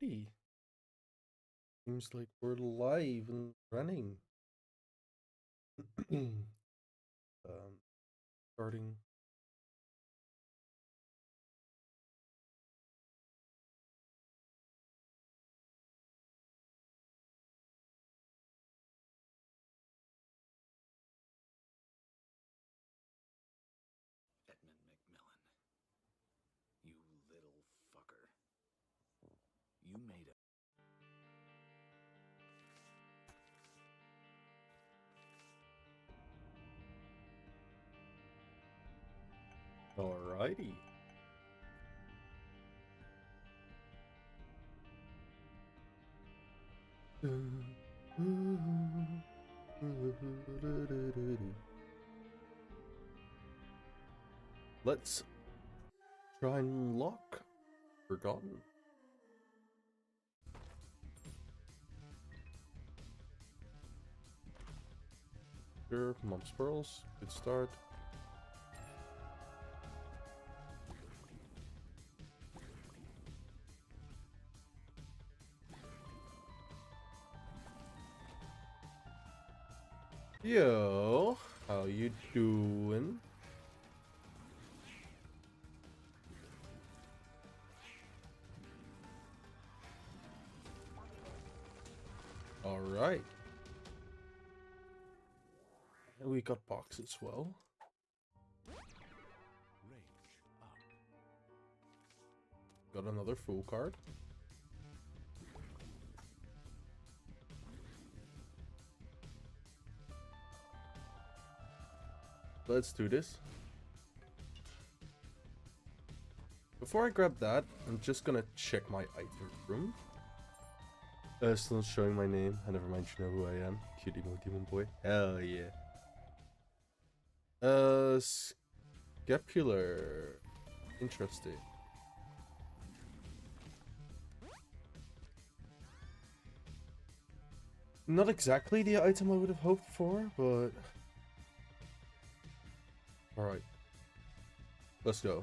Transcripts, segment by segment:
Alrighty. Seems like we're live and running. um, Starting. Edmund McMillan. You little fucker. You made a... Alrighty. Let's try and lock Forgotten. Sure, Mom's Pearls. Good start. Yo, how you doing? All right. And we got box as well. Range up. Got another full card. Let's do this. Before I grab that, I'm just gonna check my item room. Still showing my name. Never mind, you know who I am. Cute emo demon boy. Hell yeah. Scapular. Interesting. Not exactly the item I would have hoped for, but... Alright. Let's go.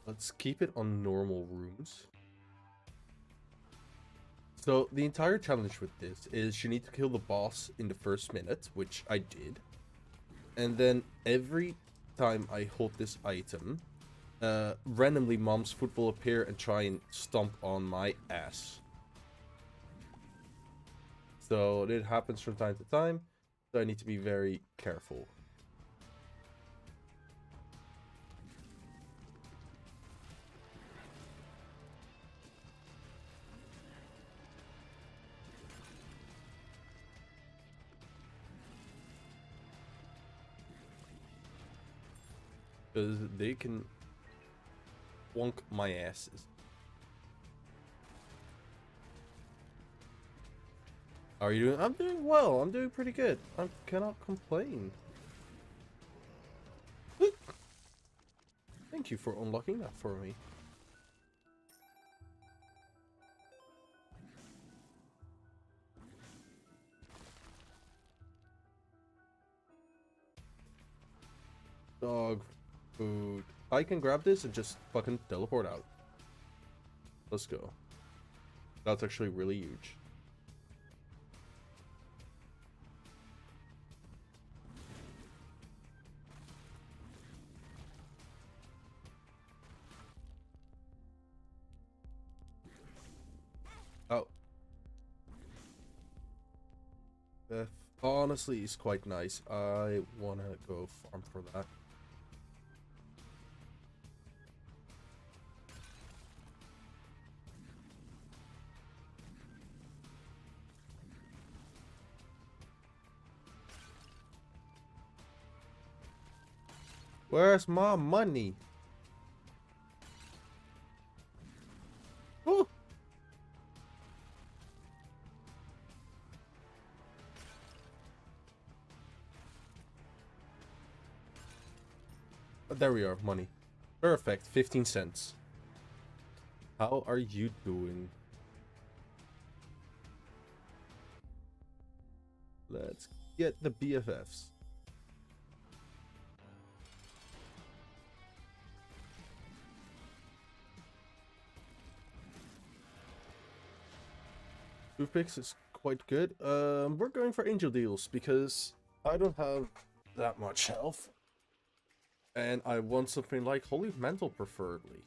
Let's keep it on normal rooms. So, the entire challenge with this is you need to kill the boss in the first minute, which I did. And then every time I hold this item, randomly Mom's foot will appear and try and stomp on my ass. So it happens from time to time, so I need to be very careful. Because they can wonk my asses. How are you doing? I'm doing well. I'm doing pretty good. I cannot complain. Thank you for unlocking that for me. Dog food. I can grab this and just fucking teleport out. Let's go. That's actually really huge. Oh. Beth honestly is quite nice. I wanna go farm for that. Where's my money? Ooh. There we are, money. Perfect, 15 cents. How are you doing? Let's get the BFFs. Toothpicks is quite good. We're going for angel deals because I don't have that much health. And I want something like Holy Mantle, preferably.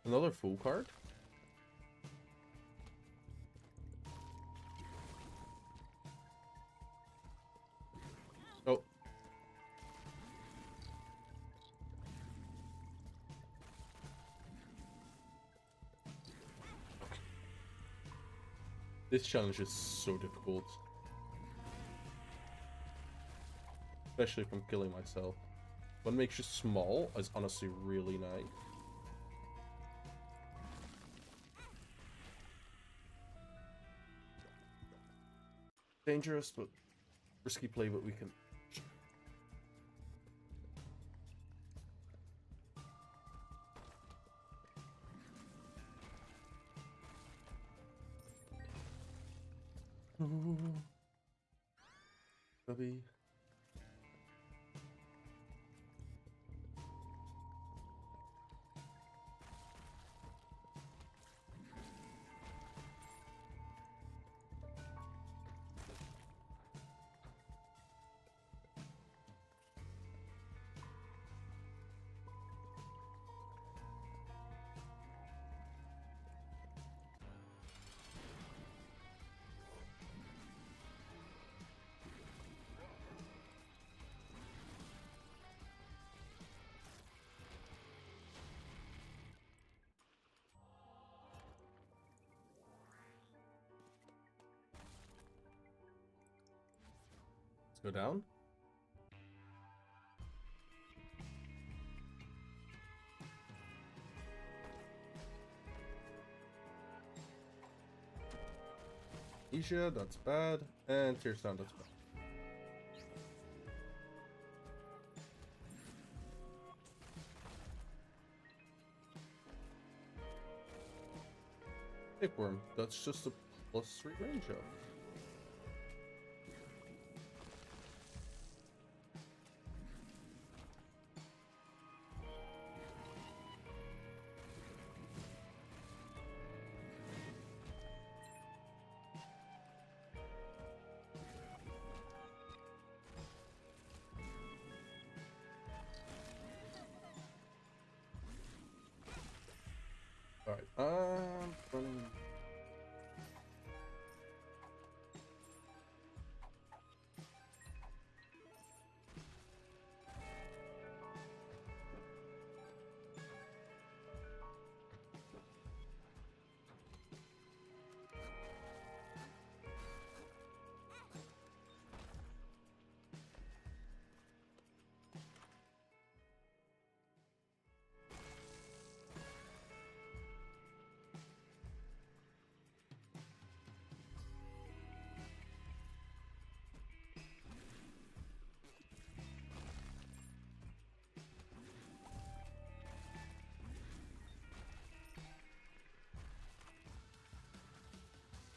Another full card? Oh. This challenge is so difficult. Especially if I'm killing myself. What makes you small is honestly really nice. Dangerous, but risky play, but we can. Maybe. Let's go down. Isha, that's bad. And tears down, that's bad. Tapeworm, that's just a +3 range up. Alright, running.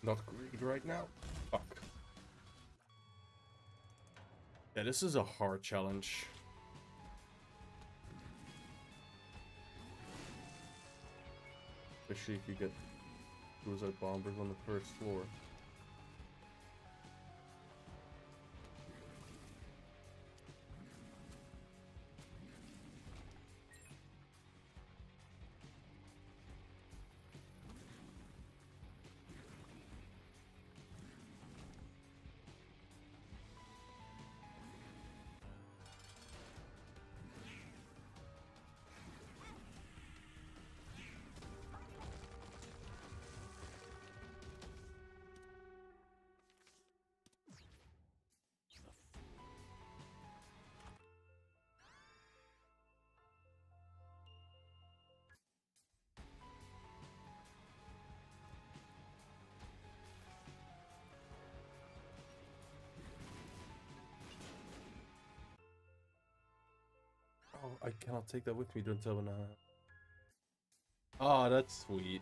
Not greed right now. Fuck. Yeah, this is a hard challenge. Especially if you get suicide bombers on the first floor. Oh, I cannot take that with me during 7.5. Oh, that's sweet.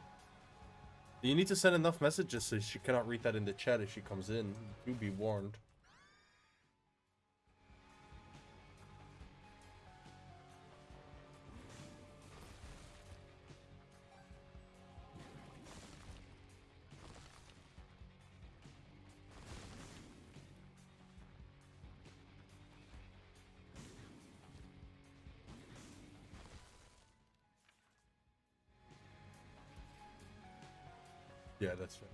You need to send enough messages so she cannot read that in the chat if she comes in. Do be warned. Yeah, that's fair.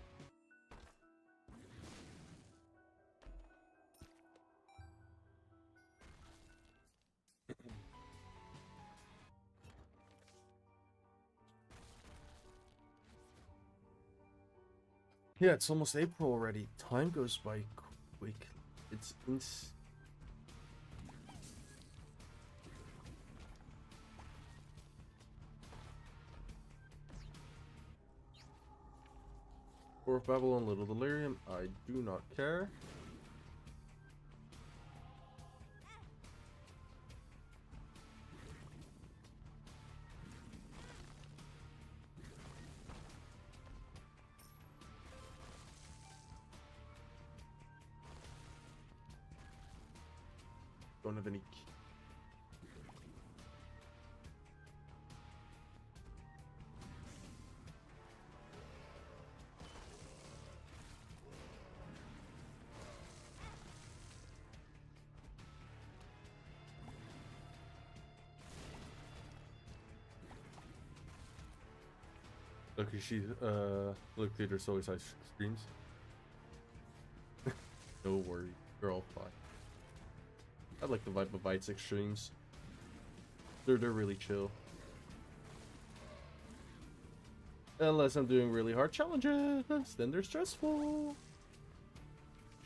Yeah, it's almost April already. Time goes by quick. It's War of Babylon, Little Delirium. I do not care. Don't have any. Look, look, there's always ice streams. No worry, you're all fine. I like the vibe of Bites Extremes. They're really chill. Unless I'm doing really hard challenges, then they're stressful.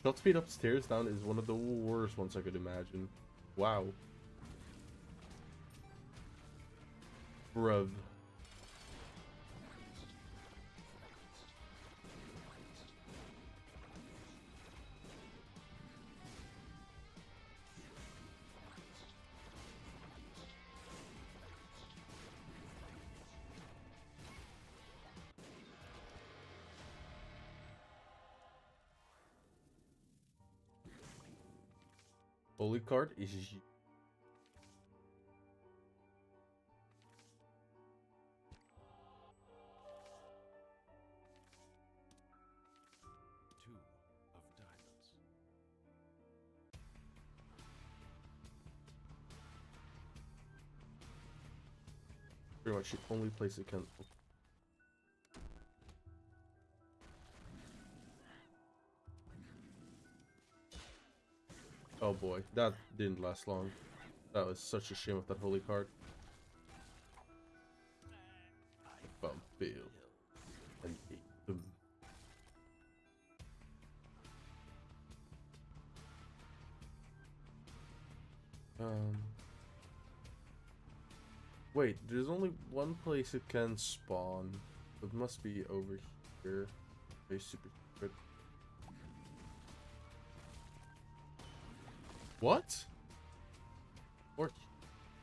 Shot speed upstairs down is one of the worst ones I could imagine. Wow. Bruv. Holy card is 2 of diamonds. pretty much the only place it can. Oh boy, that didn't last long. That was such a shame with that holy card. Bump, fail, and ate them. Wait, there's only one place it can spawn. It must be over here. Very super good. What? Or it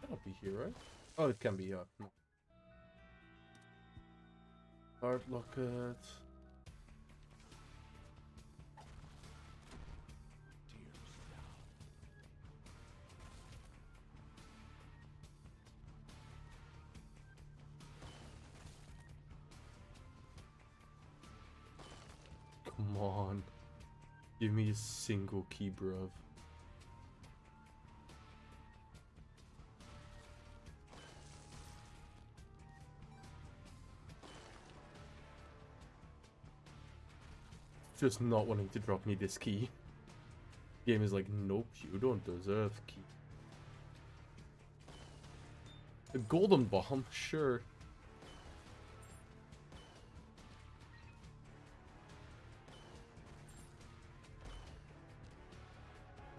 cannot be here, right? Oh, it can be, yeah. No. Hard locket. Come on. Give me a single key, bruv. Just not wanting to drop me this key. Game is like, nope, you don't deserve key. A golden bomb, sure.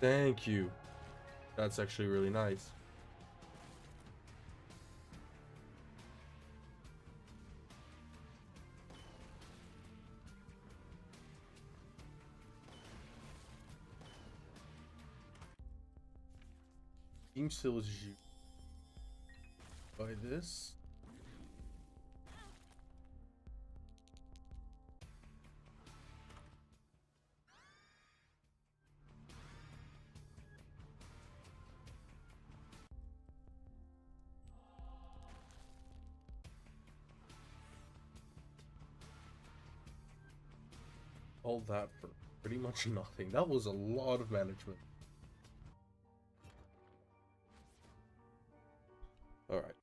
Thank you. That's actually really nice. Team still is you. Buy this. All that for pretty much nothing. That was a lot of management. Alright.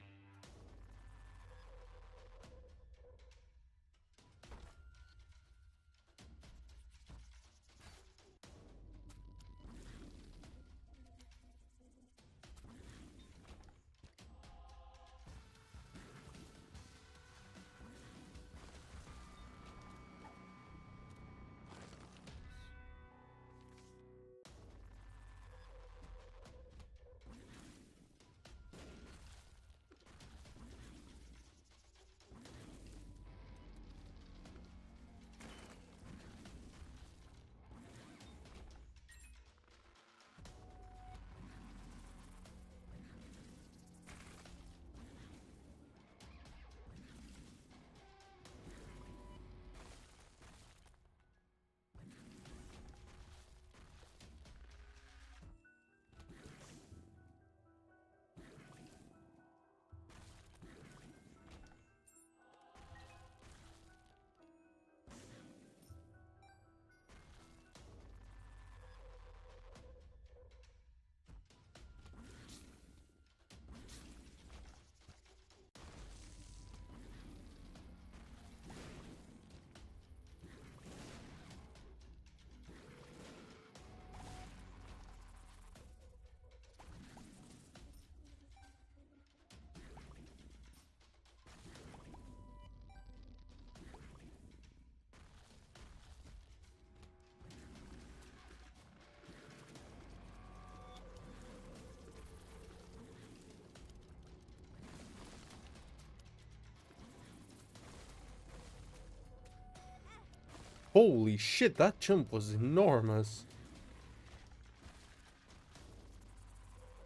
Holy shit, that jump was enormous.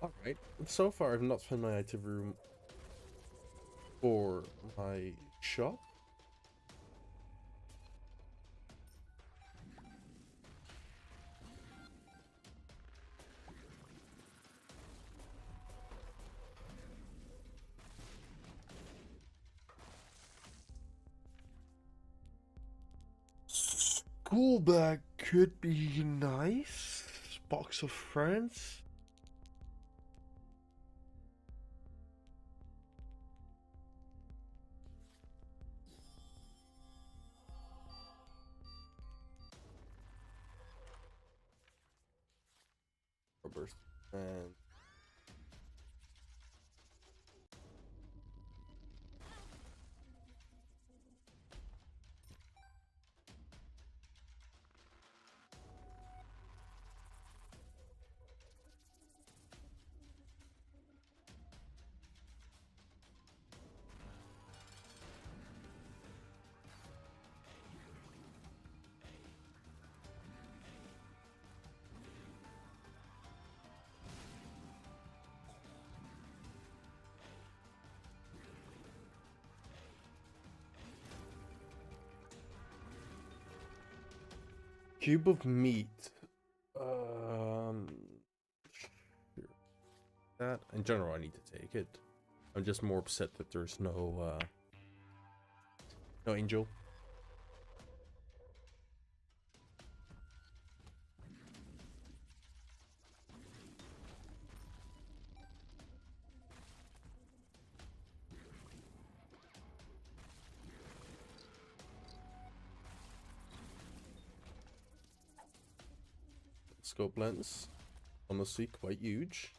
Alright, so far I've not found my item room or my shop. School bag could be nice. Box of friends. Burst and cube of meat. Sure. That in general, I need to take it. I'm just more upset that there's no angel. Scope lens, honestly quite huge.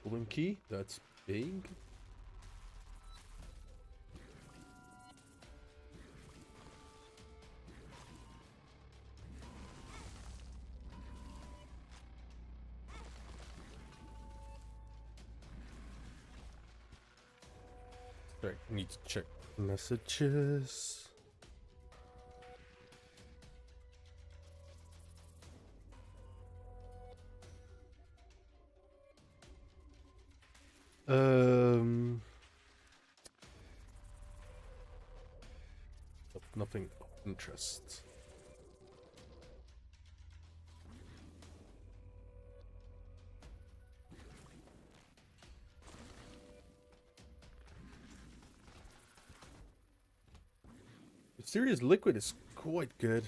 Golden key, that's big. Right, need to check messages. Nothing of interest. Mysterious liquid is quite good.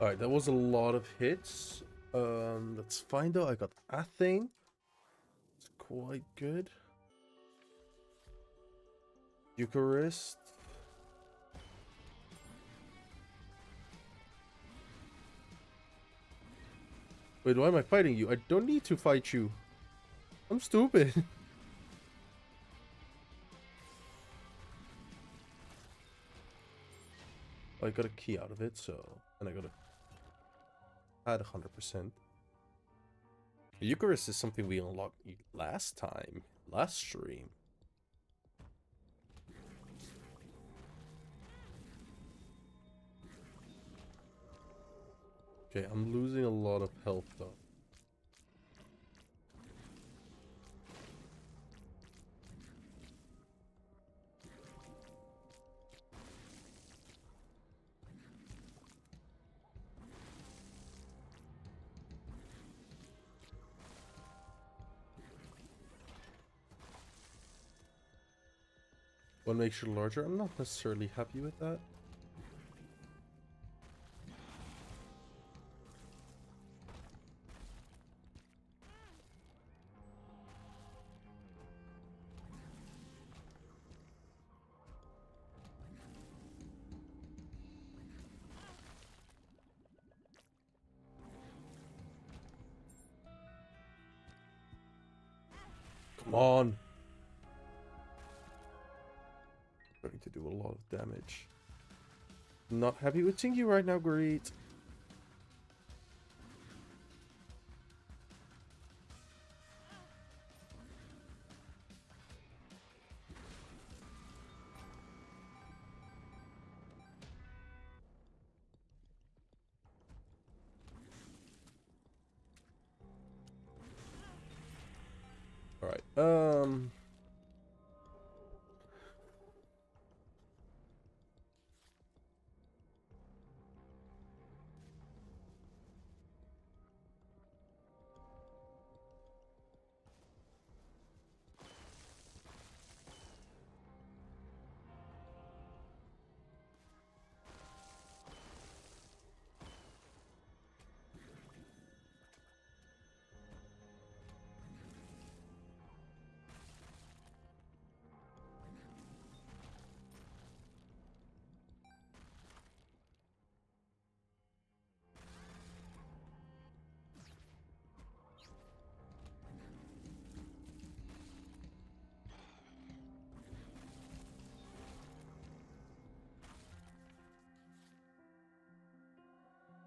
Alright, that was a lot of hits. That's fine though. I got Athane. It's quite good. Eucharist. Wait, why am I fighting you? I don't need to fight you. I'm stupid. I got a key out of it, so... And I got a... Had 100%. Eucharist is something we unlocked last time. Last stream. Okay, I'm losing a lot of health though. What makes you larger? I'm not necessarily happy with that. Come on. Starting to do a lot of damage. Not happy with Tinky right now, great. Alright,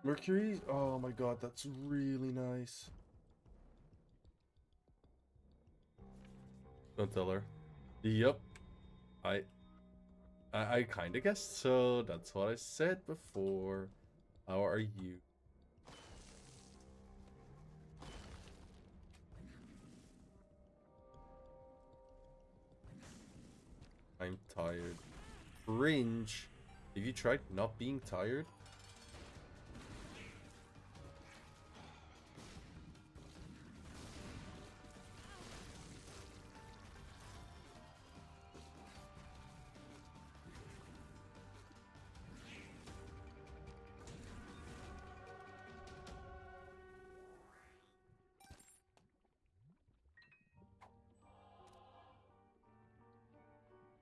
Mercury? Oh my god, that's really nice. Don't tell her. Yep. I kinda guessed, so that's what I said before. How are you? I'm tired. Cringe. Have you tried not being tired?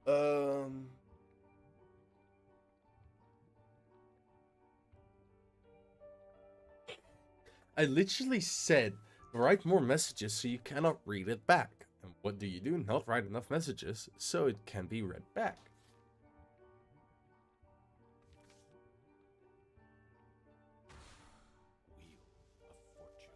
Um... I literally said, write more messages so you cannot read it back. And what do? Not write enough messages so it can be read back. Wheel of Fortune.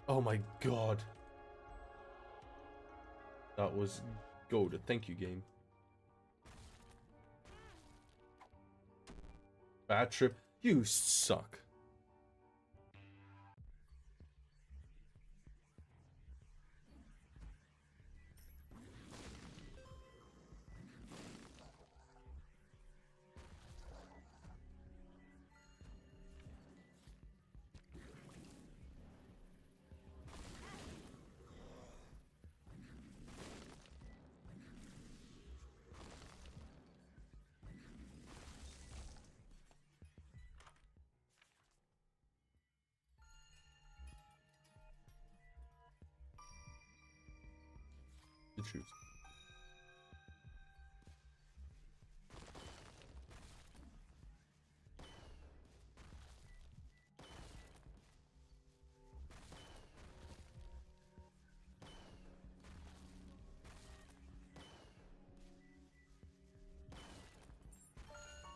Oh my god. That was goated. Thank you, game. Bad trip. You suck. Good shoes.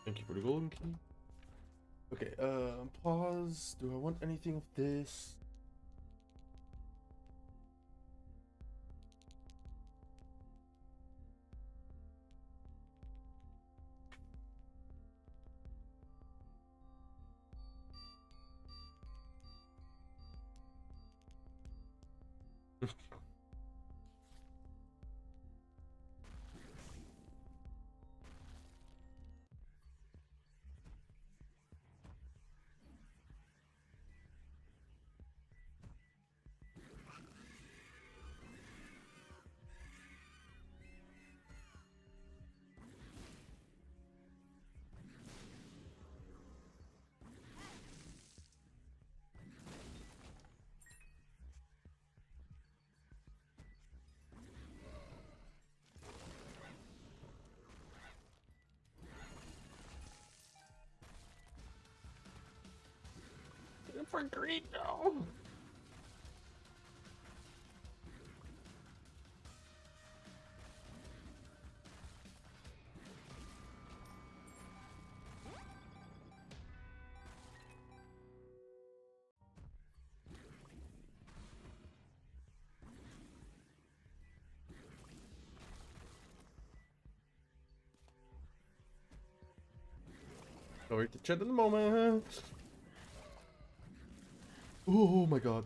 Thank you for the golden key. Okay, pause. Do I want anything of this? For green now. Sorry to chat in the moment. Oh my god.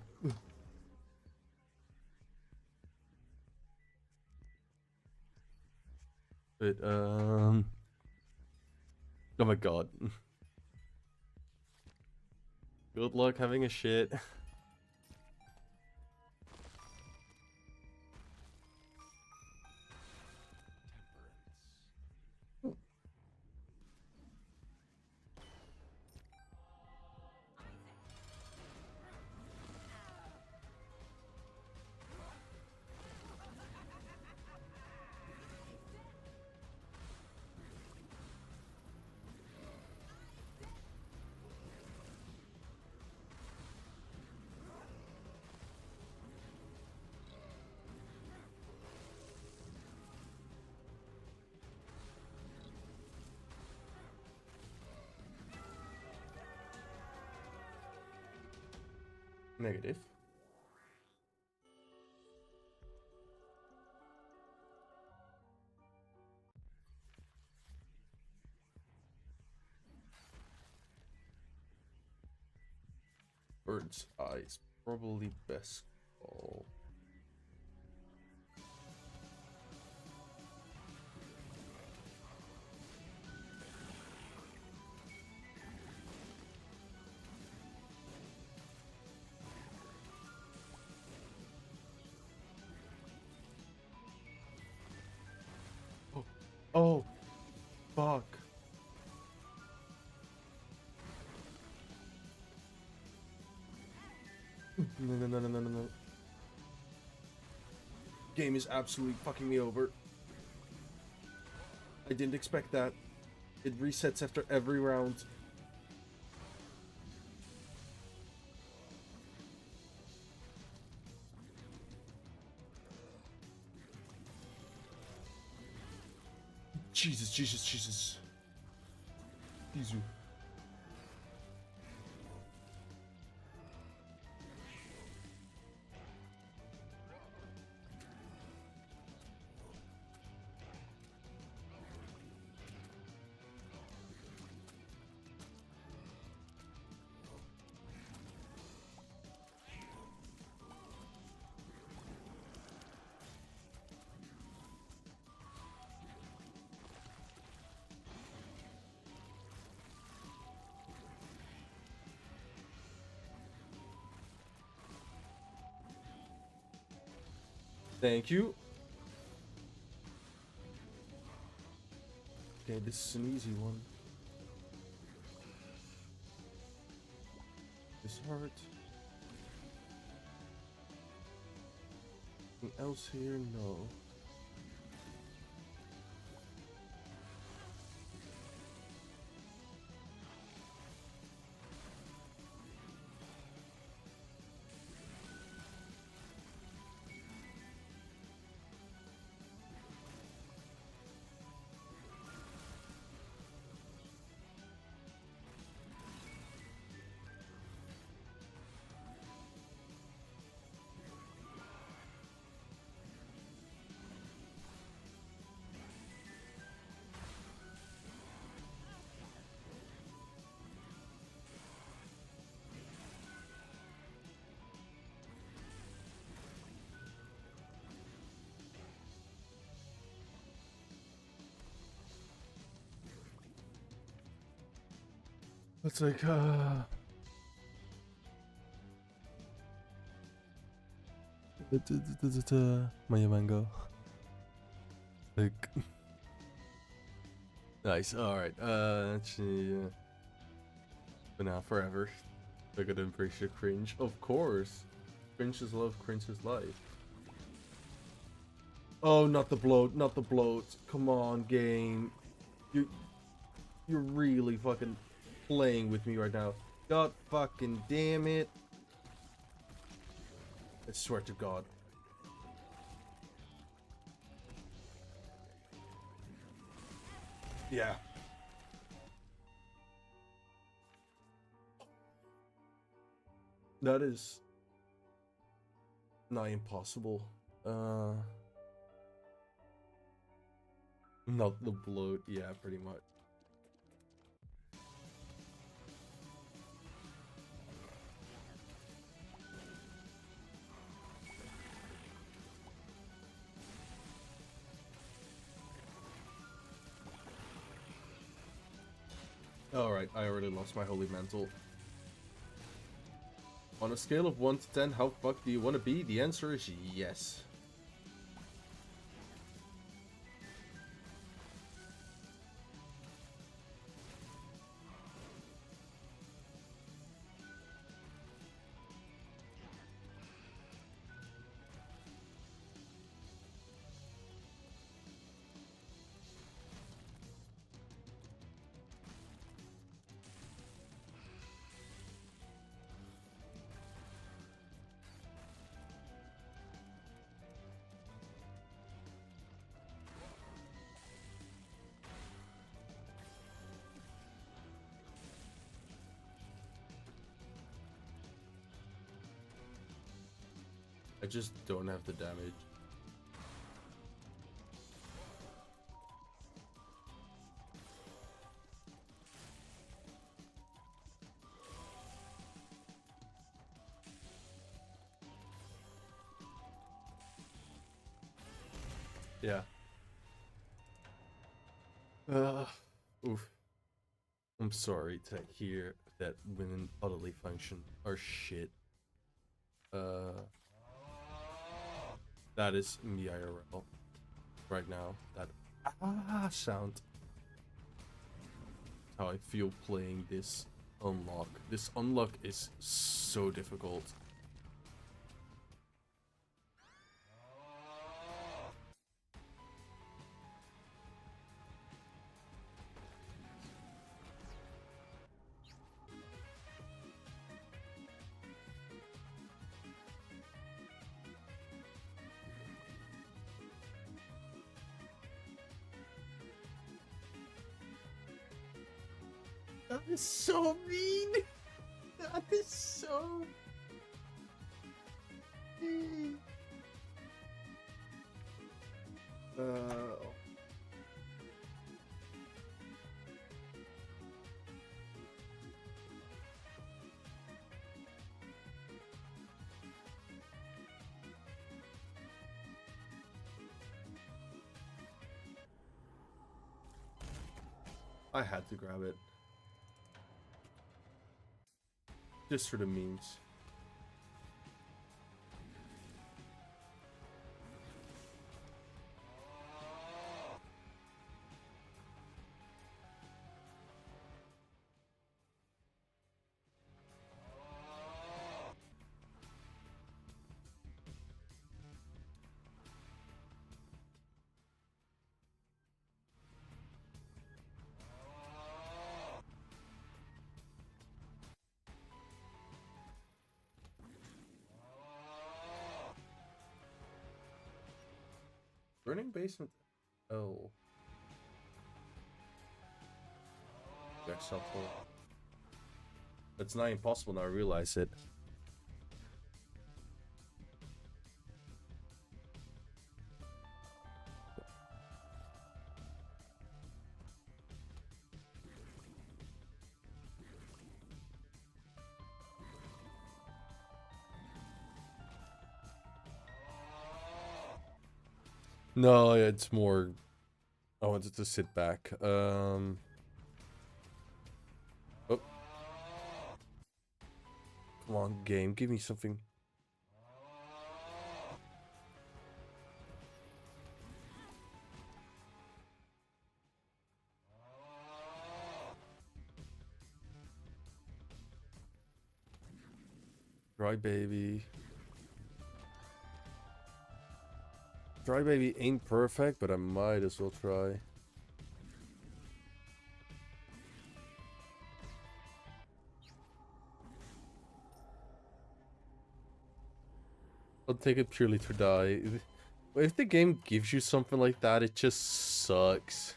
But oh my god. Good luck having a shit. Negative. Bird's eyes. Probably best call. Oh, oh, fuck. No, no, no, no, no, no, no. Game is absolutely fucking me over. I didn't expect that. It resets after every round. Jesus, Jesus, Jesus. Izu. Thank you. Okay, this is an easy one. This hurt. Anything else here? No. It's like, Maya Mango. Like, nice. All right. Actually, but now forever. They're gonna embrace your cringe, of course. Cringe is love. Cringe is life. Oh, not the bloat. Not the bloat. Come on, game. You're really fucking playing with me right now. God fucking damn it. I swear to God. Yeah. That is not impossible. Not the bloat. Yeah, pretty much. Alright, I already lost my holy mantle. On a scale of 1 to 10, how fucked do you want to be? The answer is yes. I just don't have the damage. Yeah. Oof. I'm sorry to hear that women bodily function are shit. That is me IRL right now. That sound. How I feel playing this unlock. This unlock is so difficult. That is so mean. That is so mean. I had to grab it. Just for the memes. Burning basement. Oh. That's helpful. It's not impossible now. I realize it. No, it's more. I wanted to sit back. Oh, Long game. Give me something. Dry baby. Dry baby ain't perfect, but I might as well try. I'll take it purely to die. If the game gives you something like that, it just sucks.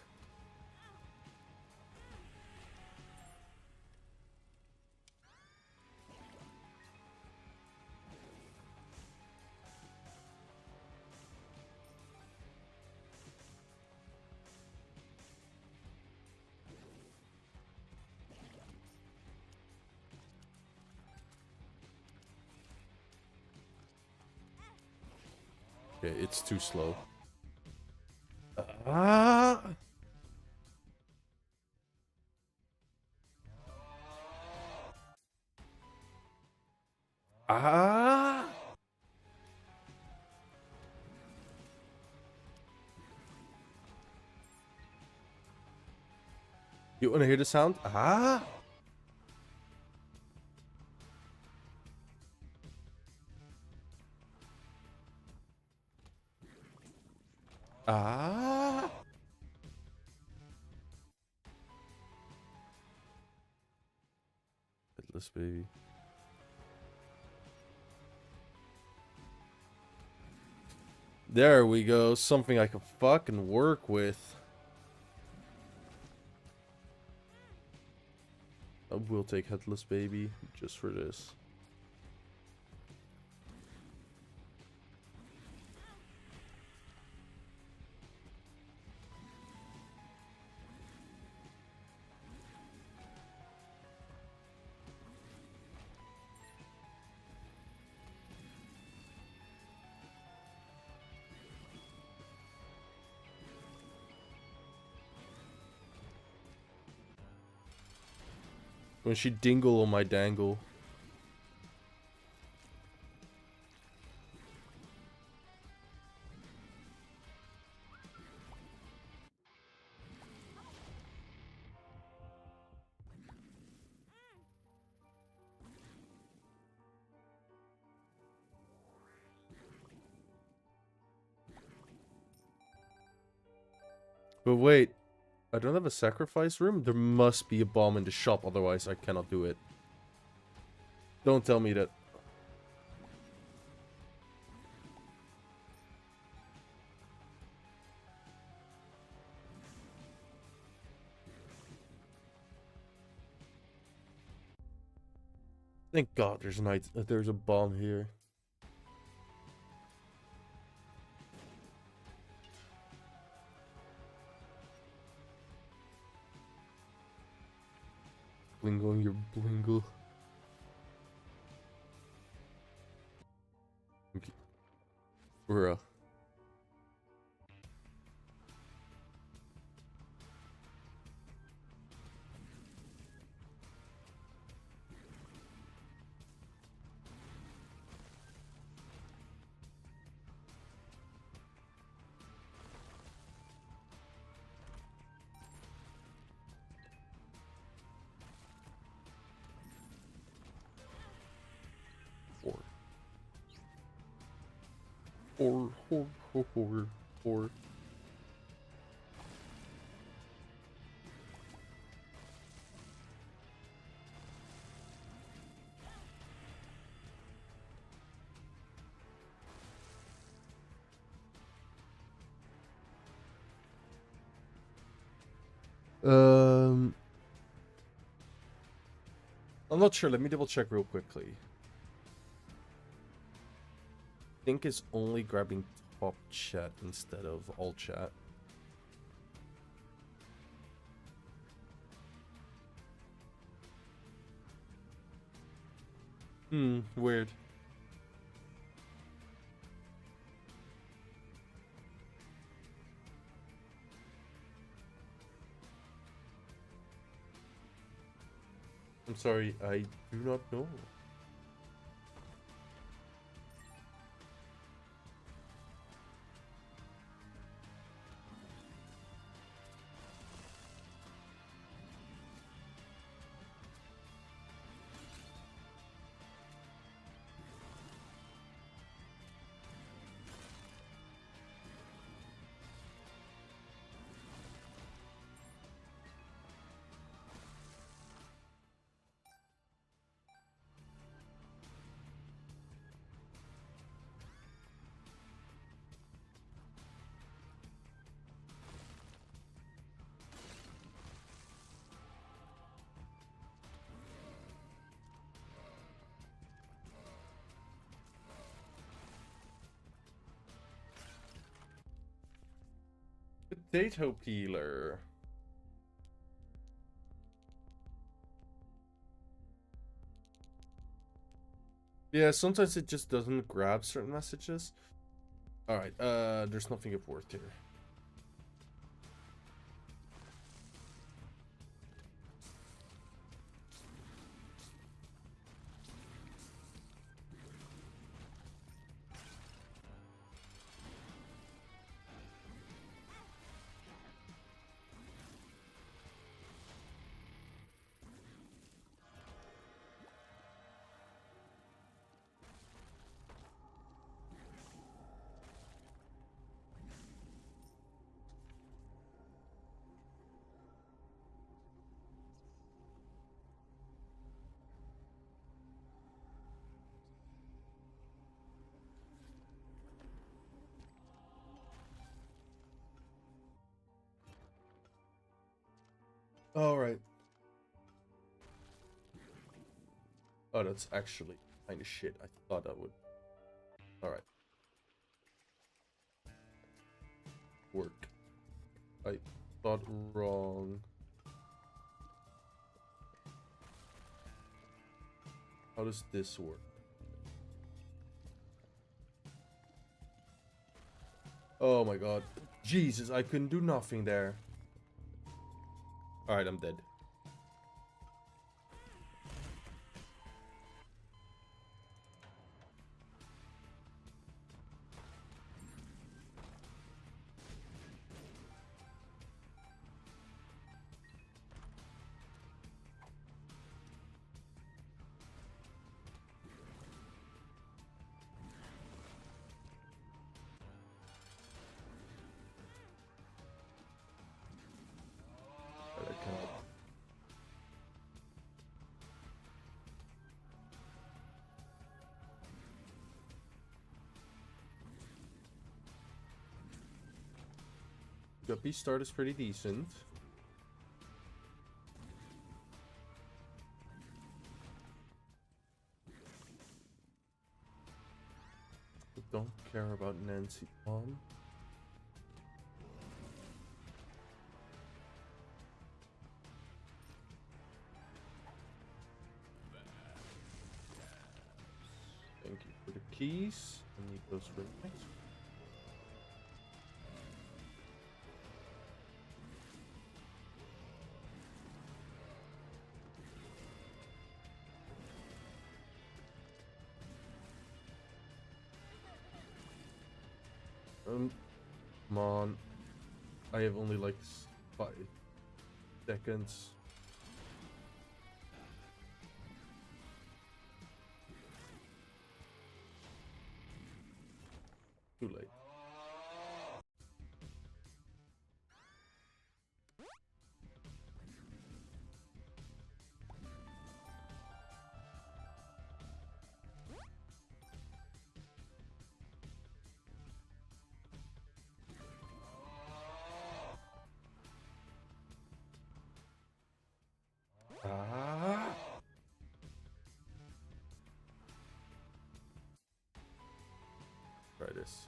Okay, it's too slow. Ah! Ah! You wanna hear the sound? Ah! Ah! Headless baby. There we go. Something I can fucking work with. I will take Headless baby just for this. When she dingle on my dangle. But wait, I don't have a sacrifice room? There must be a bomb in the shop, otherwise I cannot do it. Don't tell me that. Thank God there's a bomb here. Blingle on your blingle. Okay. Bruh. Or. I'm not sure. Let me double check real quickly. I think it's only grabbing top chat instead of all chat. Weird. I'm sorry, I do not know. Potato peeler. Yeah, sometimes it just doesn't grab certain messages. Alright, there's nothing of worth here. Alright. Oh, that's actually kind of shit. I thought I would. Alright. Work. I thought wrong. How does this work? Oh my god. Jesus, I couldn't do nothing there. Alright, I'm dead. But I cannot. Guppy start is pretty decent. But don't care about Nancy Palm. Thank you for the keys. I need those for next. Come on. I have only like 5 seconds. Too late. Ah. Try this.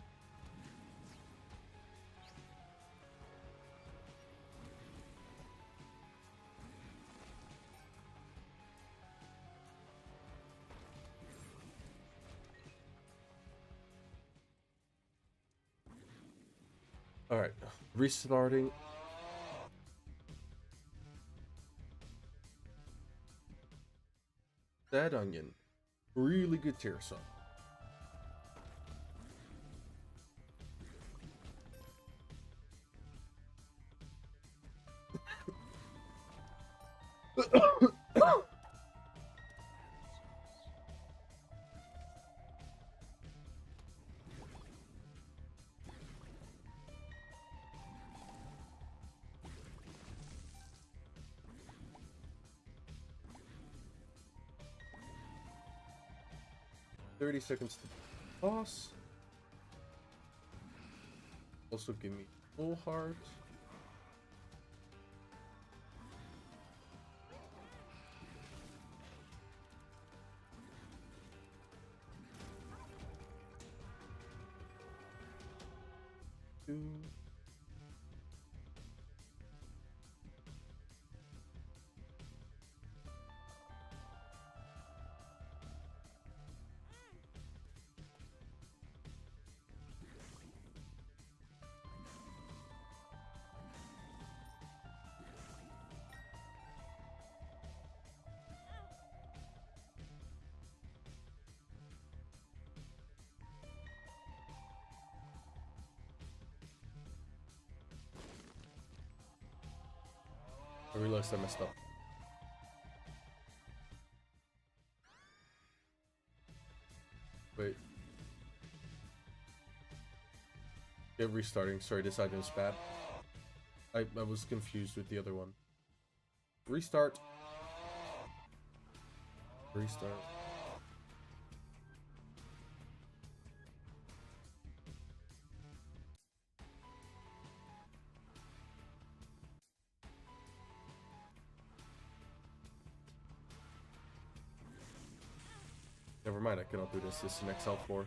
All right, restarting. That onion, really good tier song. $30 seconds to boss. Also give me full heart. Two. realized I messed up. Wait. Yeah, restarting. Sorry, this item is bad. I was confused with the other one. Restart. Restart. Never mind, I cannot do this. This is an XL4.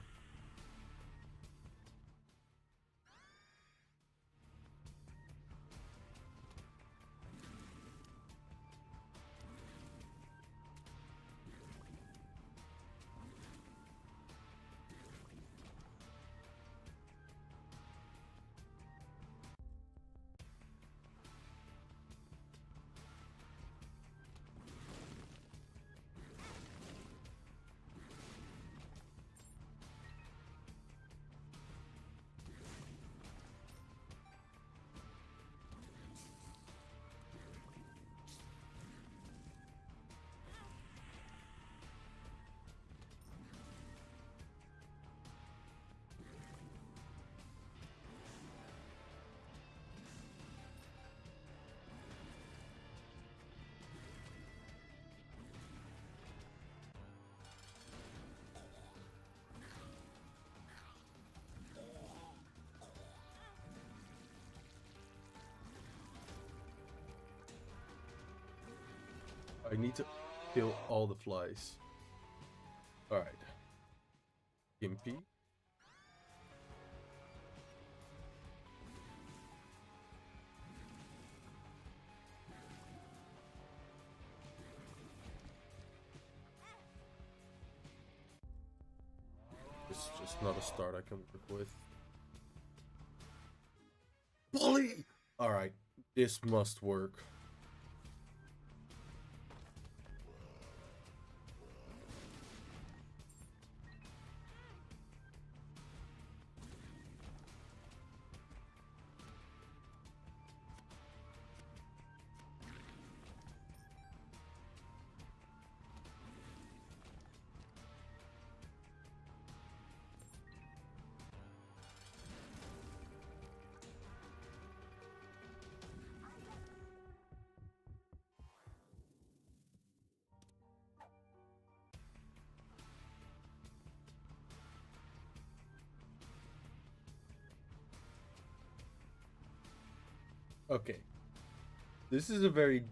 I need to kill all the flies. Alright. Gimpy. It's just not a start I can work with. Bully! Alright, this must work. Okay. This is a very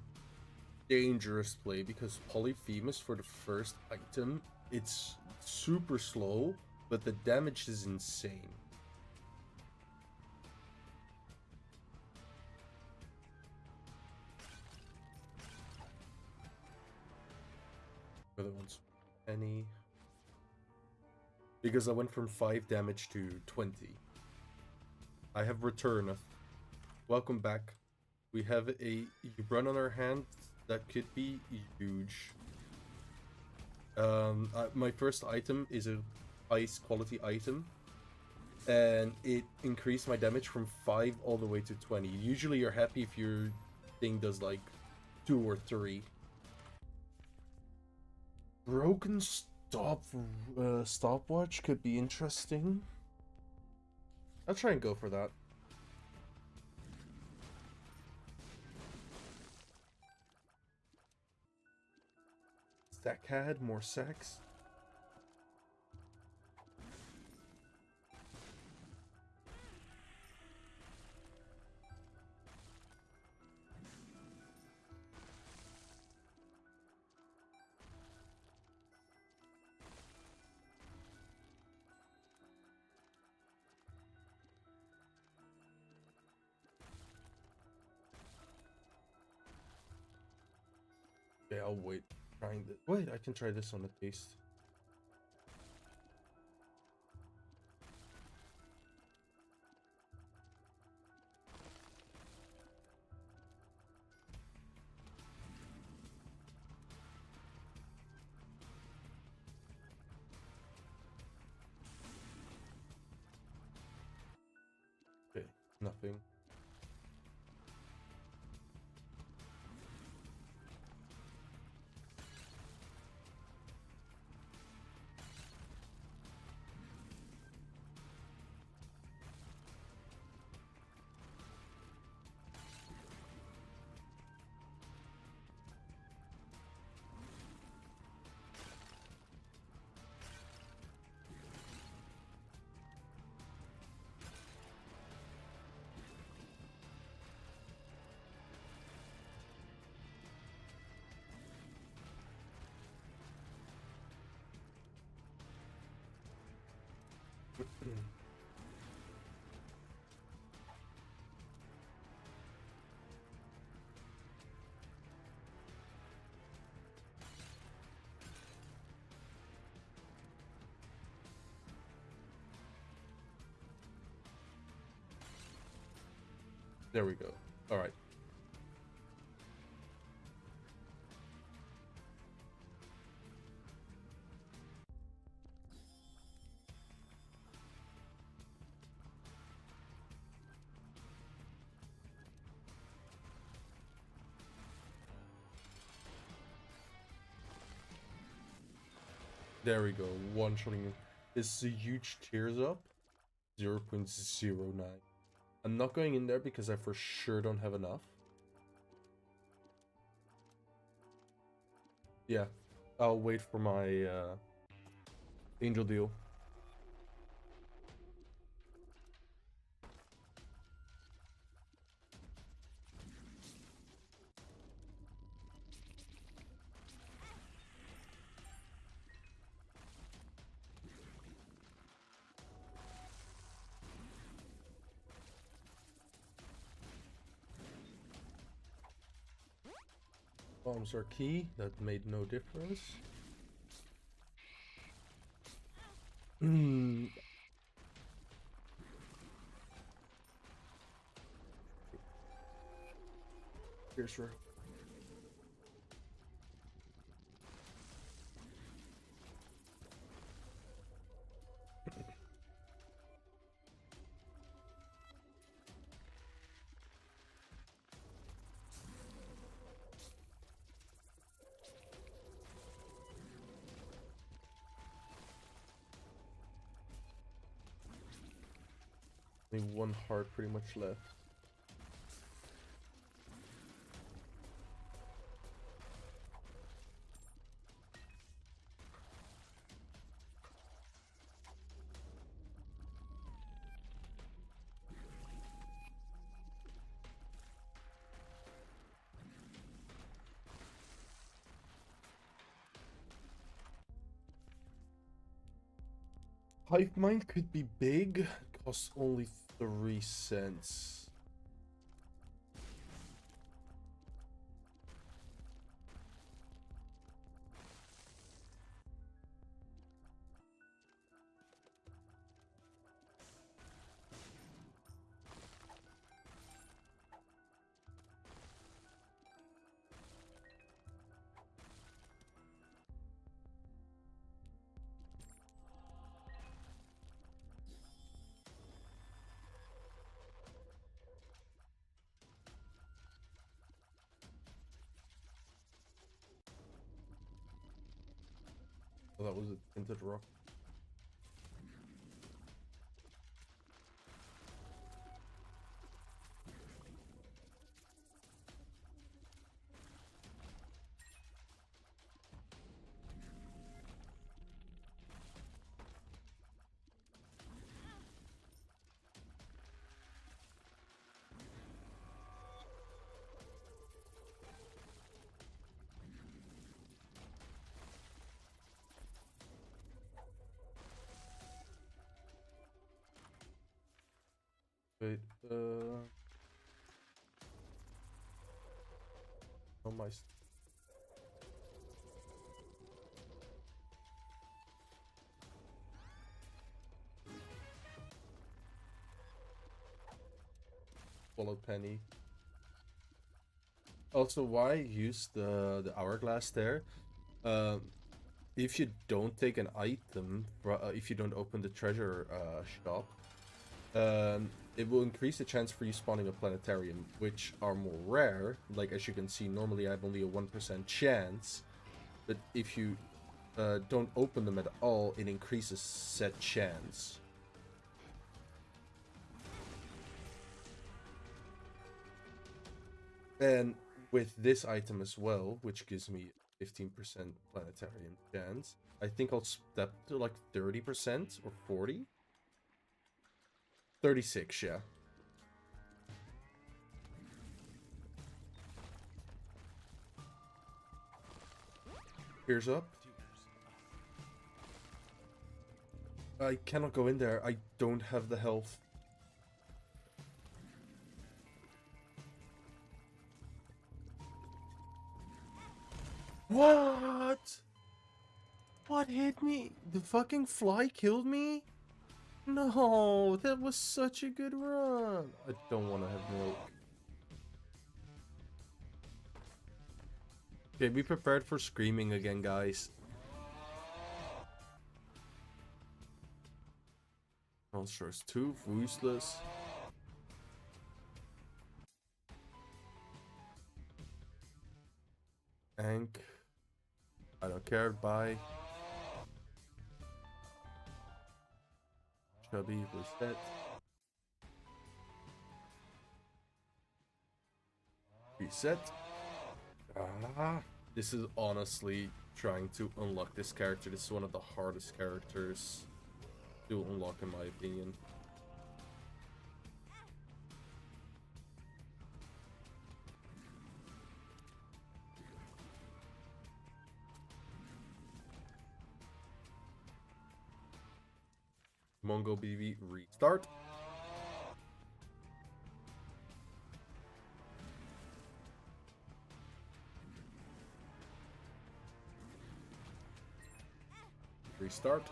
dangerous play because Polyphemus for the first item, it's super slow, but the damage is insane. Other ones, any? Because I went from 5 damage to 20. I have returned. Welcome back. We have a run on our hands that could be huge. My first item is a ice quality item, and it increased my damage from 5 all the way to 20. Usually you're happy if your thing does like 2 or 3. Broken stopwatch could be interesting. I'll try and go for that. Sackhead, more sacks. Okay, I'll wait. Trying this. Wait, I can try this on the taste. Okay, nothing. There we go. All right. There we go. One-shotting. This is a huge tears up. 0.09. I'm not going in there because I for sure don't have enough. Yeah. I'll wait for my angel deal. Bombs are key. That made no difference. Piercer. Only one heart pretty much left. Hive mind could be big, costs only 3 cents. Oh, that was a tinted rock. Wait, oh my. Swallowed penny. Also, why use the hourglass there? If you don't take an item, if you don't open the treasure shop, it will increase the chance for you spawning a planetarium, which are more rare. Like, as you can see, normally I have only a 1% chance, but if you don't open them at all, it increases said chance. And with this item as well, which gives me 15% planetarium chance, I think I'll step to like 30% or 40? 36, yeah. Here's up. I cannot go in there. I don't have the health. What? What hit me? The fucking fly killed me? No, that was such a good run. I don't want to have milk. Okay, be prepared for screaming again, guys. Monsters 2, useless. Ank. I don't care, bye. Chubby, reset. Reset. Ah. This is honestly trying to unlock this character. This is one of the hardest characters to unlock in my opinion. MongoDB restart. Restart.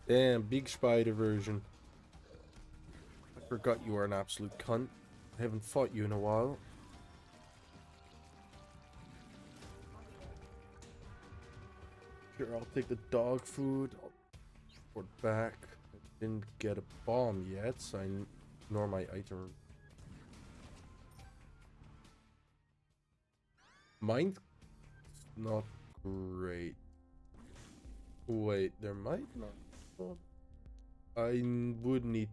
Damn, big spider version. I forgot you are an absolute cunt. I haven't fought you in a while. Sure, I'll take the dog food. I'll report back. I didn't get a bomb yet, so nor my item. Mine's not great. Wait, there might not. I would need.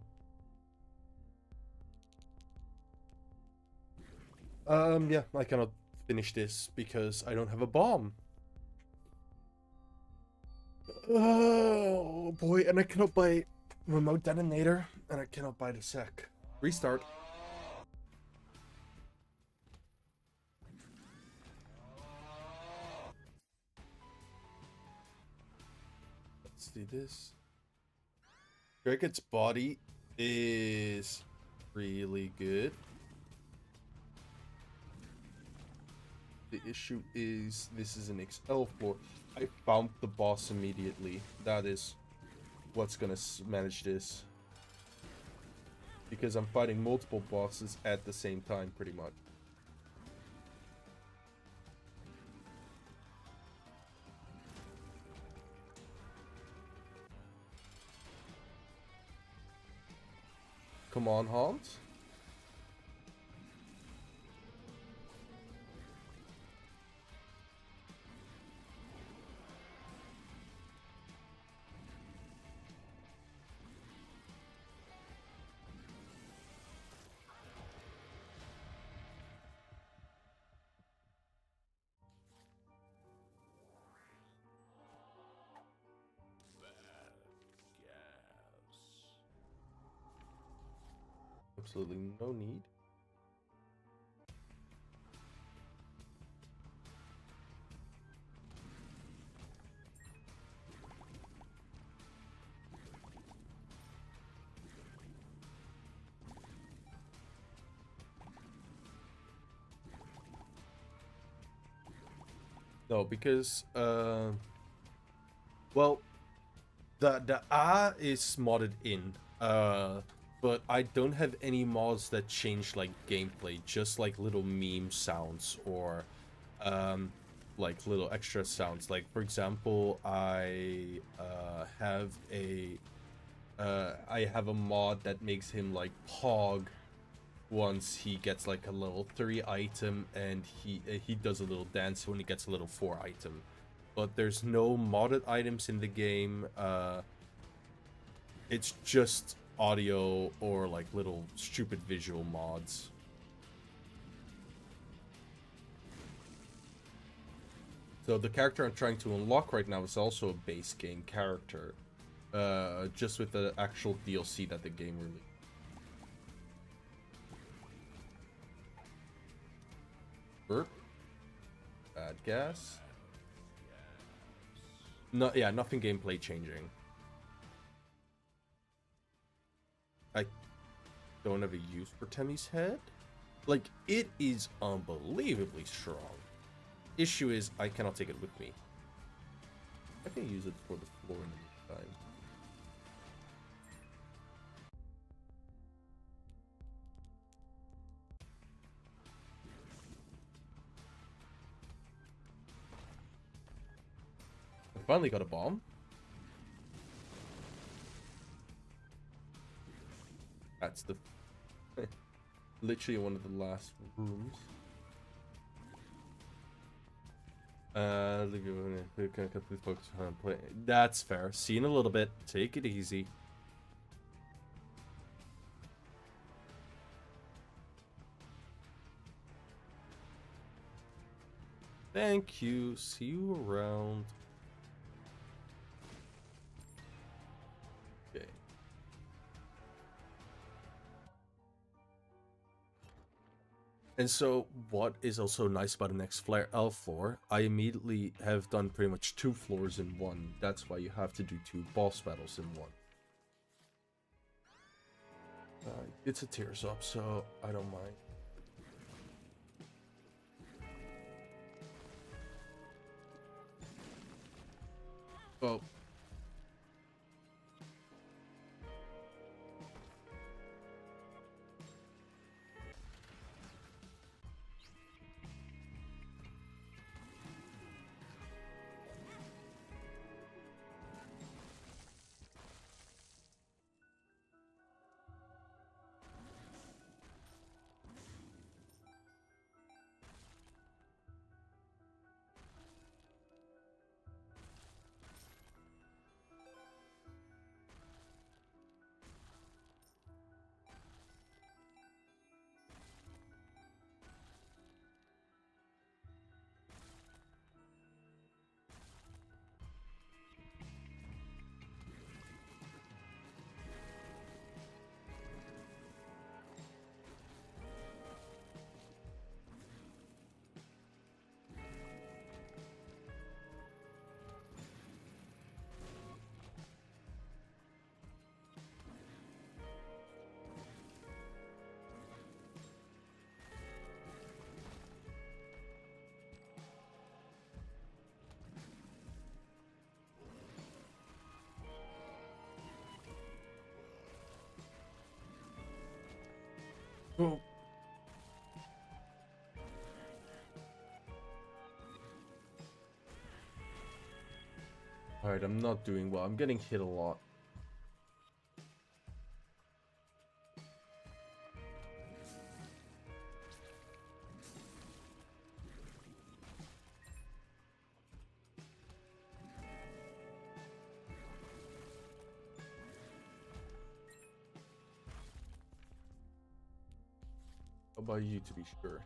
Yeah, I cannot finish this because I don't have a bomb. Oh boy, and I cannot buy remote detonator, and I cannot buy the sec. Restart. Let's see this. Cricket's body is really good. The issue is this is an XL floor. I found the boss immediately. That is what's gonna manage this. Because I'm fighting multiple bosses at the same time, pretty much. Come on, Hans. Absolutely no need. No, because well, the A is modded in. But I don't have any mods that change like gameplay, just like little meme sounds or like little extra sounds. Like for example, I have a mod that makes him like pog once he gets like a level 3 item, and he does a little dance when he gets a level 4 item. But there's no modded items in the game. It's just audio or like little stupid visual mods. So the character I'm trying to unlock right now is also a base game character, just with the actual DLC that the game released. Burp. Bad gas. No, yeah, nothing gameplay changing. I don't have a use for Temmie's head. Like, it is unbelievably strong. Issue is, I cannot take it with me. I can use it for the floor in the meantime. I finally got a bomb. That's the... literally one of the last rooms. Please focus on play. That's fair. See you in a little bit. Take it easy. Thank you. See you around. Okay. And so, what is also nice about the next Flare L floor, I immediately have done pretty much 2 floors in one. That's why you have to do 2 boss battles in one. It's a tears up, so I don't mind. Oh. Oh. Alright, I'm not doing well. I'm getting hit a lot. How about you, to be sure?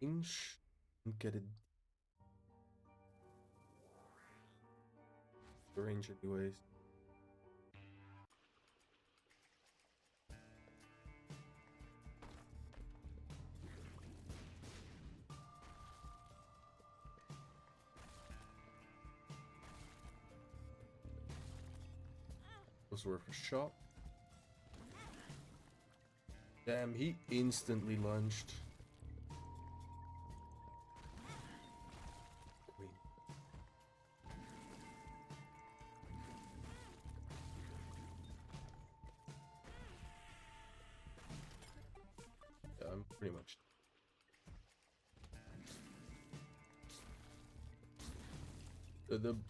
Inch and get it. The range, anyways. Was worth a shot. Damn, he instantly lunged. Queen. Yeah, I'm pretty much.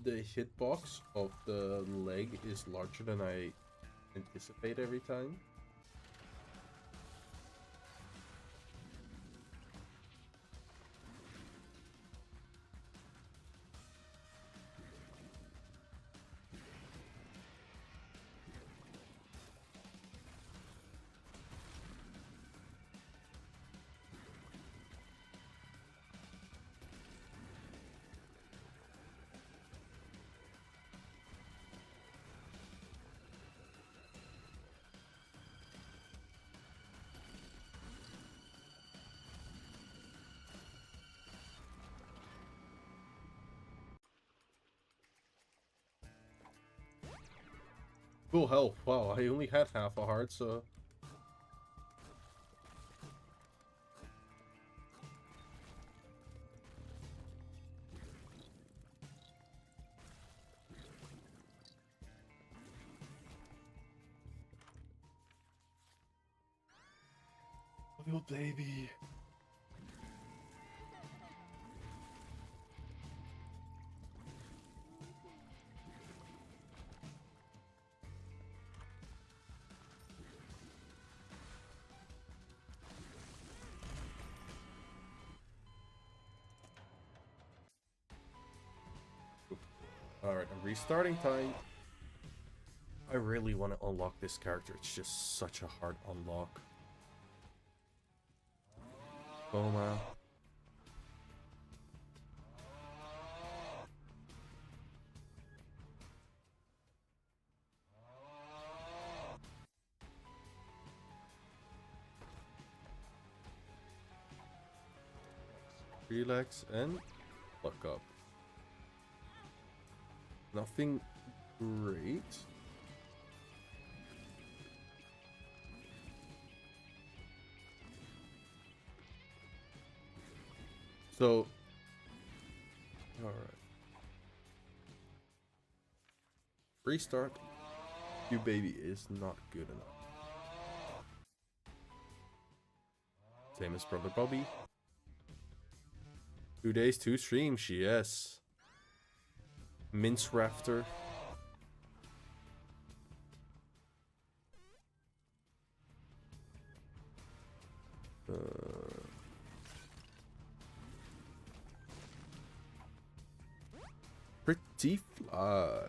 The hitbox of the leg is larger than I anticipate every time. Full health. Wow, I only had half a heart, so. Little baby. Alright, I'm restarting time. I really want to unlock this character. It's just such a hard unlock. Coma. Relax and look up. Nothing great. So, alright. Restart. You baby is not good enough. Same as Brother Bobby. 2 days, 2 streams, yes. Mince Rafter. Pretty fly.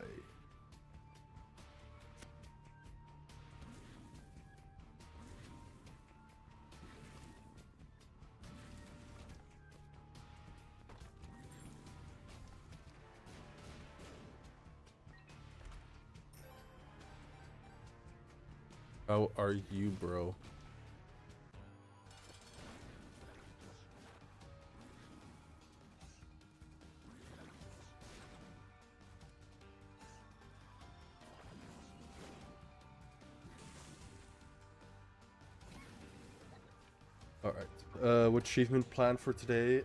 How are you, bro? Alright. What achievement plan for today?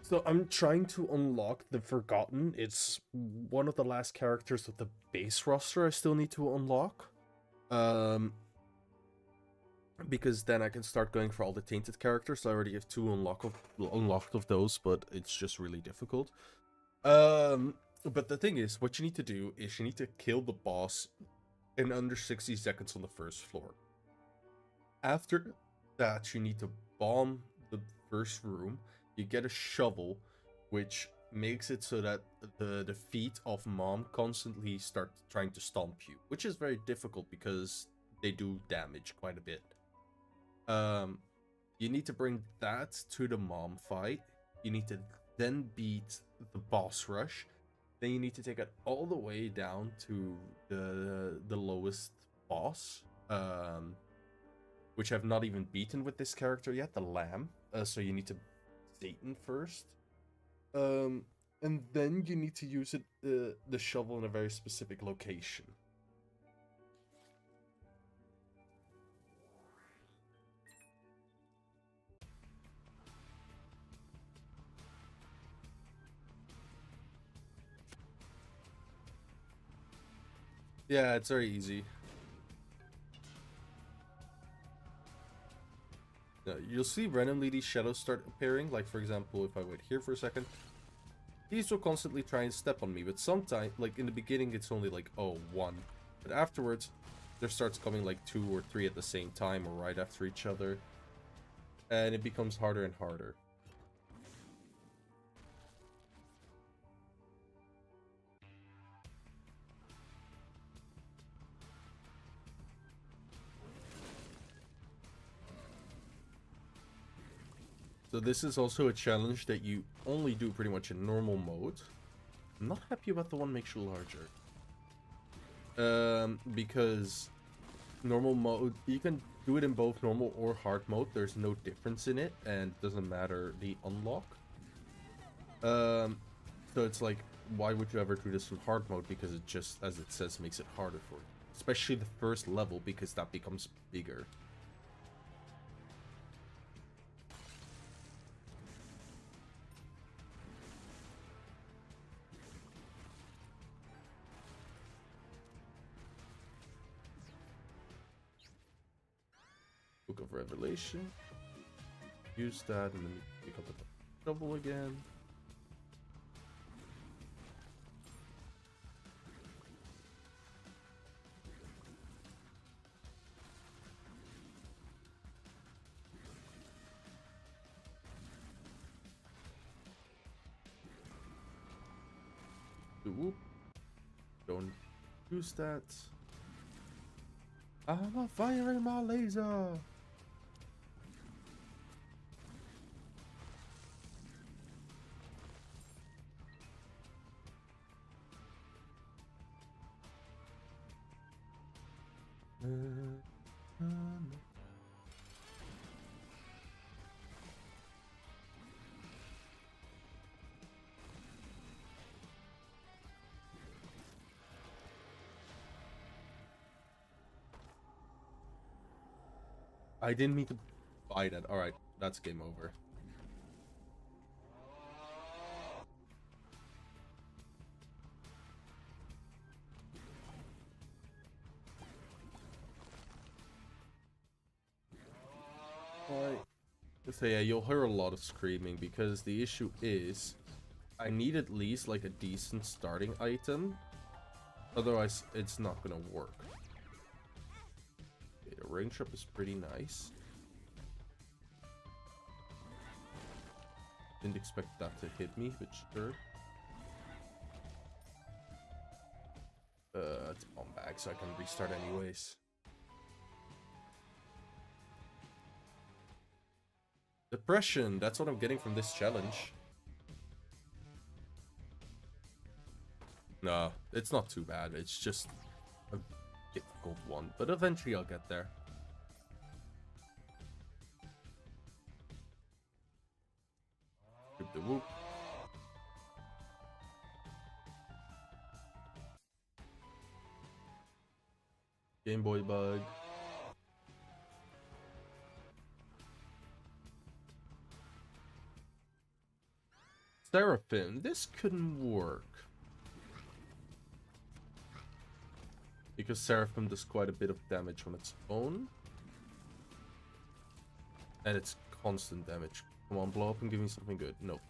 So I'm trying to unlock the Forgotten. It's one of the last characters of the base roster I still need to unlock. Because then I can start going for all the tainted characters. I already have 2 unlocked of those, but it's just really difficult. But the thing is, what you need to do is you need to kill the boss in under 60 seconds on the first floor. After that, you need to bomb the first room. You get a shovel, which makes it so that the feet of Mom constantly start trying to stomp you, which is very difficult because they do damage quite a bit. You need to bring that to the Mom fight. You need to then beat the boss rush. Then you need to take it all the way down to the lowest boss, which I've not even beaten with this character yet, the Lamb. So you need to Satan first. And then you need to use it the shovel in a very specific location. Yeah, it's very easy. You'll see randomly these shadows start appearing. Like, for example, if I wait here for a second, these will constantly try and step on me. But sometimes, like in the beginning, it's only like, oh, one. But afterwards, there starts coming like 2 or 3 at the same time or right after each other. And it becomes harder and harder. So this is also a challenge that you only do pretty much in normal mode. I'm not happy about the one makes you larger. Because normal mode, you can do it in both normal or hard mode. There's no difference in it, and it doesn't matter the unlock. So it's like, why would you ever do this in hard mode? Because it just, as it says, makes it harder for you. Especially the first level, because that becomes bigger. Book of Revelation. Use that, and then you pick up the double again. Whoop. Don't use that. I'm firing my laser. I didn't mean to buy that. Alright, that's game over. Alright. So yeah, you'll hear a lot of screaming because the issue is I need at least like a decent starting item. Otherwise, it's not gonna work. Okay, the range up is pretty nice. Didn't expect that to hit me, but sure. It's bomb bag, so I can restart anyways. Depression, that's what I'm getting from this challenge. No, it's not too bad. It's just a difficult one, but eventually I'll get there. Give the whoop. Game Boy bug. Seraphim, this couldn't work. Because Seraphim does quite a bit of damage on its own. And it's constant damage. Come on, blow up and give me something good. Nope.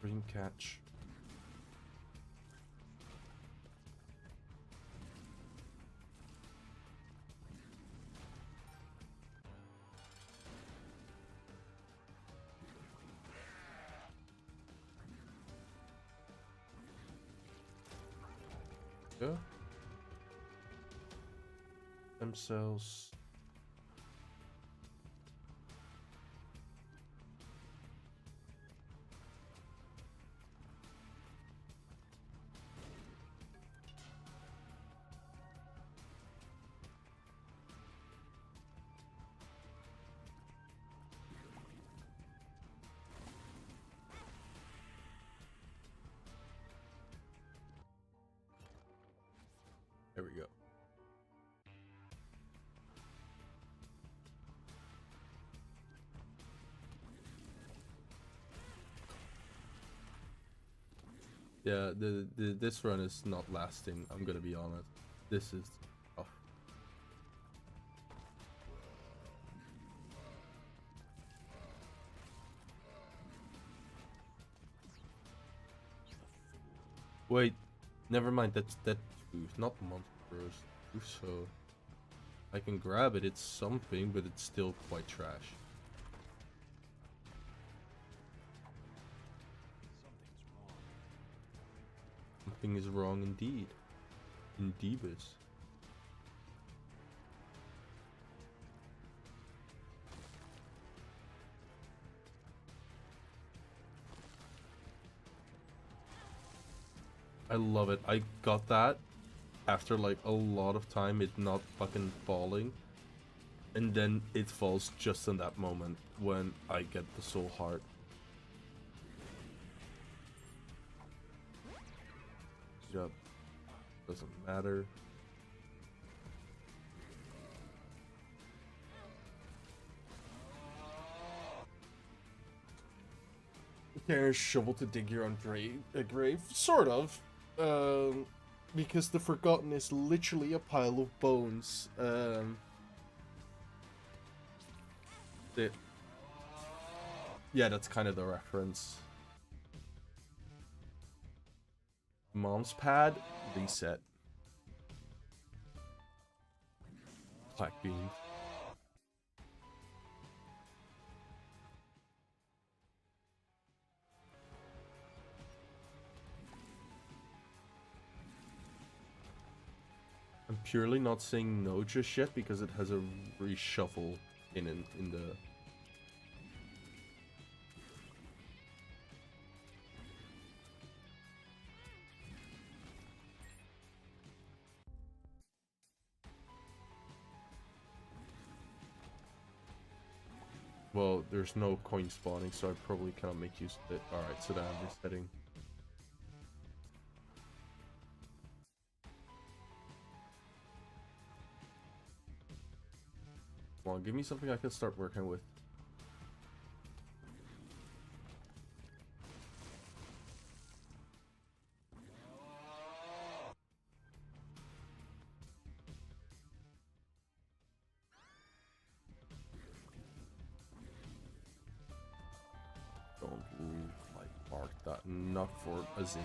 Dream catch. Yeah. Stem cells. There we go. Yeah, this run is not lasting, I'm gonna be honest. This is tough. Wait, never mind, that's that tooth, not monstrous tooth, so I can grab it, it's something, but it's still quite trash. Something is wrong indeed. Indeebus. I love it. I got that after like a lot of time it not fucking falling. And then it falls just in that moment when I get the soul heart. Yep. Doesn't matter. There's shovel to dig your own grave. Sort of. Because the Forgotten is literally a pile of bones. Yeah, that's kind of the reference. Mom's pad, reset. Black bean. I'm purely not saying no just yet because it has a reshuffle in the. Well, there's no coin spawning, so I probably cannot make use of it. Alright, so then I'm resetting. Come on, give me something I can start working with. Don't like mark that, not for Aziz.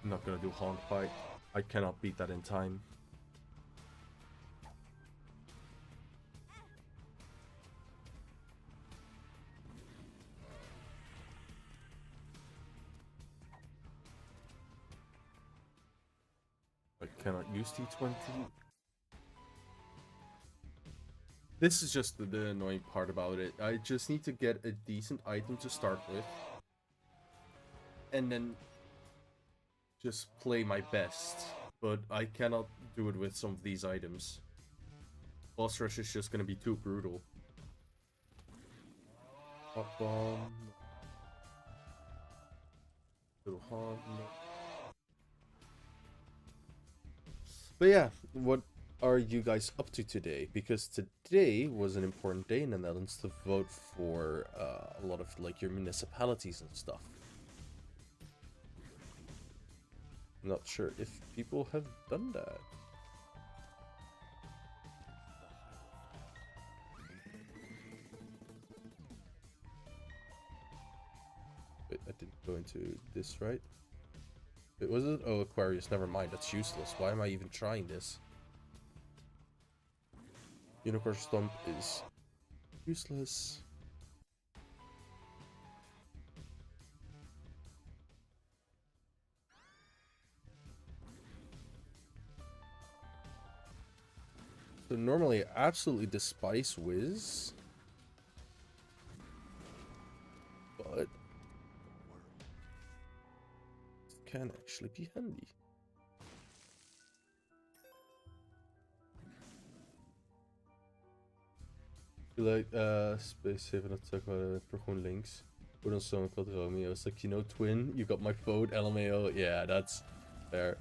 I'm not gonna do Haunt Fight. I cannot beat that in time. I cannot use T20. This is just the annoying part about it. I just need to get a decent item to start with. And then just play my best. But I cannot do it with some of these items. Boss rush is just gonna be too brutal. Hot bomb. Little haunt. But yeah, what are you guys up to today? Because today was an important day in the Netherlands to vote for a lot of like your municipalities and stuff. I'm not sure if people have done that. Wait, I didn't go into this, right? Wait, was it? Oh, Aquarius, never mind, that's useless. Why am I even trying this? Unicorn Stomp is useless. So normally I absolutely despise Wiz. But it can actually be handy. Like, Space Haven attack per GroenLinks. Put on someone called Romeo. It's like, you know, twin, you got my vote, LMAO. Yeah, that's fair.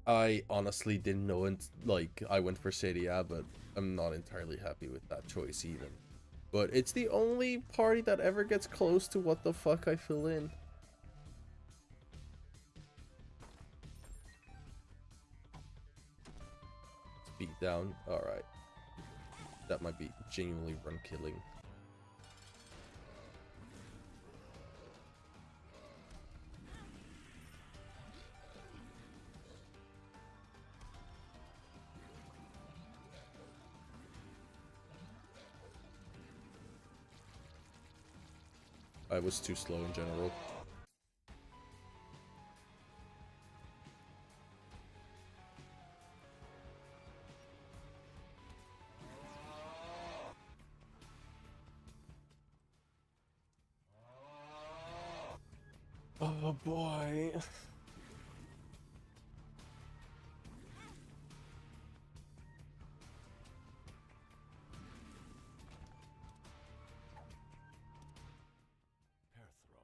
I honestly didn't know, and like, I went for Sadia, but I'm not entirely happy with that choice even. But it's the only party that ever gets close to what the fuck I fill in. Speed down. Alright. That might be genuinely run killing. I was too slow in general. Oh boy. Pair throw.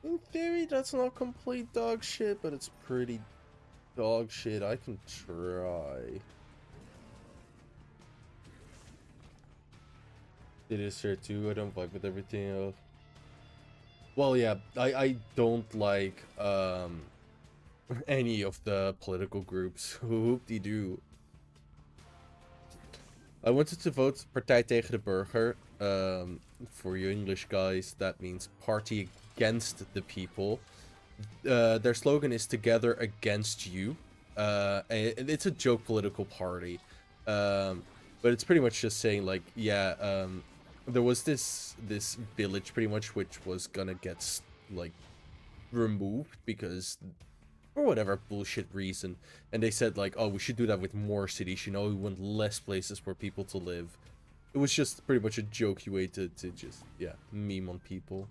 In theory, that's not complete dog shit, but it's pretty dog shit. I can try. It is fair too. I don't vibe with everything else. Well, yeah, I don't like any of the political groups. Whoop-de-doo. I wanted to vote Partij tegen de Burger. For you English guys, that means party against the people. Their slogan is together against you. And it's a joke political party. But it's pretty much just saying like, yeah, there was this village pretty much which was gonna get like removed because for whatever bullshit reason, and they said like, oh, we should do that with more cities, you know, we want less places for people to live. It was just pretty much a jokey way to just, yeah, meme on people.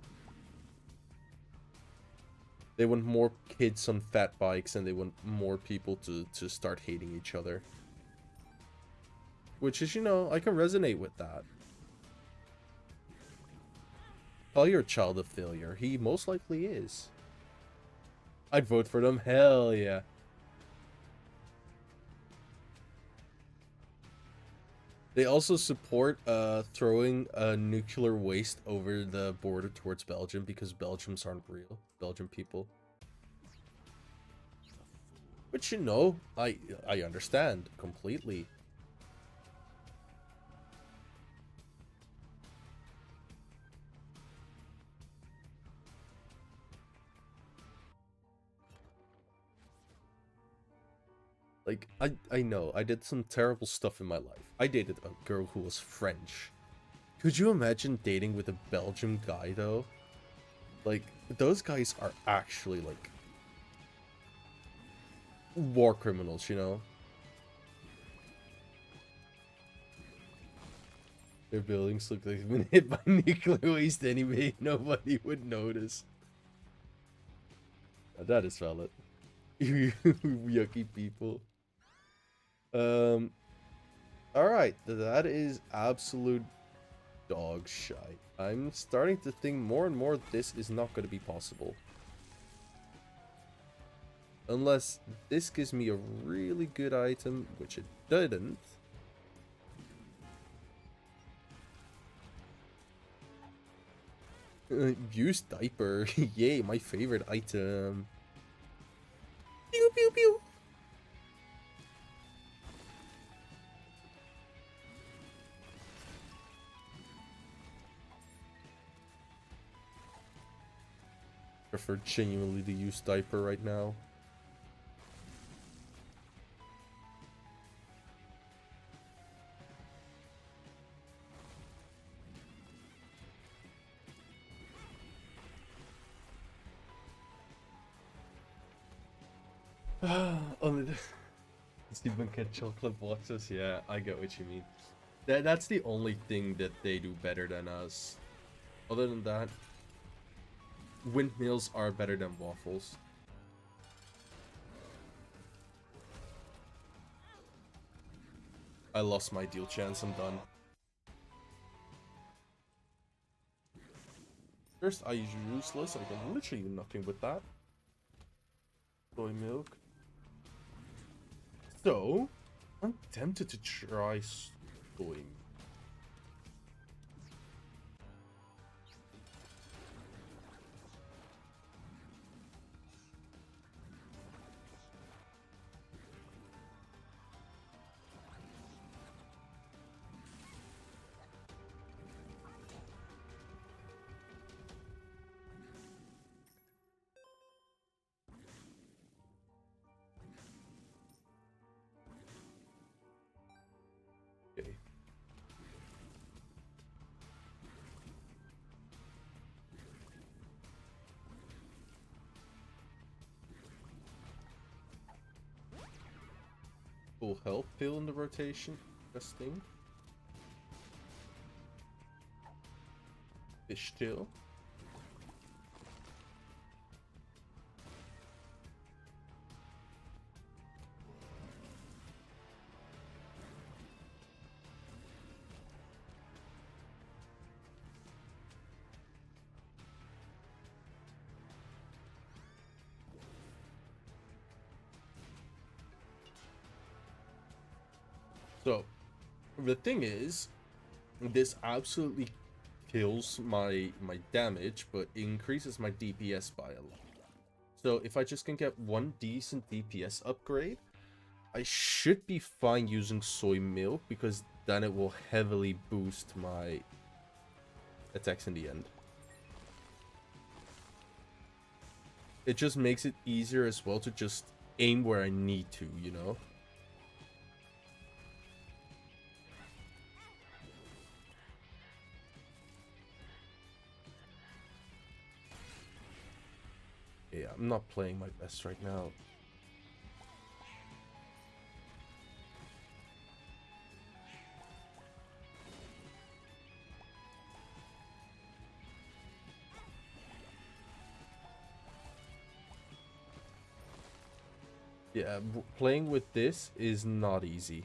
They want more kids on fat bikes and they want more people to start hating each other. Which is, you know, I can resonate with that. Call your child a failure. He most likely is. I'd vote for them. Hell yeah. They also support throwing nuclear waste over the border towards Belgium because Belgians aren't real. Belgian people. Which, you know, I understand completely. Like, I know, I did some terrible stuff in my life. I dated a girl who was French. Could you imagine dating with a Belgian guy, though? Like, those guys are actually, like, war criminals, you know? Their buildings look like they've been hit by nuclear waste anyway. Nobody would notice. That is valid. You yucky people. Alright, that is absolute dog shite. I'm starting to think more and more this is not going to be possible. Unless this gives me a really good item, which it didn't. Use diaper. Yay, my favorite item. Pew pew pew. Prefer genuinely to use diaper right now. Only the Stephen Cat chocolate boxes. Yeah, I get what you mean. That's the only thing that they do better than us. Other than that, windmills are better than waffles. I lost my deal chance, I'm done. First, I use useless, I can literally do nothing with that. Soy milk. So, I'm tempted to try soy milk. Okay. Full health pill in the rotation. Interesting. Fish tail. So, the thing is, this absolutely kills my damage, but increases my DPS by a lot. So if I just can get one decent DPS upgrade, I should be fine using soy milk, because then it will heavily boost my attacks in the end. It just makes it easier as well to just aim where I need to, you know? Yeah, I'm not playing my best right now. Yeah, playing with this is not easy.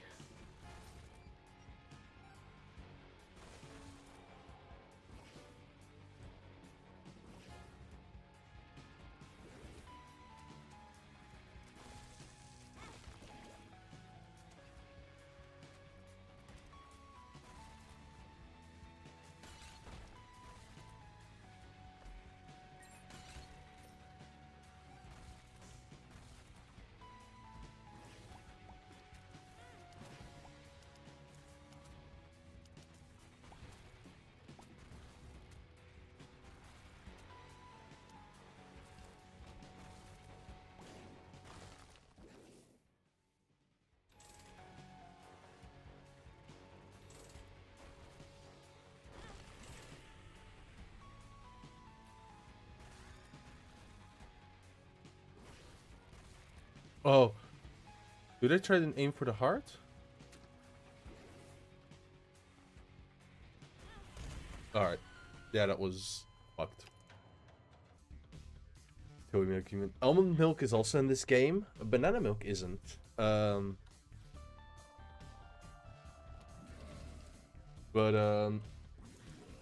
Oh, did I try to aim for the heart? Alright. Yeah, that was fucked. Soy milk. Almond milk is also in this game. Banana milk isn't.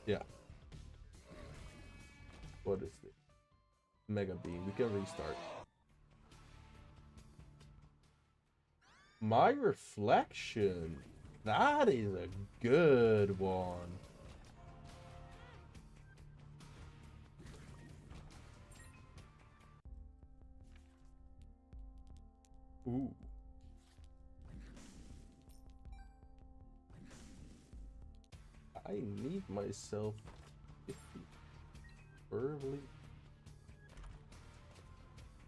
Yeah. What is it? Mega beam. We can restart. My reflection. That is a good one. Ooh. I need myself 50 early.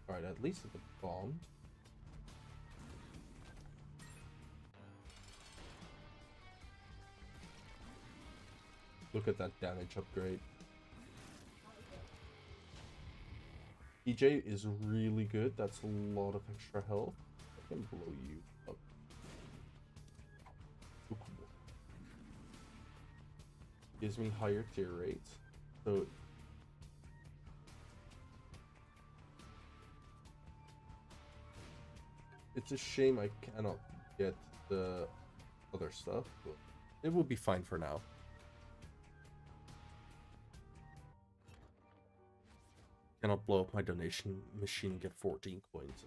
Alright, at least at the bomb. Look at that damage upgrade. EJ is really good. That's a lot of extra health. I can blow you up. Ooh, cool. Gives me higher tier rates. So it's a shame I cannot get the other stuff, but it will be fine for now. Cannot blow up my donation machine and get 14 coins.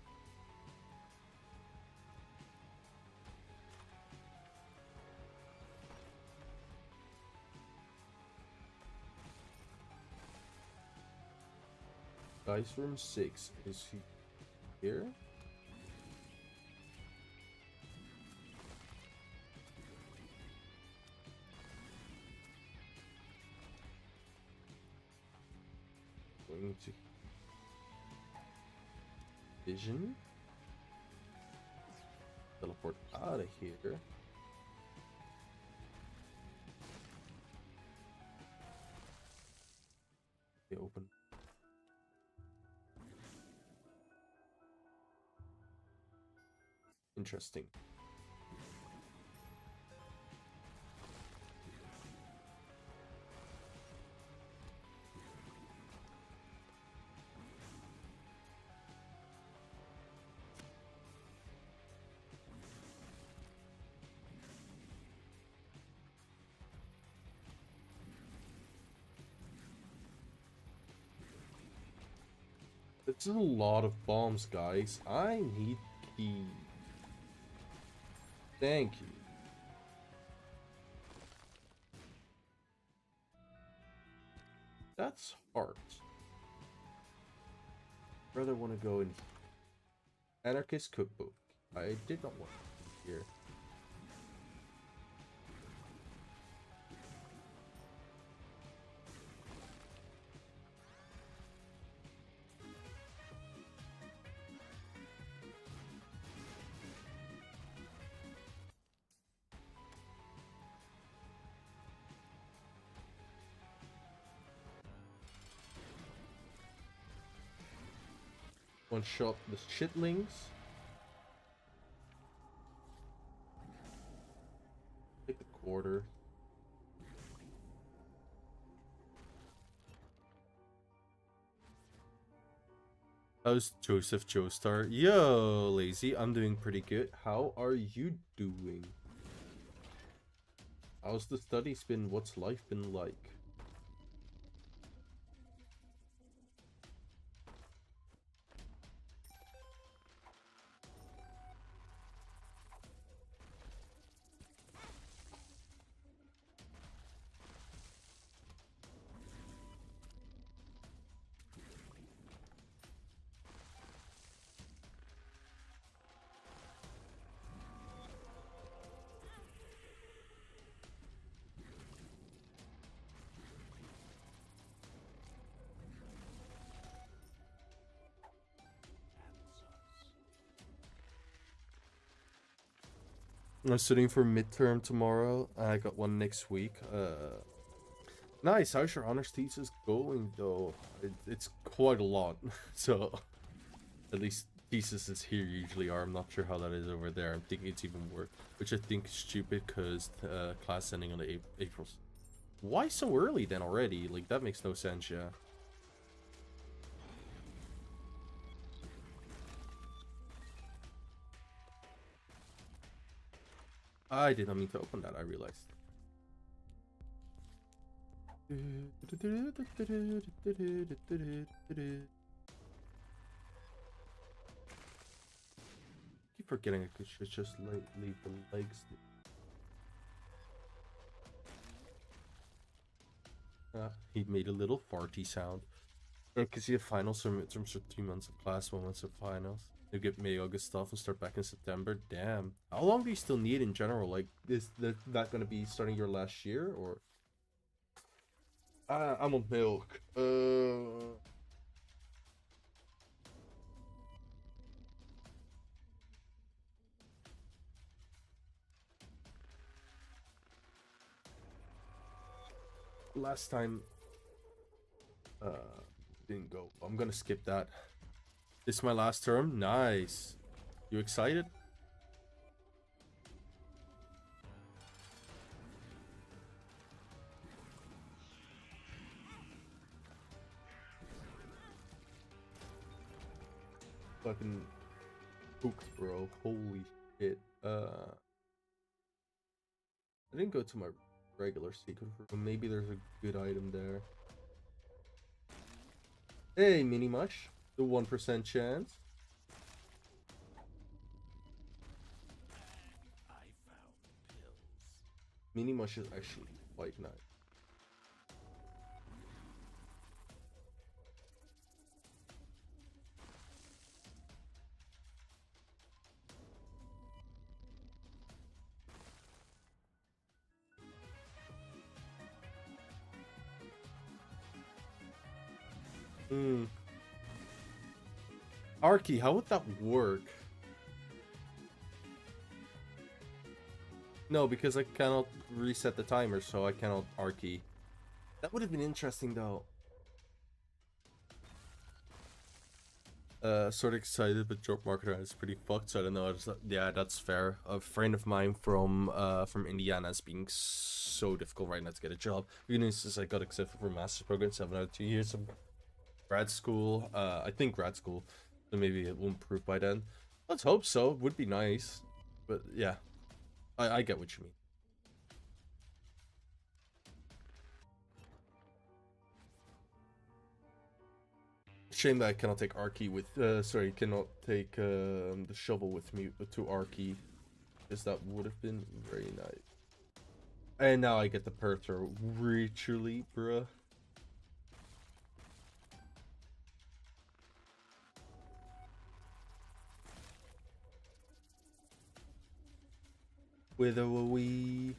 Dice room 6 is here. Going to vision. Teleport out of here. Okay, open. Interesting. This is a lot of bombs, guys. I need key. Thank you. That's hard. Rather want to go in Anarchist Cookbook. I did not want it here. One shot the shitlings. Take the quarter. How's Joseph Joestar? Yo, Lazy, I'm doing pretty good. How are you doing? How's the studies been? What's life been like? I'm studying for midterm tomorrow. I got one next week. Nice. How's your honors thesis going, though? It's quite a lot. So, at least theses here usually are. I'm not sure how that is over there. I'm thinking it's even worse, which I think is stupid because class ending on the April. Why so early then already? Like, that makes no sense, yeah. I did not mean to open that, I realized. Keep forgetting I could just leave the legs. He made a little farty sound. Because you have finals or midterms for 3 months of class, 1 month of finals. You get May, August stuff and start back in September. Damn. How long do you still need in general? Like, is that gonna be starting your last year or? I'm on milk. Last time, didn't go. I'm gonna skip that. This is my last term. Nice. You excited? Fucking poop, bro. Holy shit. I didn't go to my regular secret room. Maybe there's a good item there. Hey, Mini Mush. The 1% chance. I found pills. Mini Mush is actually quite nice. Arky, how would that work? No, because I cannot reset the timer, so I cannot Arky. That would have been interesting, though. Sort of excited, but job market is pretty fucked, so I don't know. Yeah, that's fair. A friend of mine from Indiana is being so difficult right now to get a job. The good news is I got accepted for a master's program, 7 out of 2 years of grad school. I think grad school, so maybe it will improve by then. Let's hope so. Would be nice, but yeah, I get what you mean. Shame that I cannot take Arky with, sorry, cannot take the shovel with me to Arky, because that would have been very nice. And now I get the Perthro, literally, bruh. Whither will we?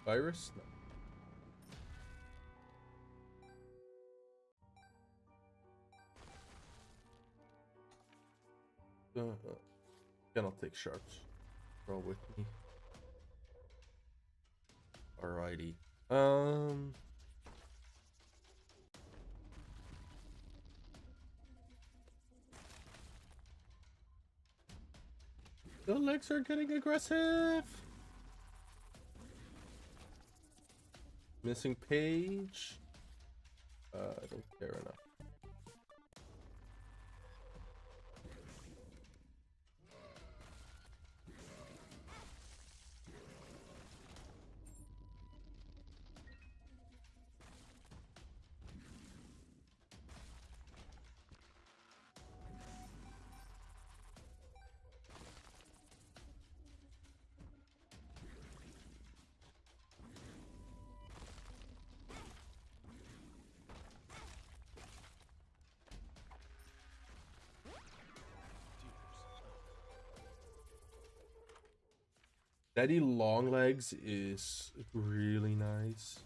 Virus? No. Cannot take sharps. Roll with me. Alrighty. The legs are getting aggressive. Missing page. I don't care enough. Daddy Longlegs is really nice.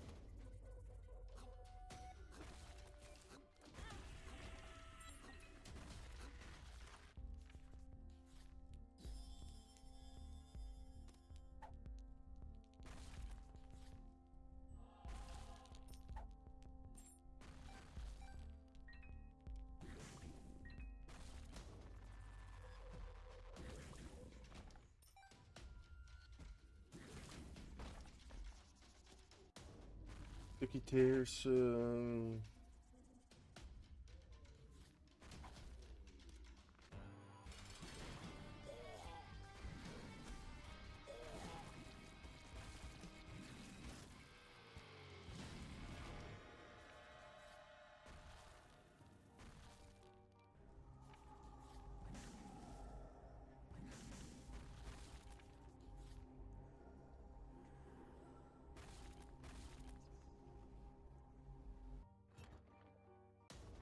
Cookie tears.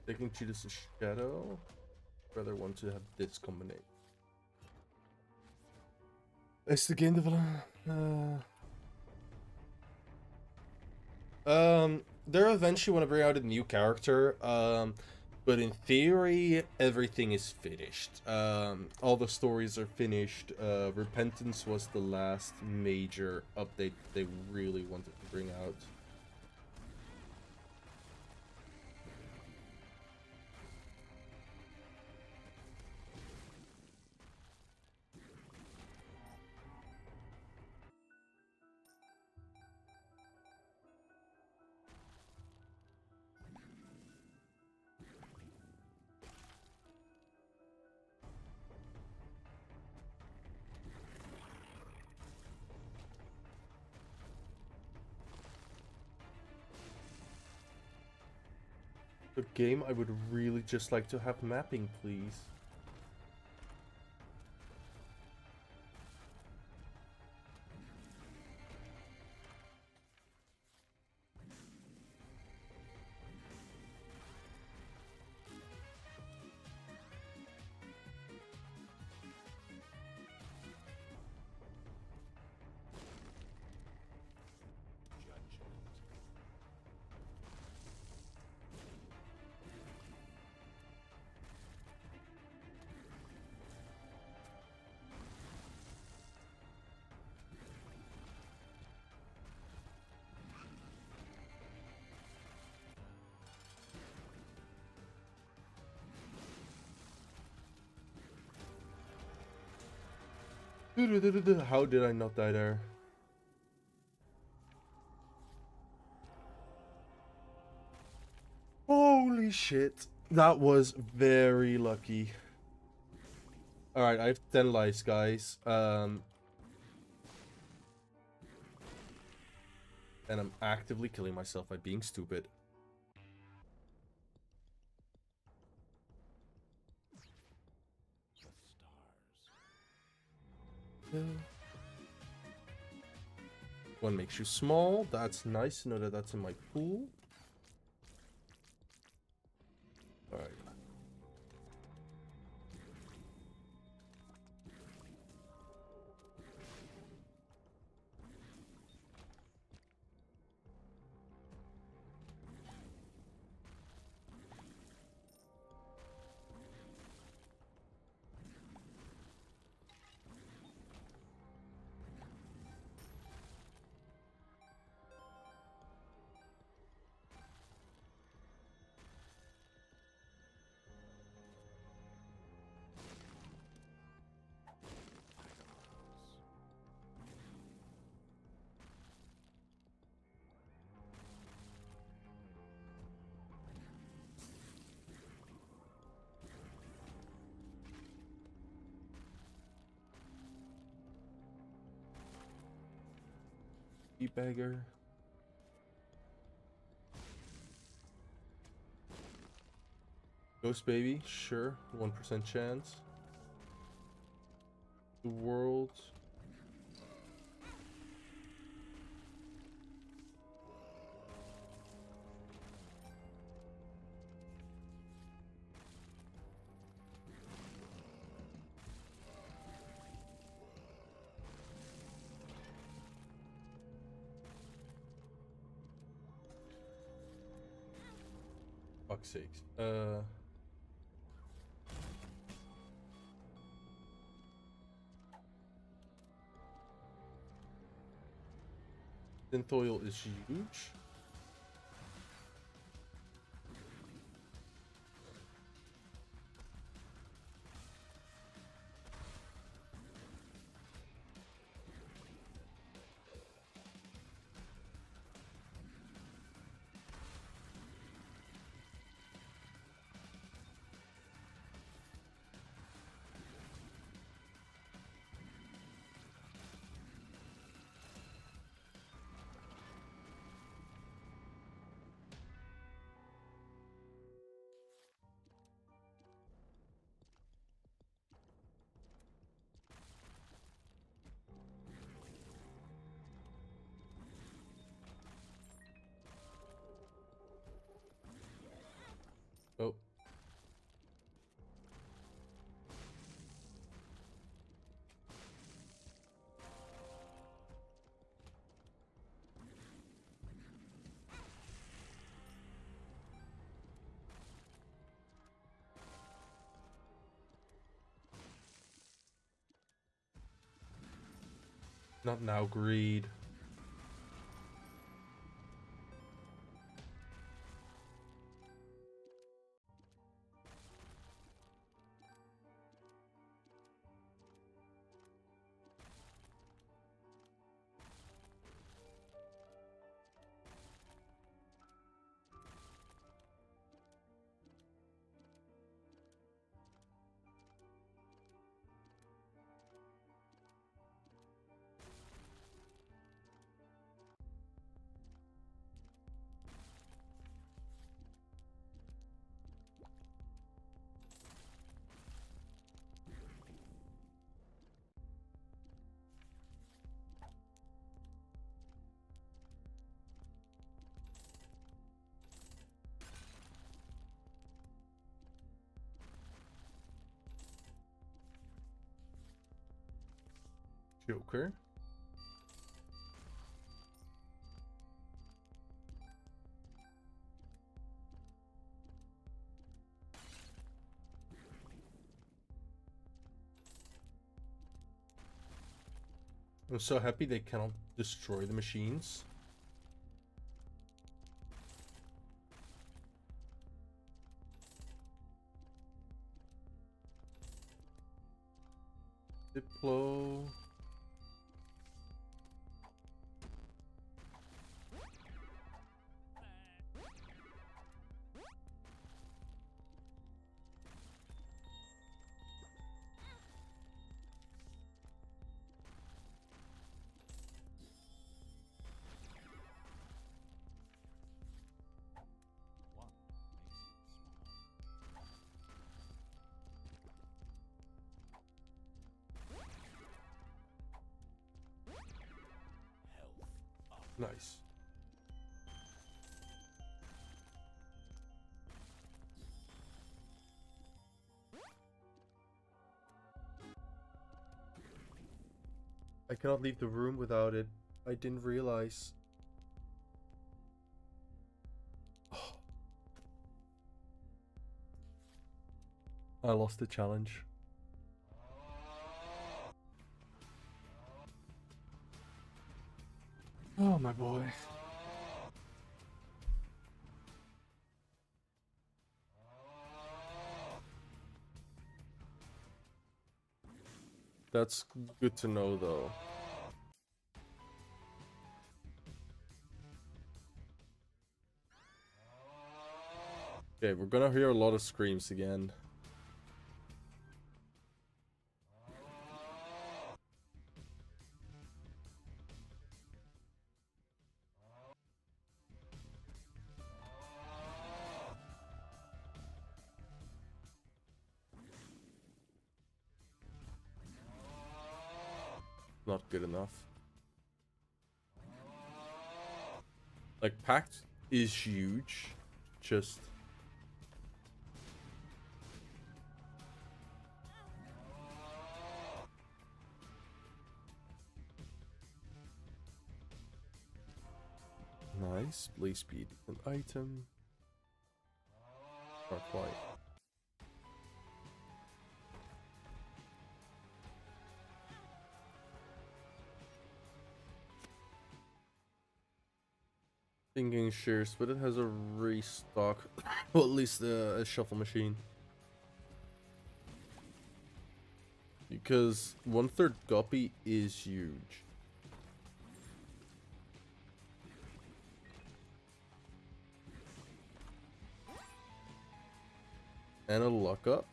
Taking Cheetah's Shadow. Rather want to have this combination. It's the game development. They're eventually want to bring out a new character. But in theory, everything is finished. All the stories are finished. Repentance was the last major update they really wanted to bring out. The game, I would really just like to have mapping, please. How did I not die there? Holy shit. That was very lucky. Alright, I have 10 lives, guys. And I'm actively killing myself by being stupid. One makes you small. That's nice to know that that's in my pool. Alright. Beggar. Ghost baby, sure. 1% chance. The world. Fuck's sakes. Synth oil is huge. Not now, greed. Joker. I'm so happy they cannot destroy the machines. Diplo. One makes you small. Health up. Nice. I cannot leave the room without it. I didn't realize. Oh. I lost the challenge. Oh my boy. That's good to know though. Okay, we're gonna hear a lot of screams again. Not good enough. Like, Pact is huge. Just... Nice. Blaze speed, an item. Not quite. Thinking shares, but it has a restock. Well, at least a shuffle machine. Because 1/3 Guppy is huge. And a luck up.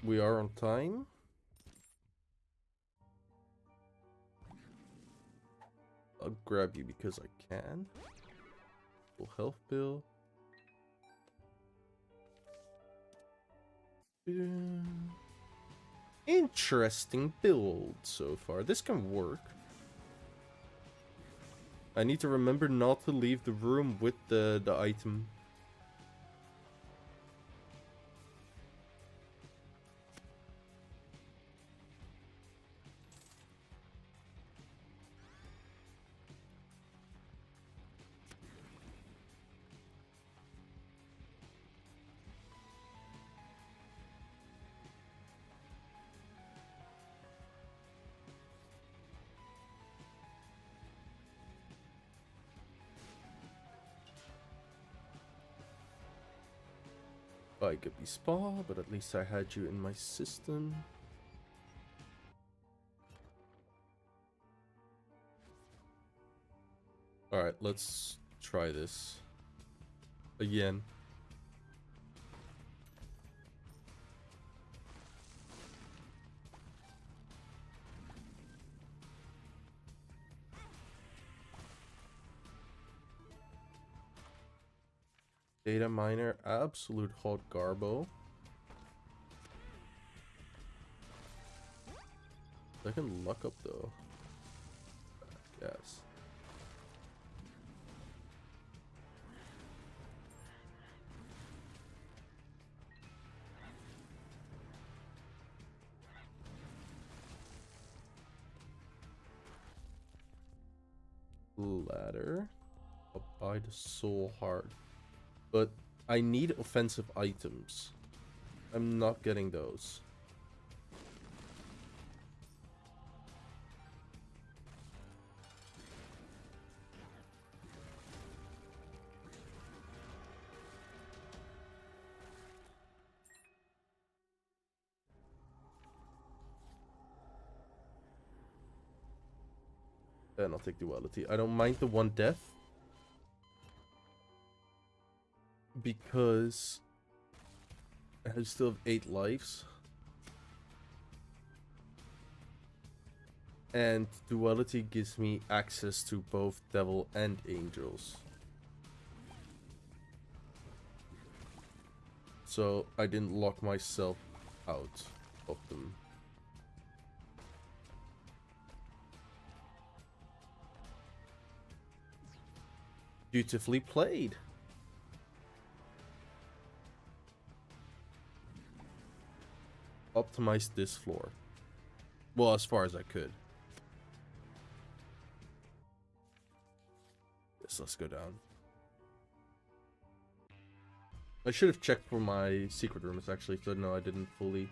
We are on time. I'll grab you because I can. Full health bill. Interesting build so far. This can work. I need to remember not to leave the room with the item. I could be Spa, but at least I had you in my system. Alright, let's try this. Again. Data miner, absolute hot garbo. I can luck up though. Yes. Ladder. I'll buy the soul heart. But I need offensive items. I'm not getting those. Then I'll take duality. I don't mind the one death. Because I still have 8 lives. And duality gives me access to both devil and angels. So I didn't lock myself out of them. Beautifully played. Optimized this floor. Well, as far as I could. Yes, let's go down. I should have checked for my secret rooms actually, so no, I didn't fully.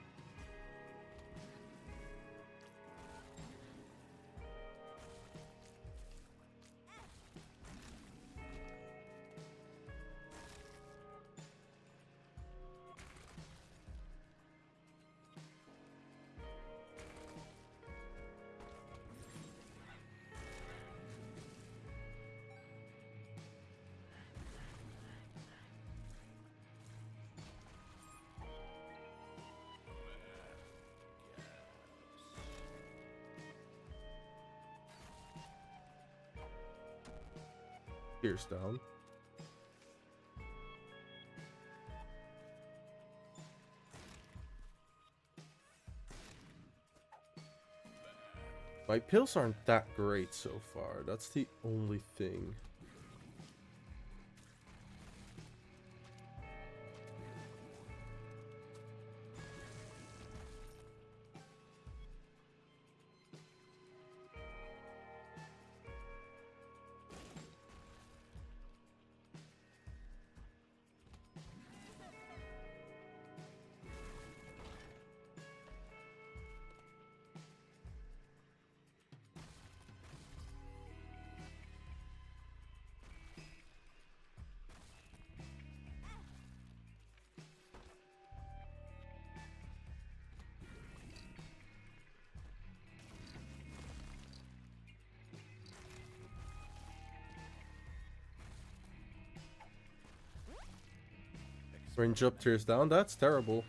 Pierce down. My pills aren't that great so far. That's the only thing. Range up, tears down. That's terrible.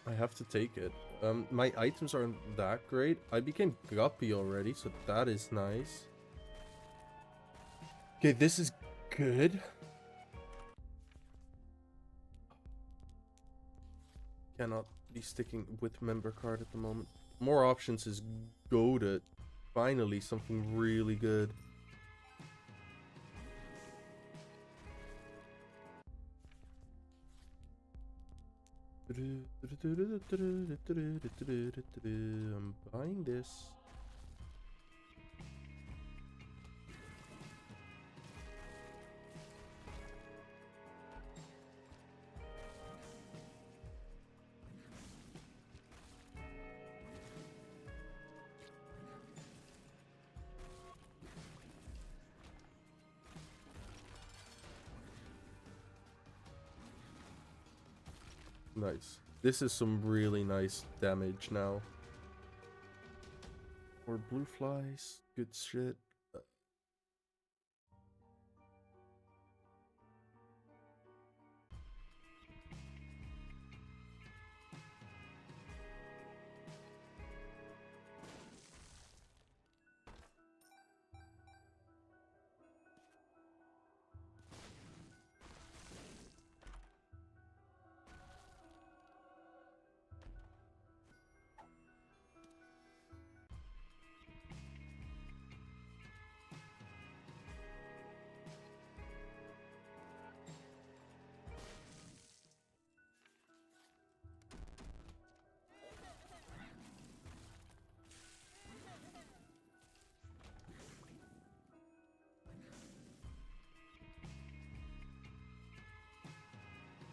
I have to take it. My items aren't that great. I became Guppy already, so that is nice. Okay, this is good. Cannot be sticking with member card at the moment. More options is goaded. Finally, something really good. I'm buying this. Nice. This is some really nice damage now. More blue flies. Good shit.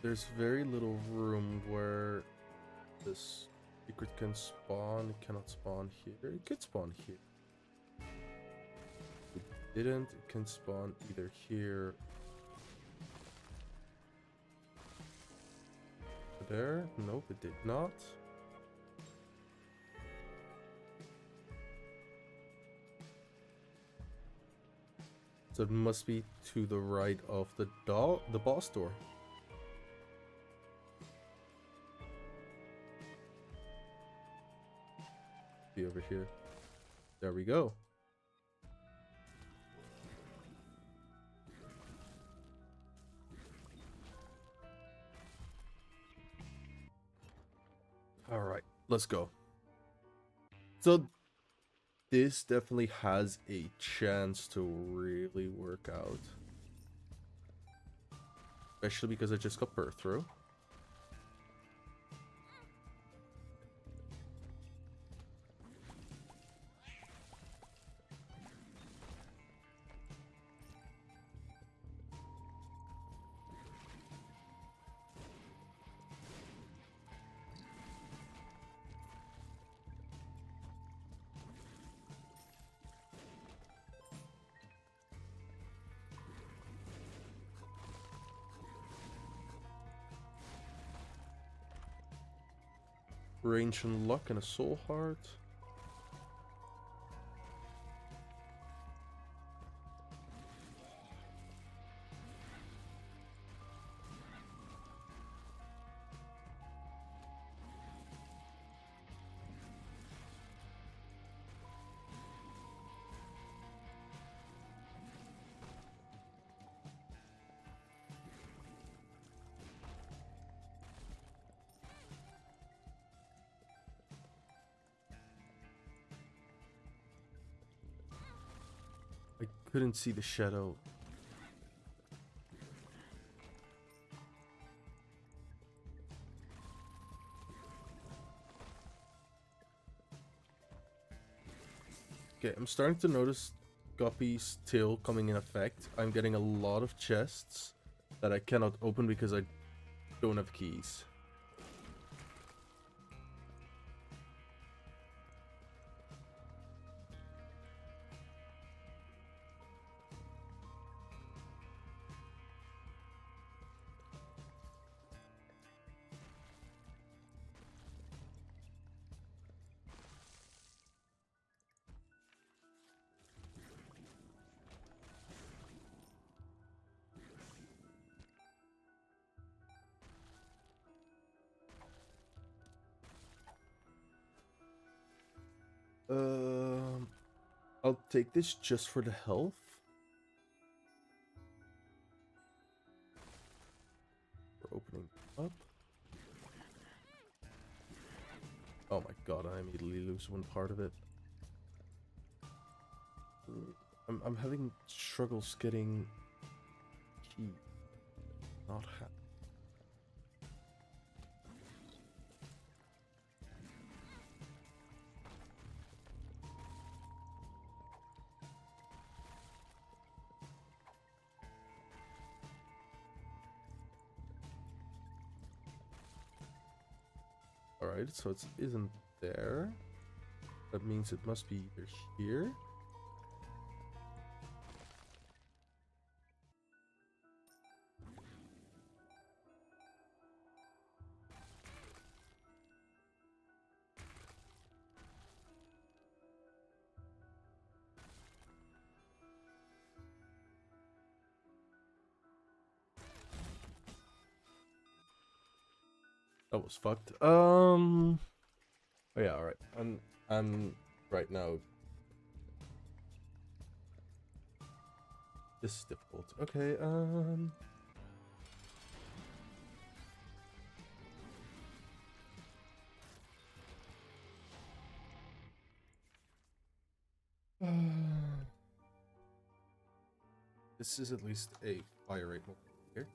There's very little room where this secret can spawn. It cannot spawn here. It could spawn here. It didn't. It can spawn either here. There? Nope, it did not. So it must be to the right of the boss door. Be over here. There we go. All right, let's go. So this definitely has a chance to really work out. Especially because I just got birth through. Range and luck and a soul heart. I couldn't see the shadow. Okay, I'm starting to notice Guppy's tail coming in effect. I'm getting a lot of chests that I cannot open because I don't have keys. I'll take this just for the health. We're opening up. Oh my god, I immediately lose one part of it. I'm having struggles getting key. Not happy. Alright, so it isn't there. That means it must be either here. That was fucked. Oh yeah, alright. I'm right now. This is difficult. Okay, this is at least a fire rate moment here.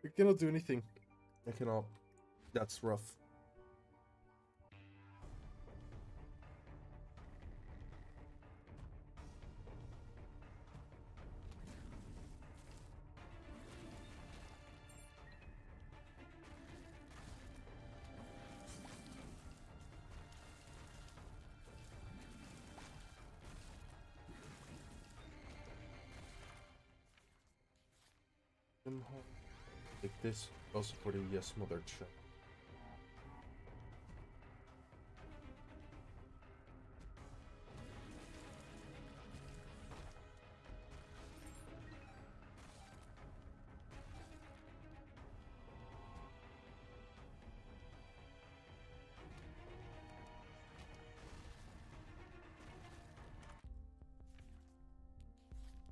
I cannot do anything. I cannot. That's rough. Like this, also for the yes mother check.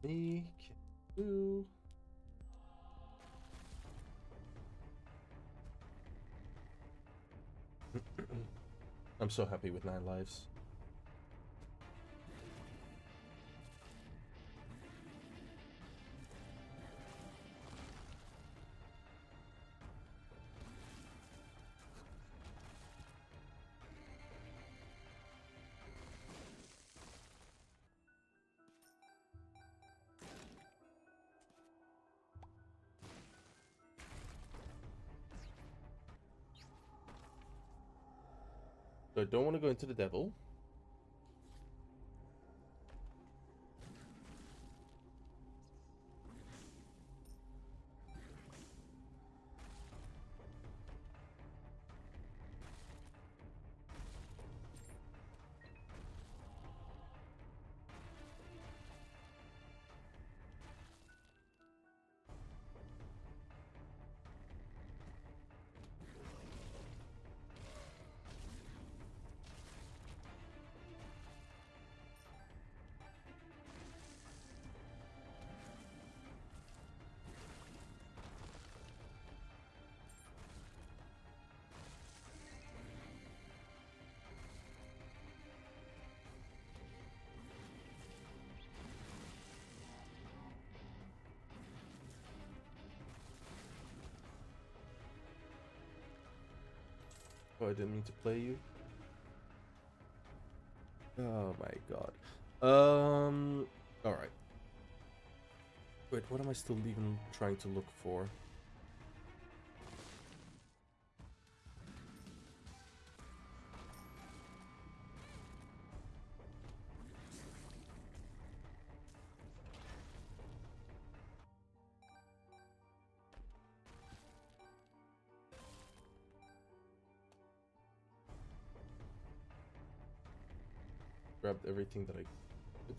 Me can do. I'm so happy with 9 lives. So I don't want to go into the devil. Oh, I didn't mean to play you. Oh my god. Alright. Wait, what am I still even trying to look for? Grabbed everything that I could.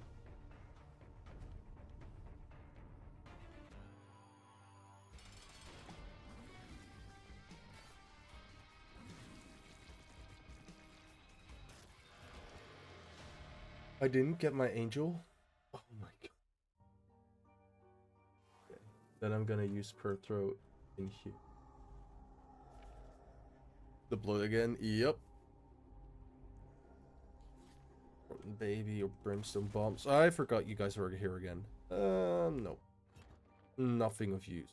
I didn't get my angel. Oh my god. Okay. Then I'm gonna use per throw in here. The blood again. Yep. Baby or brimstone bombs. I forgot you guys were here again. No. Nothing of use.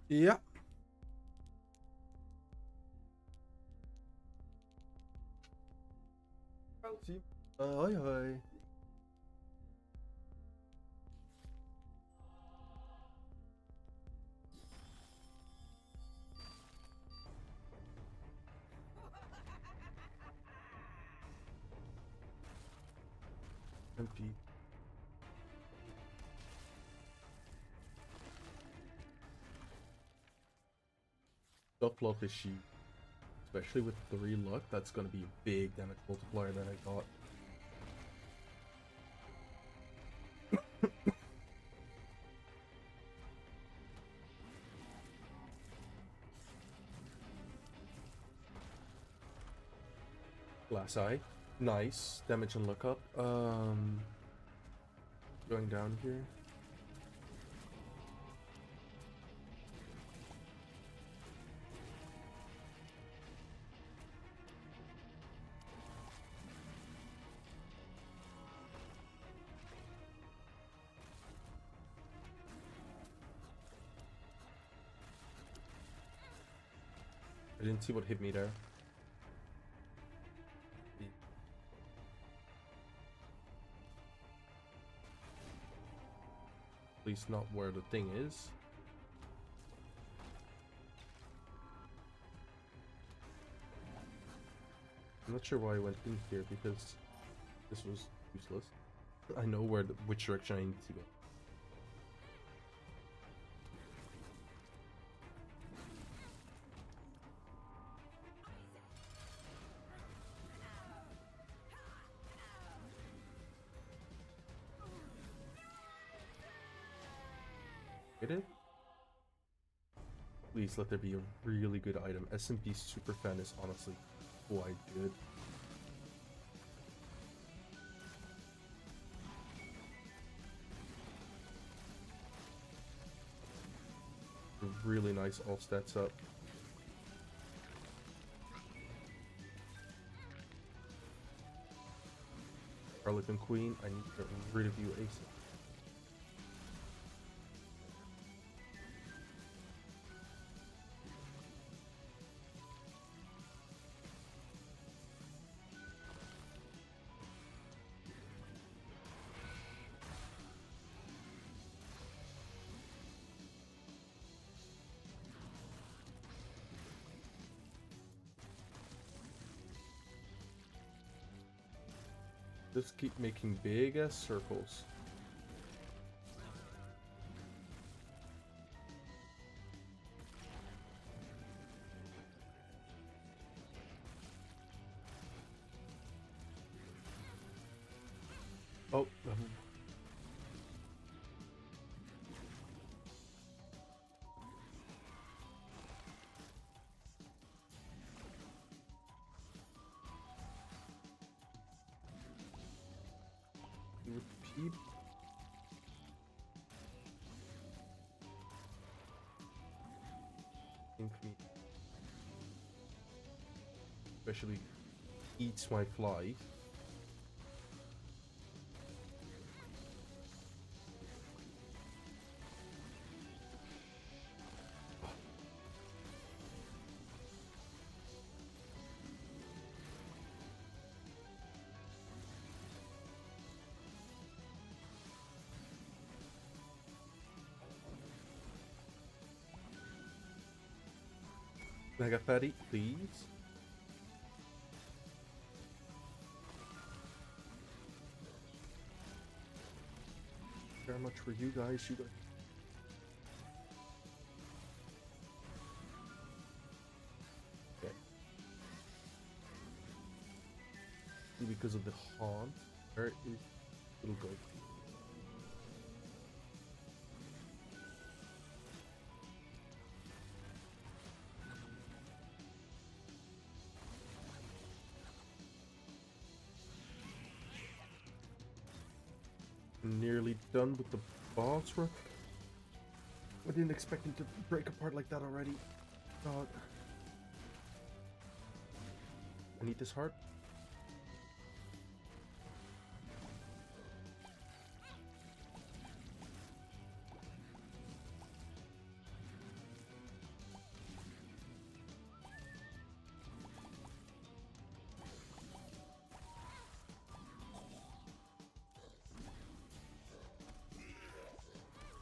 Yeah. Sim. Oi, oi. MP. Stuff luck is she. Especially with 3 luck, that's gonna be a big damage multiplier that I got. Glass eye. Nice. Damage and look up. Going down here. I didn't see what hit me there. At least not where the thing is. I'm not sure why I went in here because this was useless. I know which direction I need to go. Get it? Please let there be a really good item. SMP Superfan is honestly quite good. Really nice all stats up. Harlequin Queen, I need to get rid of you ASAP. Just keep making big ass circles. Oh, repeat. Especially eats my fly. Mega Fatty, please. Very much for you guys. You guys. Okay. Because of the haunt, where is little goat? Nearly done with the boss rush. I didn't expect him to break apart like that already. God. I need this heart.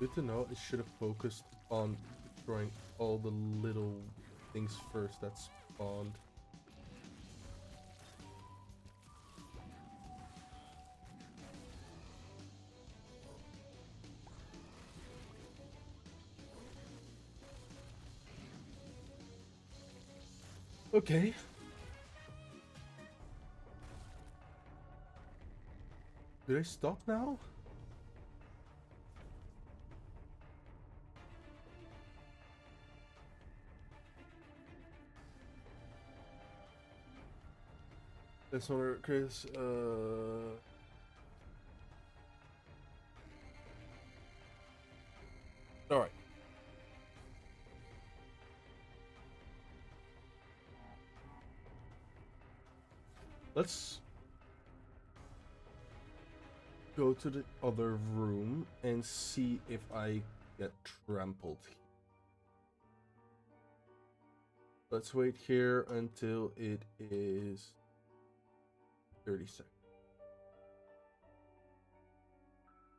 Good to know. I should have focused on destroying all the little things first that spawned. Okay. Did I stop now? That's one, Chris. All right. Let's go to the other room and see if I get trampled. Let's wait here until it is 30 seconds.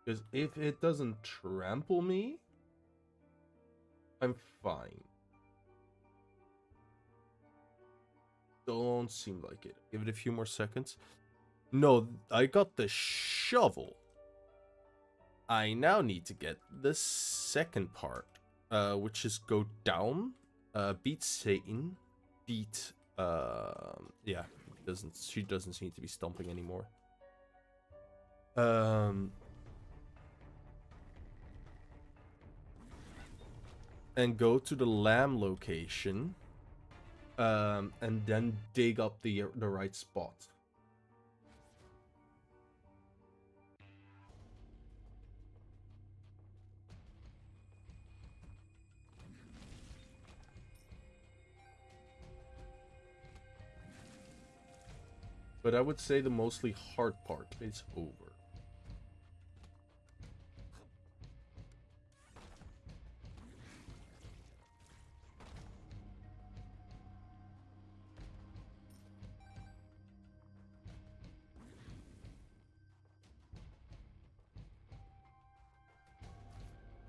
Because if it doesn't trample me, I'm fine. Don't seem like it. Give it a few more seconds. No, I got the shovel. I now need to get the second part, which is go down, beat Satan, beat, yeah, she doesn't seem to be stomping anymore. And go to the lamb location, and then dig up the right spot. But I would say the mostly hard part is over.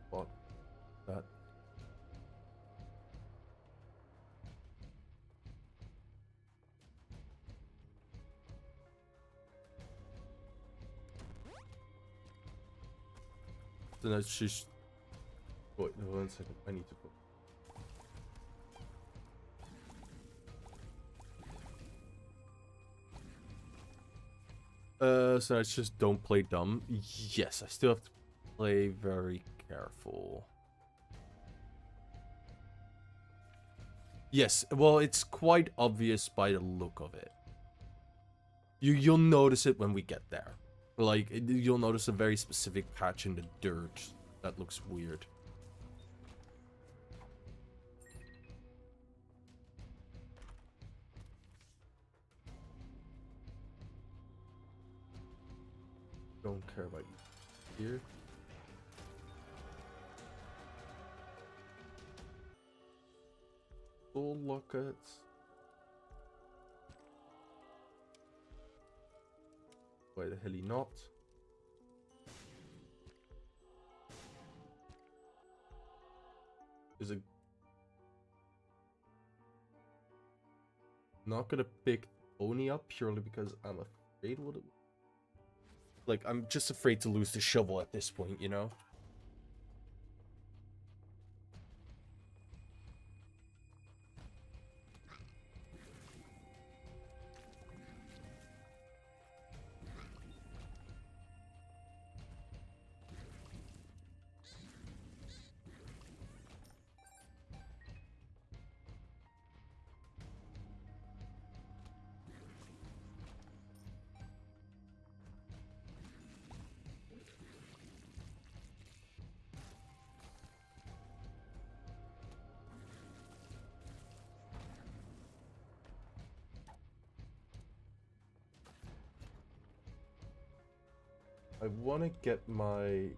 But that. Then that's just. Wait, no, 1 second. I need to go. So it's just don't play dumb. Yes, I still have to play very careful. Yes, well, it's quite obvious by the look of it. You'll notice it when we get there. Like, you'll notice a very specific patch in the dirt that looks weird. Don't care about you here. Soul lockets. Why the hell he not? Is it not gonna pick Oni up purely because I'm afraid what it. Like, I'm just afraid to lose the shovel at this point, you know? I want to get my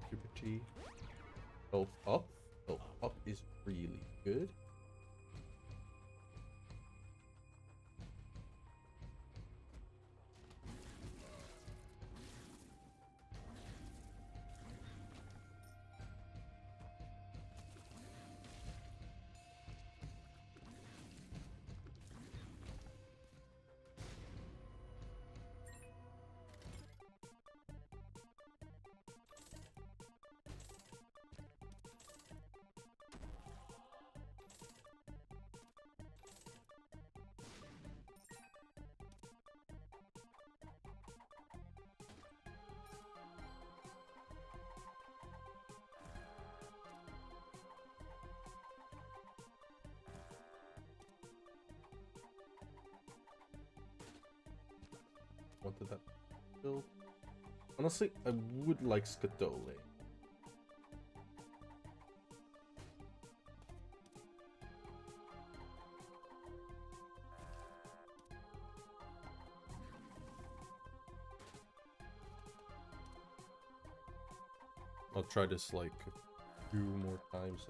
puberty health up. Health up is really good. wanted that build. Honestly, I would like Scatole. I'll try this like a few more times.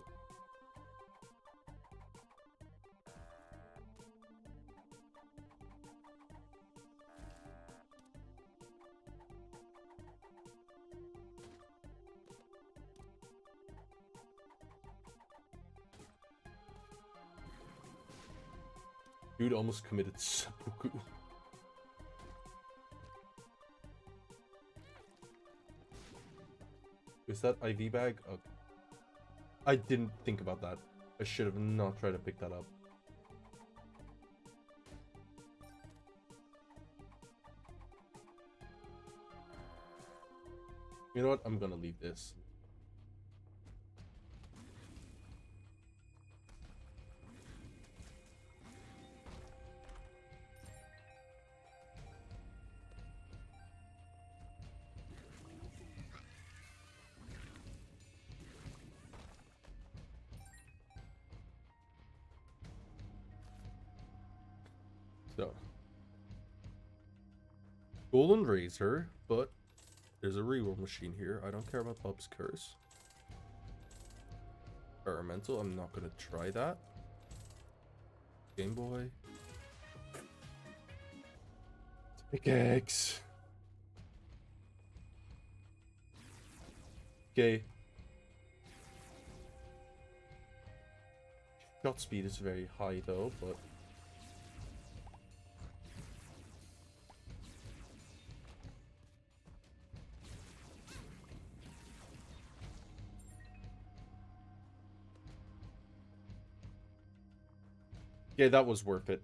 Dude almost committed seppuku. Is that IV bag? Oh. I didn't think about that. I should have not tried to pick that up. You know what? I'm gonna leave this. So, Golden Razor, but there's a reroll machine here. I don't care about Bub's Curse. Experimental, I'm not gonna try that. Game Boy. Pickaxe. Okay. Shot speed is very high though, but yeah, that was worth it.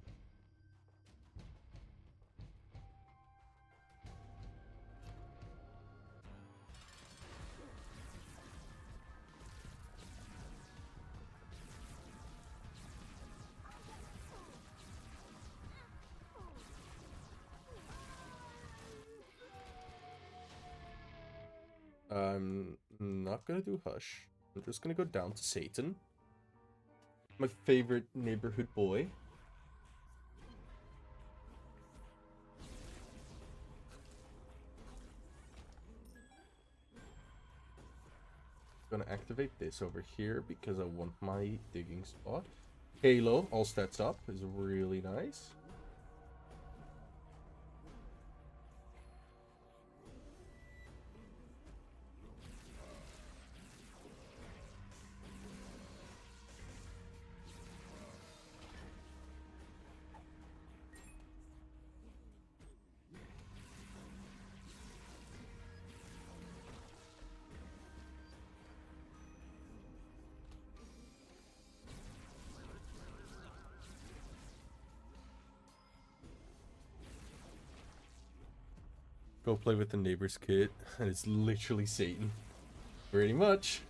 I'm not gonna do Hush. I'm just gonna go down to Satan. My favorite neighborhood boy. Gonna activate this over here because I want my digging spot. Halo, all stats up, is really nice. Go play with the neighbor's kid, and it's literally Satan. Pretty much.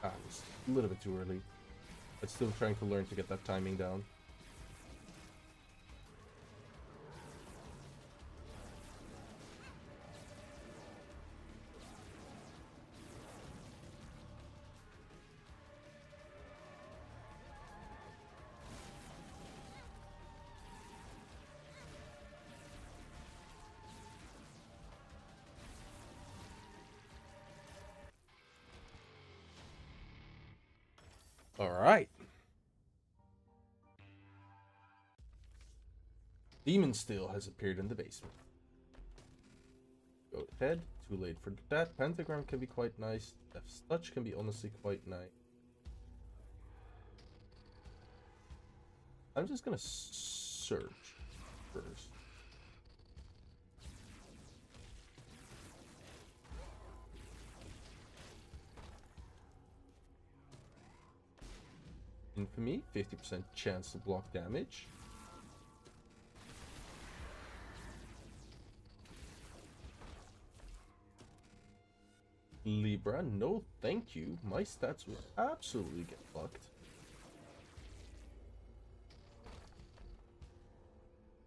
Ah, it's a little bit too early. I'm still trying to learn to get that timing down. Alright. Demon Steel has appeared in the basement. Go ahead. Too late for that. Pentagram can be quite nice. Death's Touch can be honestly quite nice. I'm just gonna search first. Infamy, 50% chance to block damage. Libra, no thank you. My stats will absolutely get fucked.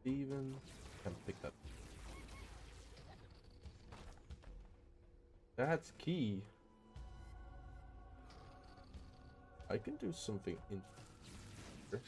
Steven, can't pick that. That's key. I can do something in here.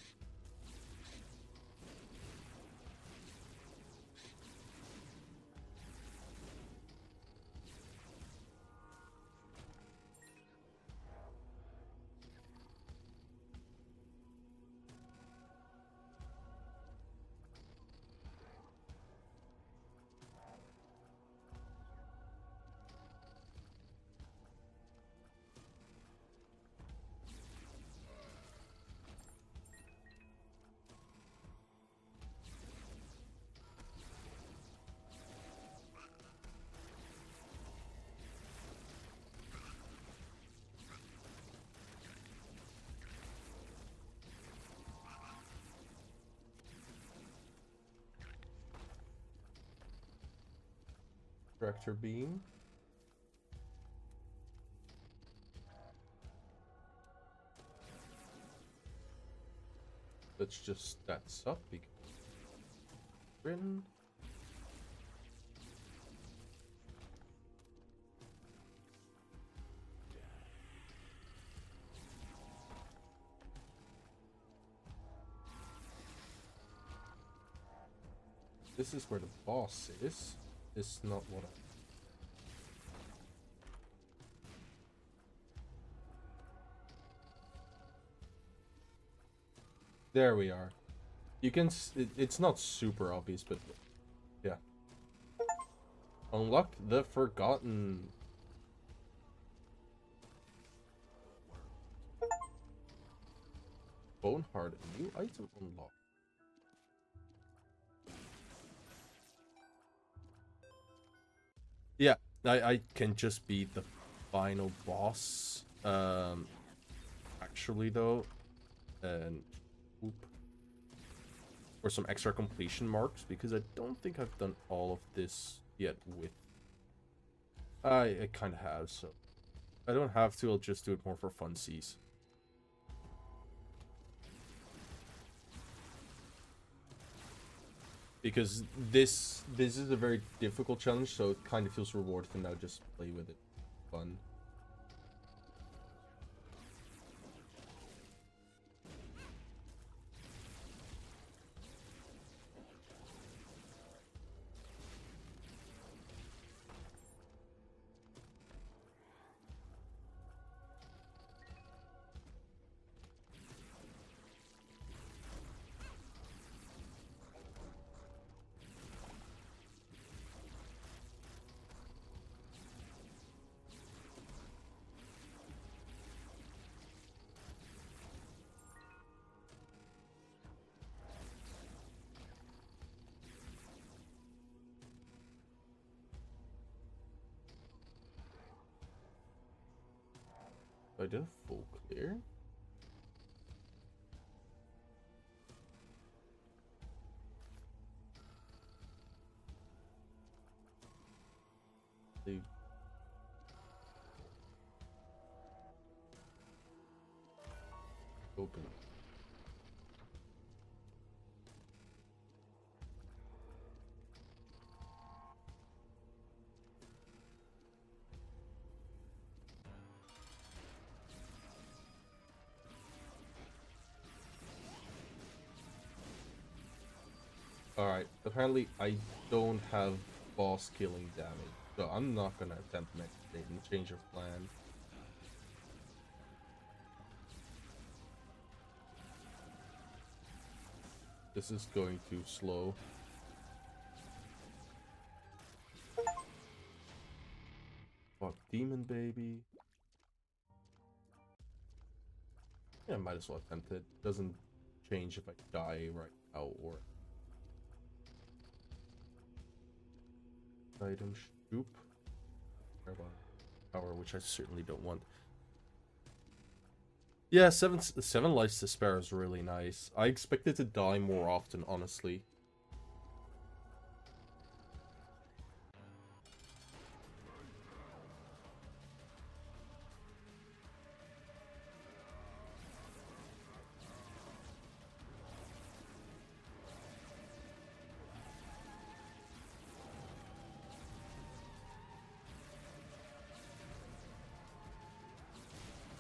Tractor beam. Let's just stats up because Rin. This is where the boss is. It's not what I... There we are. You can... It's not super obvious, but... Yeah. Unlocked the Forgotten. Boneheart, a new item unlocked. Yeah, I can just beat the final boss. Actually though, and oop, for some extra completion marks because I don't think I've done all of this yet with. I kind of have, so I don't have to. I'll just do it more for funsies. Because this is a very difficult challenge, so it kind of feels rewarding to now just play with it. Fun. I did a full clear. They open. Alright, apparently I don't have boss killing damage, so I'm not gonna attempt next stage and change of plan. This is going too slow. Fuck, demon baby. Yeah, might as well attempt it. Doesn't change if I die right now or... Item shoop. Power, which I certainly don't want. Yeah, seven lives to spare is really nice. I expected to die more often, honestly.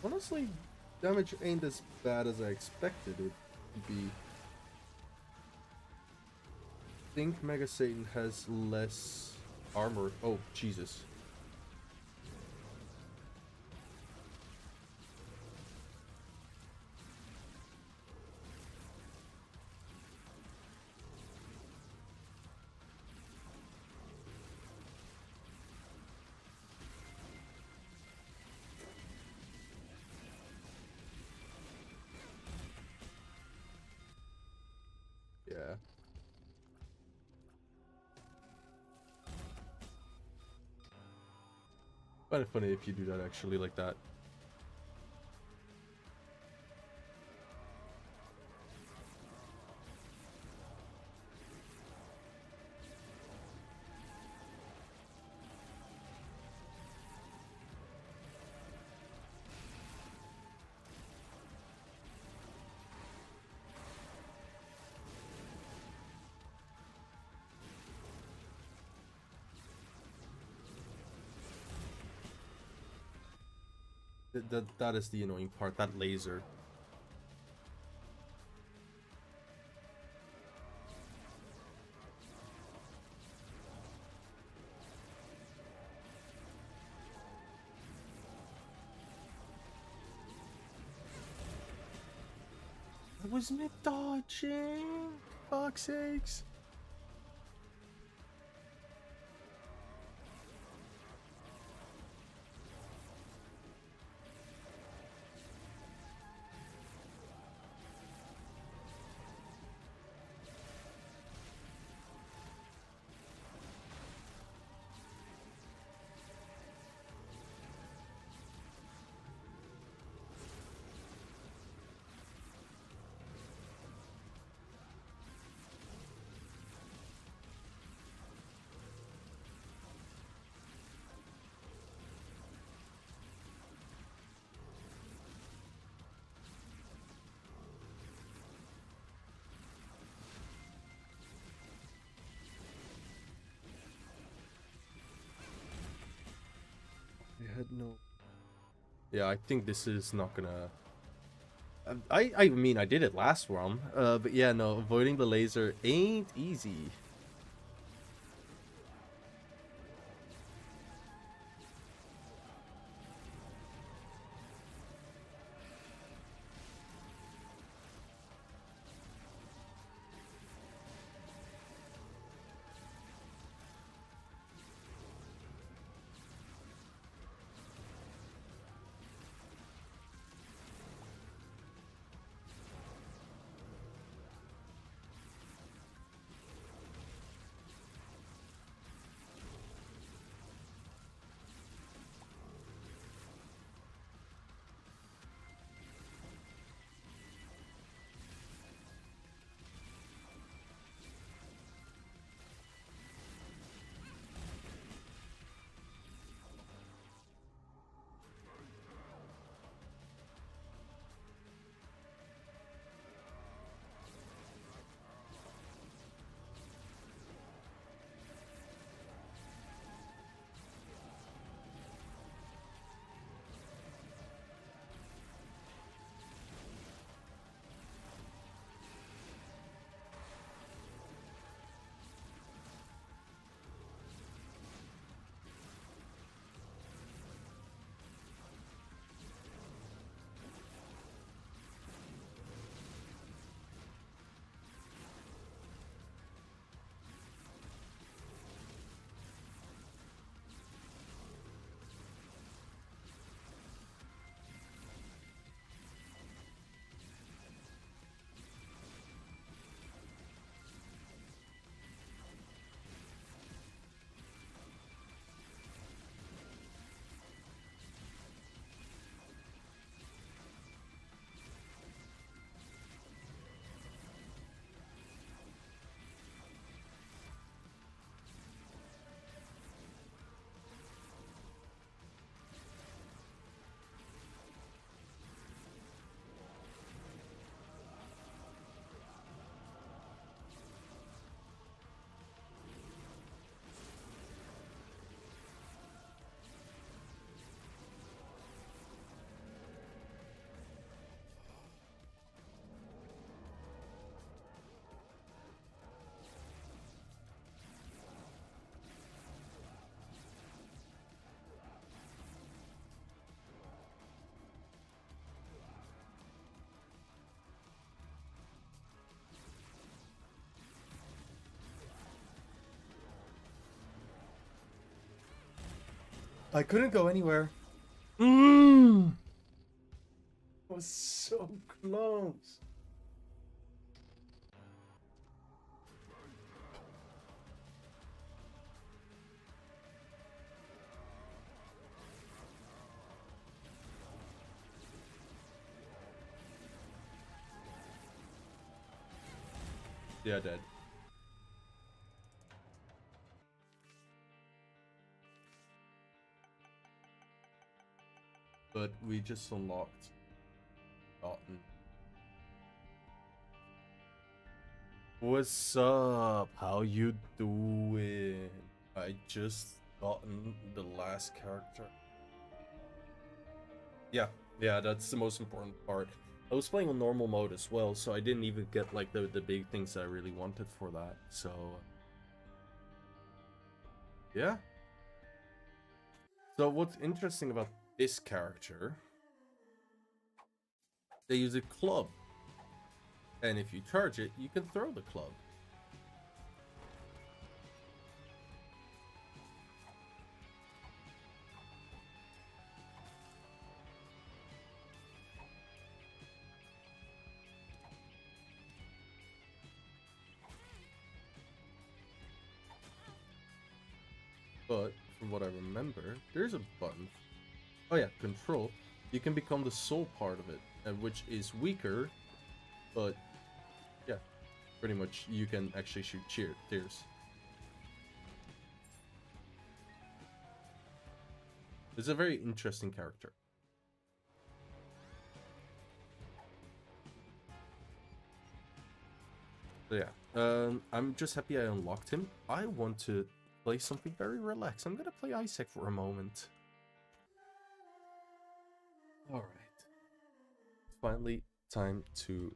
Honestly, damage ain't as bad as I expected it to be. I think Mega Satan has less armor. Oh, Jesus. Yeah. Kind of funny if you do that actually like that. That is the annoying part, that laser. I was mid dodging. Fuck's sakes. I had no. Yeah, I think this is not gonna. I mean, I did it last round, but yeah, no, avoiding the laser ain't easy. I couldn't go anywhere. It was so close. Yeah, dead. But we just unlocked Gotten. What's up? How you doing? I just gotten the last character. Yeah, that's the most important part. I was playing on normal mode as well, so I didn't even get like the big things I really wanted for that. So yeah. So what's interesting about this character? They use a club, and if you charge it, you can throw the club. But from what I remember, there's a button. Oh yeah, control. You can become the soul part of it, and which is weaker, but yeah, pretty much you can actually shoot tears. It's a very interesting character. So yeah, I'm just happy I unlocked him. I want to play something very relaxed. I'm gonna play Isaac for a moment. All right, finally time to.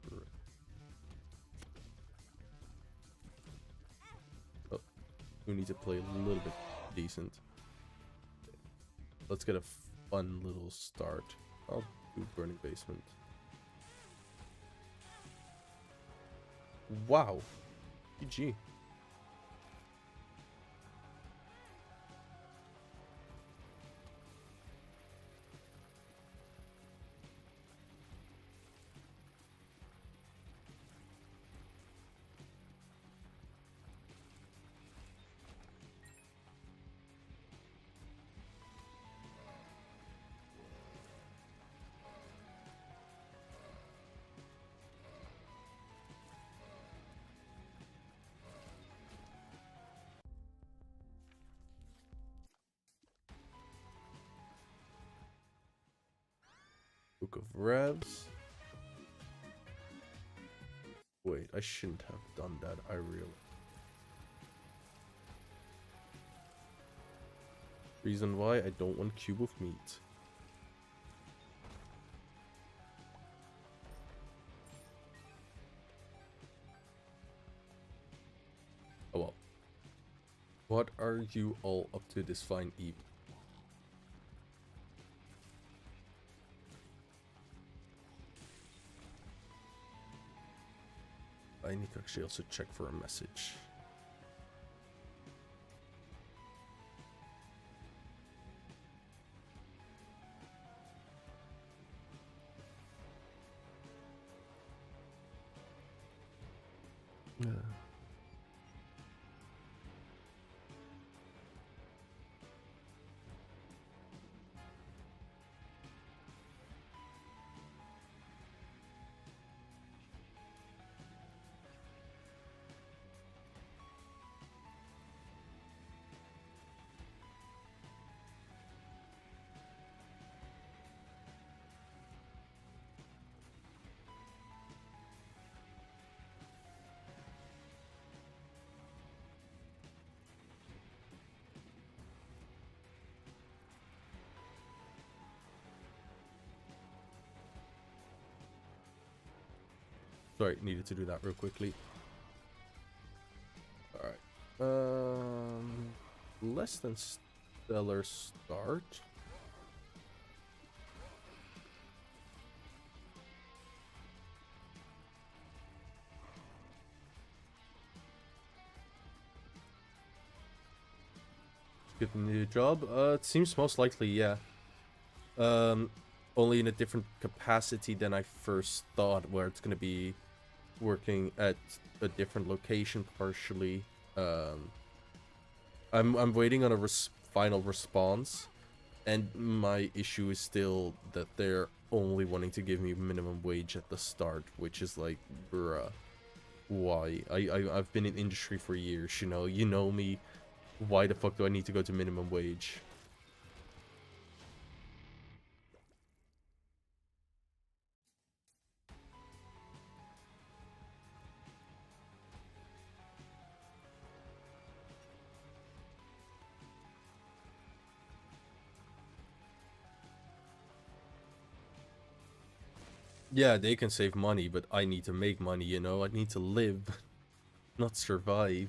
Oh, we need to play a little bit decent. Let's get a fun little start. I'll do Burning Basement. Wow. GG. Book of Revs. Wait, I shouldn't have done that, I really. Reason why I don't want Cube of Meat. Oh well. What are you all up to this fine evening? I need to actually also check for a message. Yeah. Sorry, needed to do that real quickly. Alright. Less than stellar start. Get a new job? It seems most likely, yeah. Only in a different capacity than I first thought, where it's gonna be working at a different location partially. I'm waiting on a final response, and my issue is still that they're only wanting to give me minimum wage at the start, which is like, bruh, why? I've been in industry for years, you know me. Why the fuck do I need to go to minimum wage? Yeah, they can save money, but I need to make money, you know? I need to live, not survive.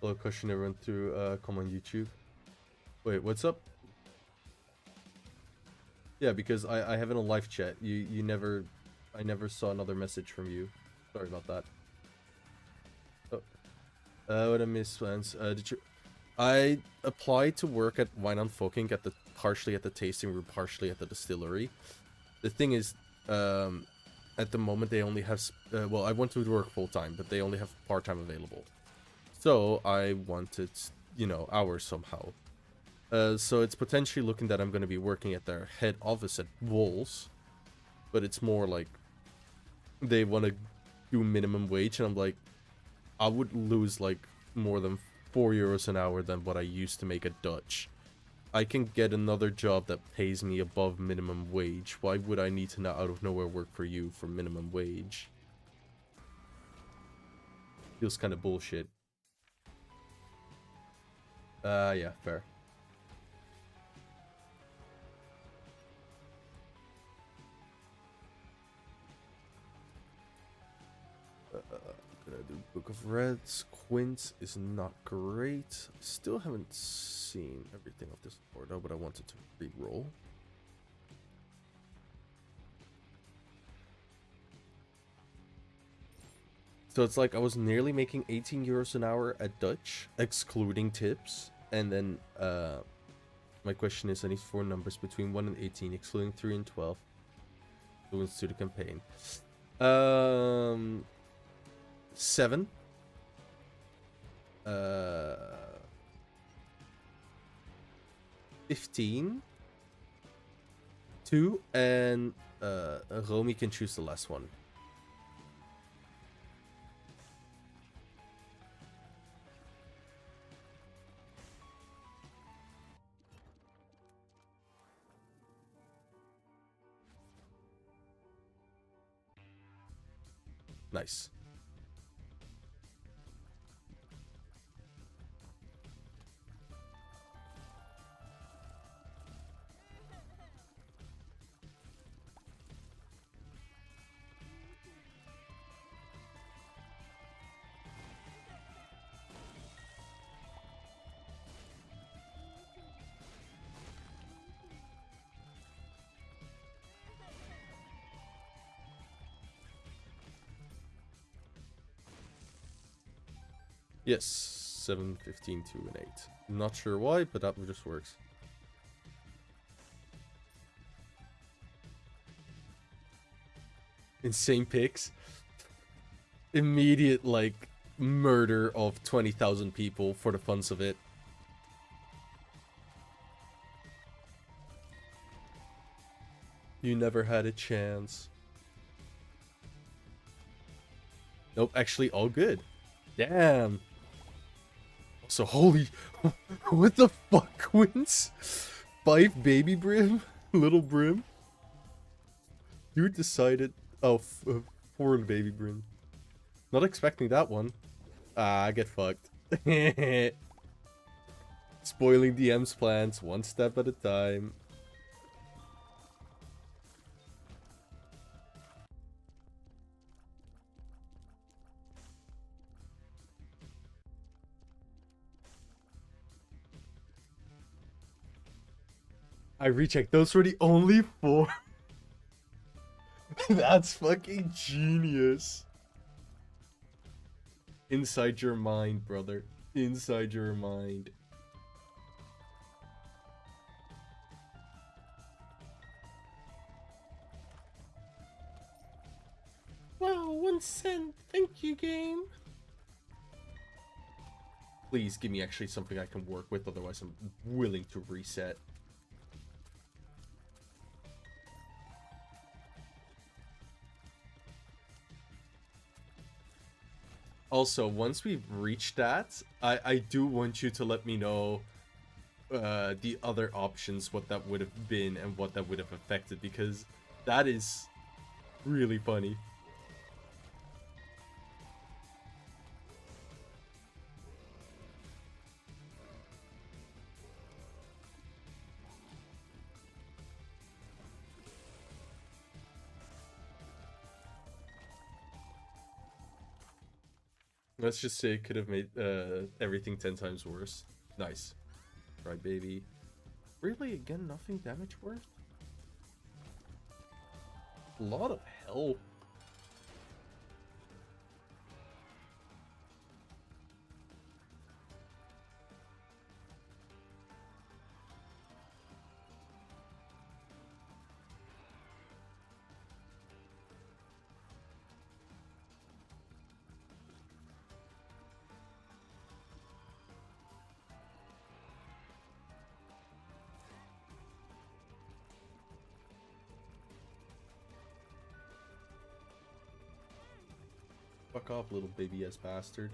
Hello, question everyone through, come on YouTube. Wait, what's up? Yeah, because I have it on live chat. I never saw another message from you. Sorry about that. What I missed plans. I applied to work at Wine on Fucking partially at the tasting room, partially at the distillery. The thing is, at the moment they only have, well, I want to work full time, but they only have part time available. So I wanted, hours somehow. So it's potentially looking that I'm going to be working at their head office at Wolves, but it's more like they want to do minimum wage, and I'm like, I would lose like more than €4 an hour than what I used to make at Dutch. I can get another job that pays me above minimum wage. Why would I need to now out of nowhere work for you for minimum wage? Feels kind of bullshit. Yeah, fair. Gonna do Book of Reds. Quint is not great. Still haven't seen everything of this Ordo, but I wanted to re-roll. So it's like I was nearly making €18 an hour at Dutch, excluding tips. And then my question is, I need 4 numbers between 1 and 18, excluding 3 and 12. Influence to the campaign. 7. 15. 2, and Romy can choose the last one. Nice. Yes, 7, 15, 2, and 8. Not sure why, but that just works. Insane picks. Immediate, like, murder of 20,000 people for the funs of it. You never had a chance. Nope, actually all good. Damn. So holy, what the fuck, Quince? 5 baby Brim? Little Brim? You decided, oh, 4 baby Brim. Not expecting that one. Ah, I get fucked. Spoiling DM's plans, one step at a time. I rechecked. Those were the only 4. That's fucking genius. Inside your mind, brother. Inside your mind. Wow, 1 cent. Thank you, game. Please give me actually something I can work with, otherwise I'm willing to reset. Also, once we've reached that, I do want you to let me know the other options, what that would have been and what that would have affected, because that is really funny. Let's just say it could have made everything 10 times worse. Nice. Right, baby. Really, again, nothing damage worth? A lot of hell. Fuck off, little baby-ass bastard.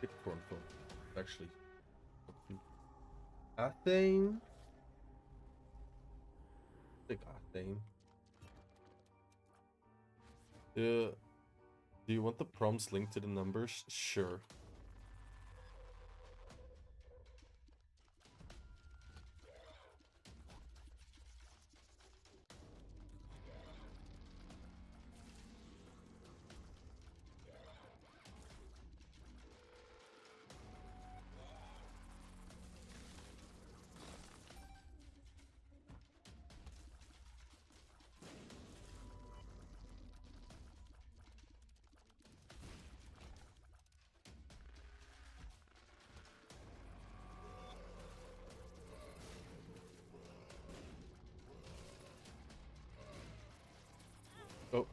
Big cornflow. Actually. Athane? Big Athane. Do you want the prompts linked to the numbers? Sure. Oh.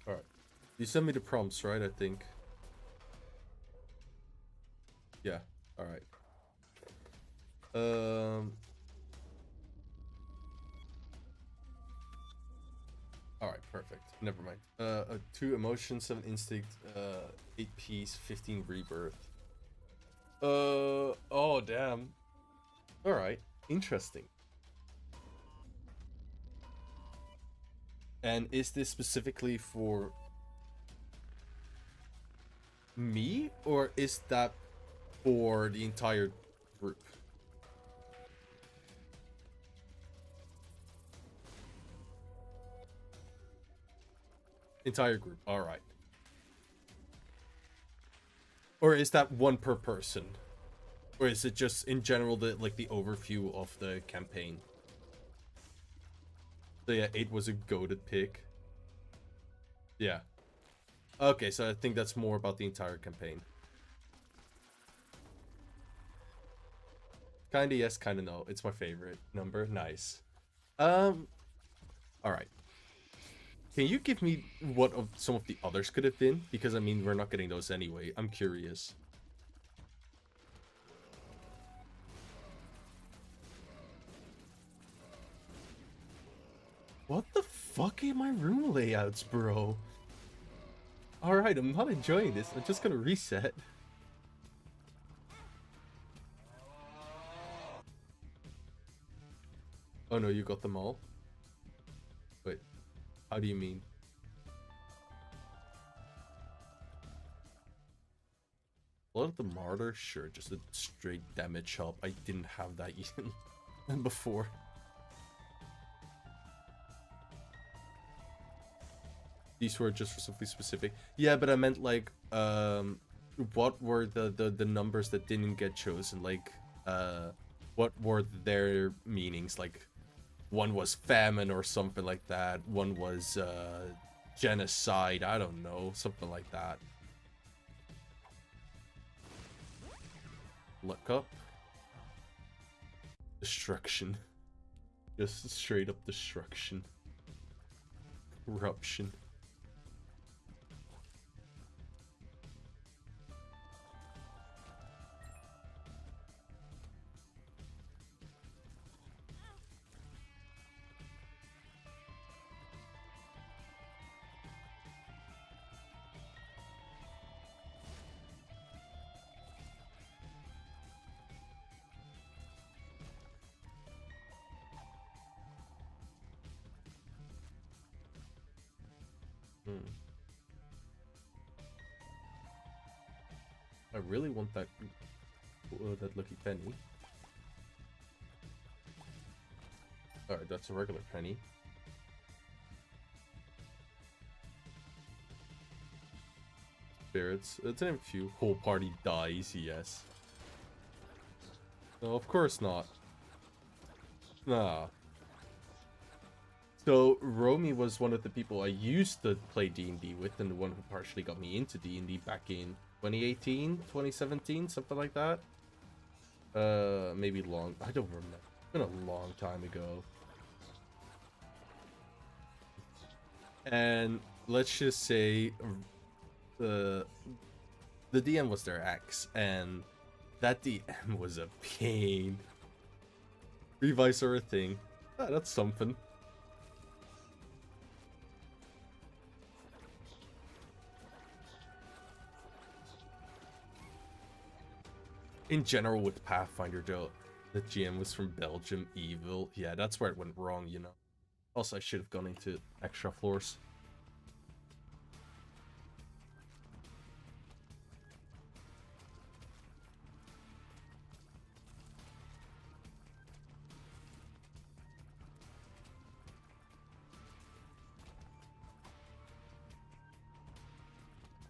Alright. You sent me the prompts, right? I think. Yeah. Alright. Alright, perfect. Never mind. 2 emotion, 7 instinct, 8 peace, 15 rebirth. Oh damn. Alright. Interesting. And is this specifically for me, or is that for the entire group? Entire group, alright. Or is that one per person? Or is it just in general the overview of the campaign? So yeah, 8 was a goated pick. Yeah. Okay, so I think that's more about the entire campaign. Kinda yes, kinda no. It's my favorite number. Nice. Alright. Can you give me what of some of the others could have been? Because I mean, we're not getting those anyway. I'm curious. What the fuck are my room layouts, bro? Alright, I'm not enjoying this. I'm just gonna reset. Oh no, you got them all? Wait, how do you mean? A lot of the Martyr? Sure, just a straight damage shop. I didn't have that even before. These were just for something specific. Yeah, but I meant like, what were the numbers that didn't get chosen? Like, what were their meanings? Like, one was famine or something like that. One was, genocide. I don't know. Something like that. Look up. Destruction. Just straight up destruction. Corruption. I really want that that lucky penny. Alright, that's a regular penny. Spirits. It's in a few. Whole party dies, yes. No, of course not. Nah. So, Romy was one of the people I used to play D&D with, and the one who partially got me into D&D back in 2018, 2017, something like that. Maybe long. I don't remember. It's been a long time ago. And let's just say the DM was their ex, and that DM was a pain. Revice are a thing. Ah, that's something. In general, with Pathfinder, Joe, the GM was from Belgium, evil. Yeah, that's where it went wrong, you know. Also, I should have gone into extra floors.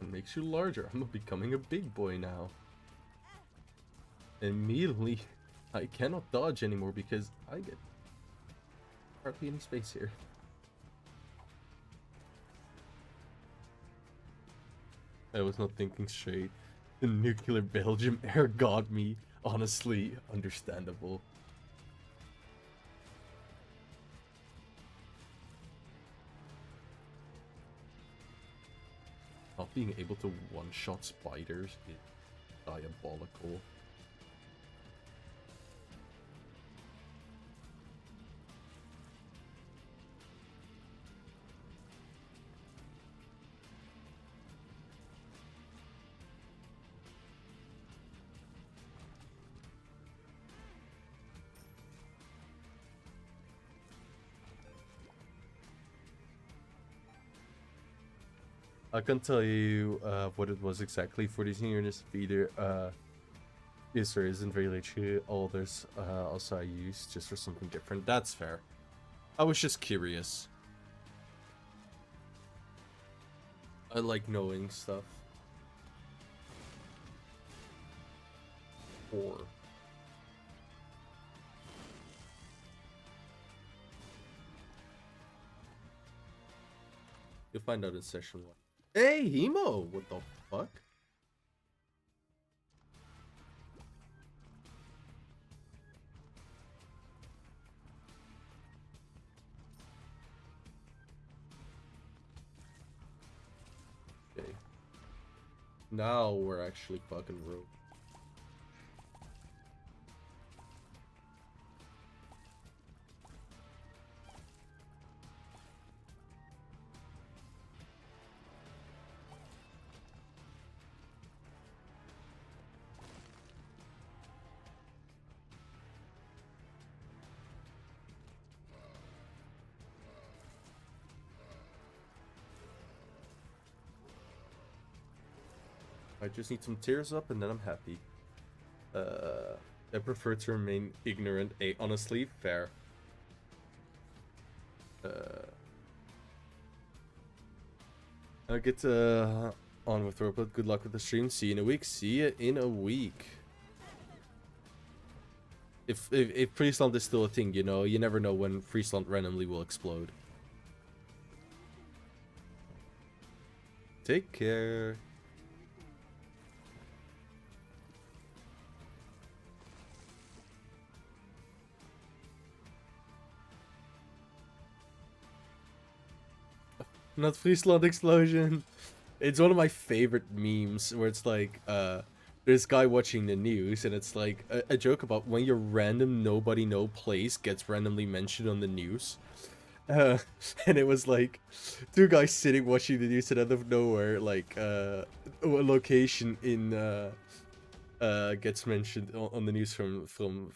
It makes you larger. I'm becoming a big boy now. Immediately, I cannot dodge anymore because I get hardly any space here. I was not thinking straight. The nuclear Belgium air got me. Honestly, understandable. Not being able to one-shot spiders is diabolical. I can tell you what it was exactly for this units feeder. Yes, there isn't really true. Oh, there's also I used just for something different. That's fair. I was just curious. I like knowing stuff. Or you'll find out in session 1. Hey, Hemo! What the fuck? Okay. Now we're actually fucking rude. I just need some tears up and then I'm happy. I prefer to remain ignorant. Honestly, fair. I'll get on with work, but good luck with the stream. See you in a week. See you in a week. If Friesland is still a thing, you know, you never know when Friesland randomly will explode. Take care. Not Friesland explosion. It's one of my favorite memes where it's like, there's a guy watching the news and it's like a joke about when your random nobody no place gets randomly mentioned on the news. And it was like two guys sitting watching the news and out of nowhere, like, a location in, gets mentioned on the news from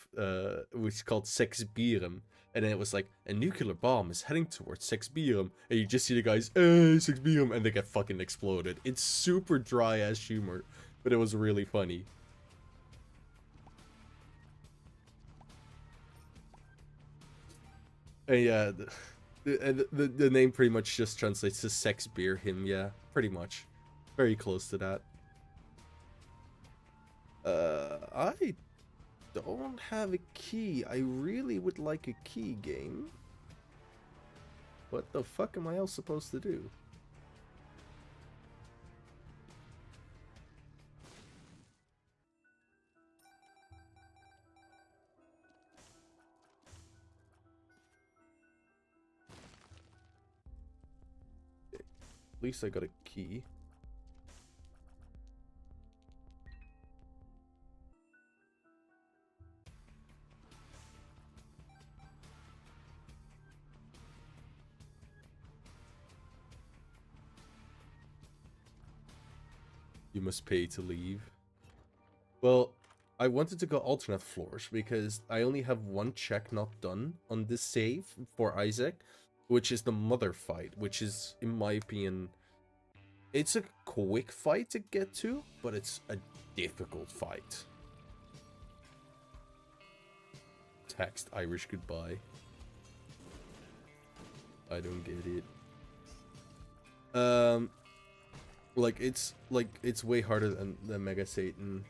which is called Seksbieren. And then it was like, a nuclear bomb is heading towards Seksbieren. And you just see the guys, Seksbieren, and they get fucking exploded. It's super dry ass humor, but it was really funny. And yeah, the name pretty much just translates to sex beer him, yeah, pretty much. Very close to that. I don't have a key. I really would like a key game. What the fuck am I else supposed to do? At least I got a key. You must pay to leave. Well, I wanted to go alternate floors because I only have one check not done on this save for Isaac, which is the mother fight, which is, in my opinion, it's a quick fight to get to, but it's a difficult fight. Text Irish goodbye. I don't get it. Like it's way harder than Mega Satan,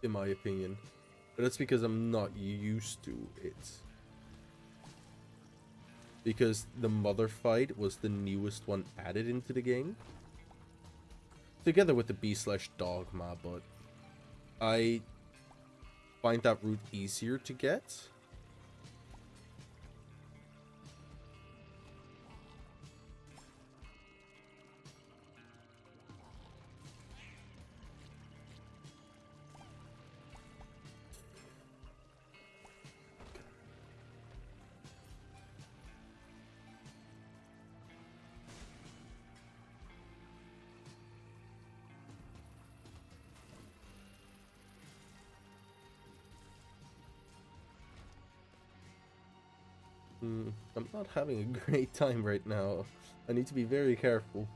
in my opinion. But that's because I'm not used to it. Because the mother fight was the newest one added into the game. Together with the B/Dogma, but I find that route easier to get. I'm not having a great time right now. I need to be very careful.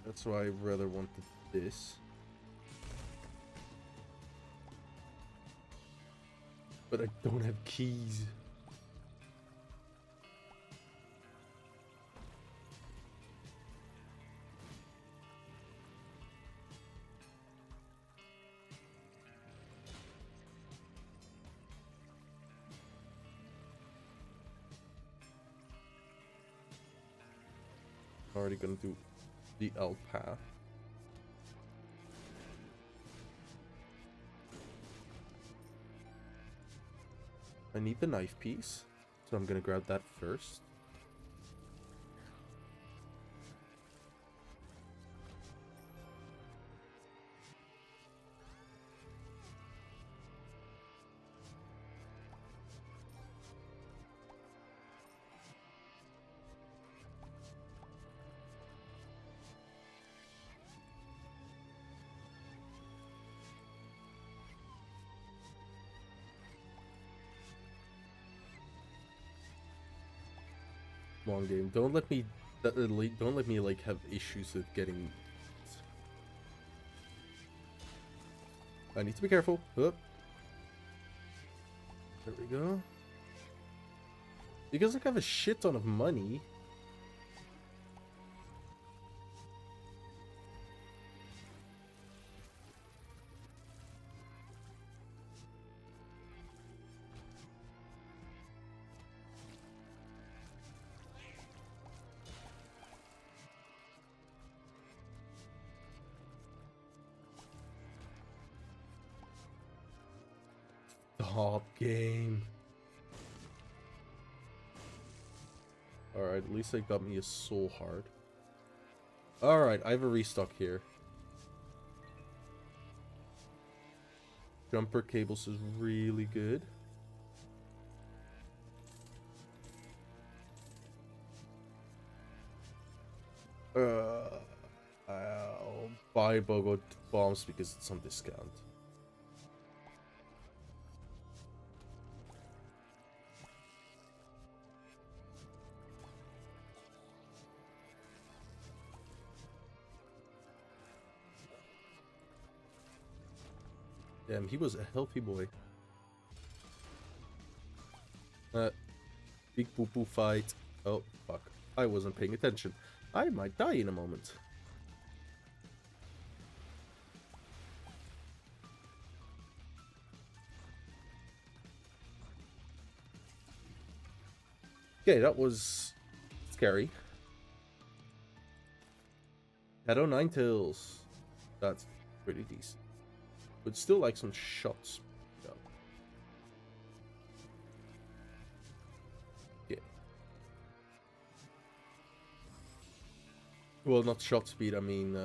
That's why I rather wanted this. But I don't have keys. Already gonna do the L path. I need the knife piece, so I'm gonna grab that first. Come on, game. Don't let me. Don't let me like have issues with getting. I need to be careful. Up. There we go. Because like, I have a shit ton of money. Top game. Alright, at least they got me a soul heart. Alright, I have a restock here. Jumper cables is really good. I'll buy Bogo bombs because it's on discount. Damn, he was a healthy boy. Big poo poo fight. Oh, fuck. I wasn't paying attention. I might die in a moment. Okay, that was scary. Shadow Ninetales. That's pretty decent. Would still like some shots. Though. Yeah. Well, not shot speed, I mean,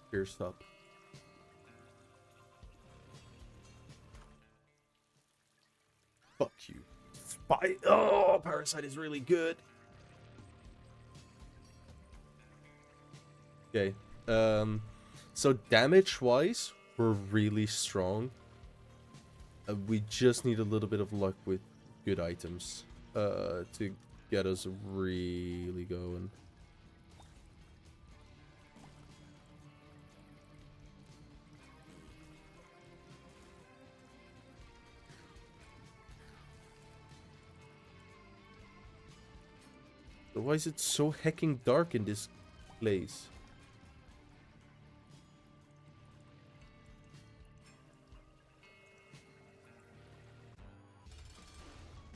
pierced up. Fuck you. Spy. Oh, Parasite is really good. Okay. So damage-wise, we're really strong. We just need a little bit of luck with good items to get us really going. Why is it so hecking dark in this place?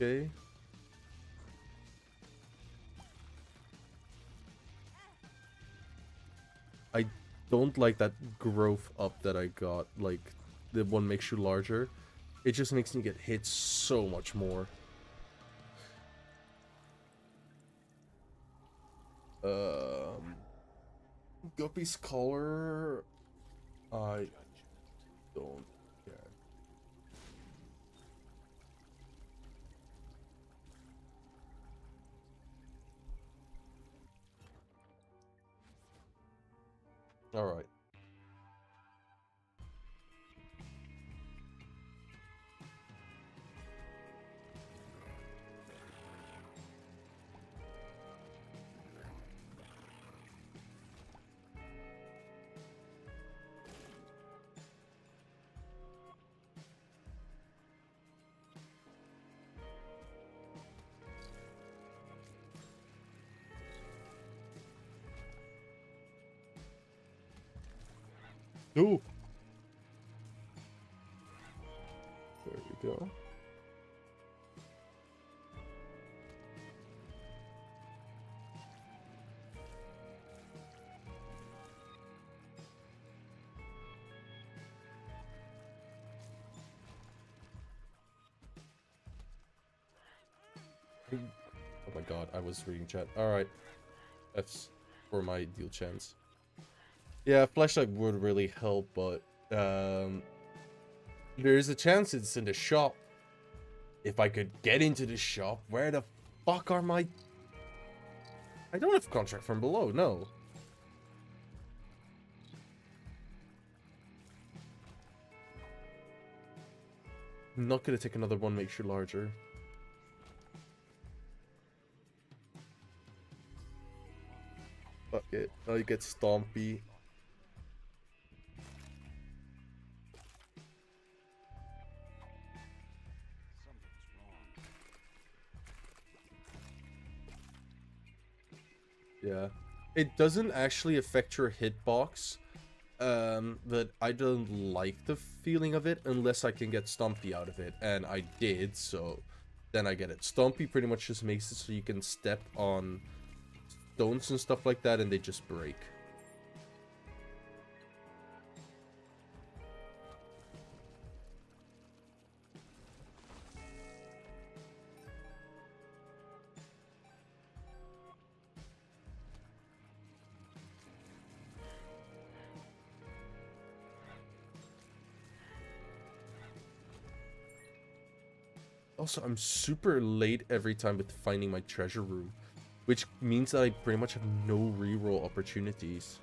Okay. I don't like that growth up that I got. Like, the one makes you larger. It just makes me get hit so much more. Guppy's color. I don't care. All right. Ooh. There we go. Oh my god, I was reading chat. Alright. That's for my deal chance. Yeah, flashlight would really help, but there is a chance it's in the shop. If I could get into the shop, where the fuck are my... I don't have contract from below, no. I'm not gonna take another one, makes you larger. Fuck it. I get Stompy. Yeah. It doesn't actually affect your hitbox. But I don't like the feeling of it unless I can get Stompy out of it. And I did, so then I get it. Stompy pretty much just makes it so you can step on stones and stuff like that and they just break. Also, I'm super late every time with finding my treasure room, which means that I pretty much have no reroll opportunities.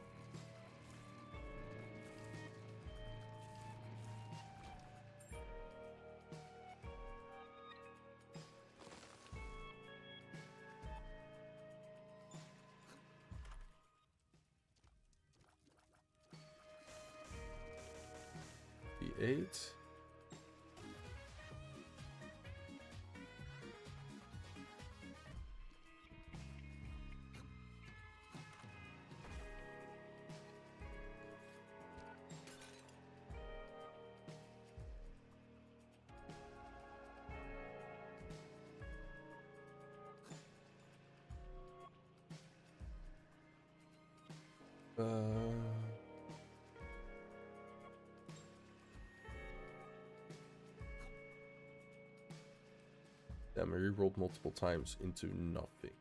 D8. Damn, I rerolled multiple times into nothing.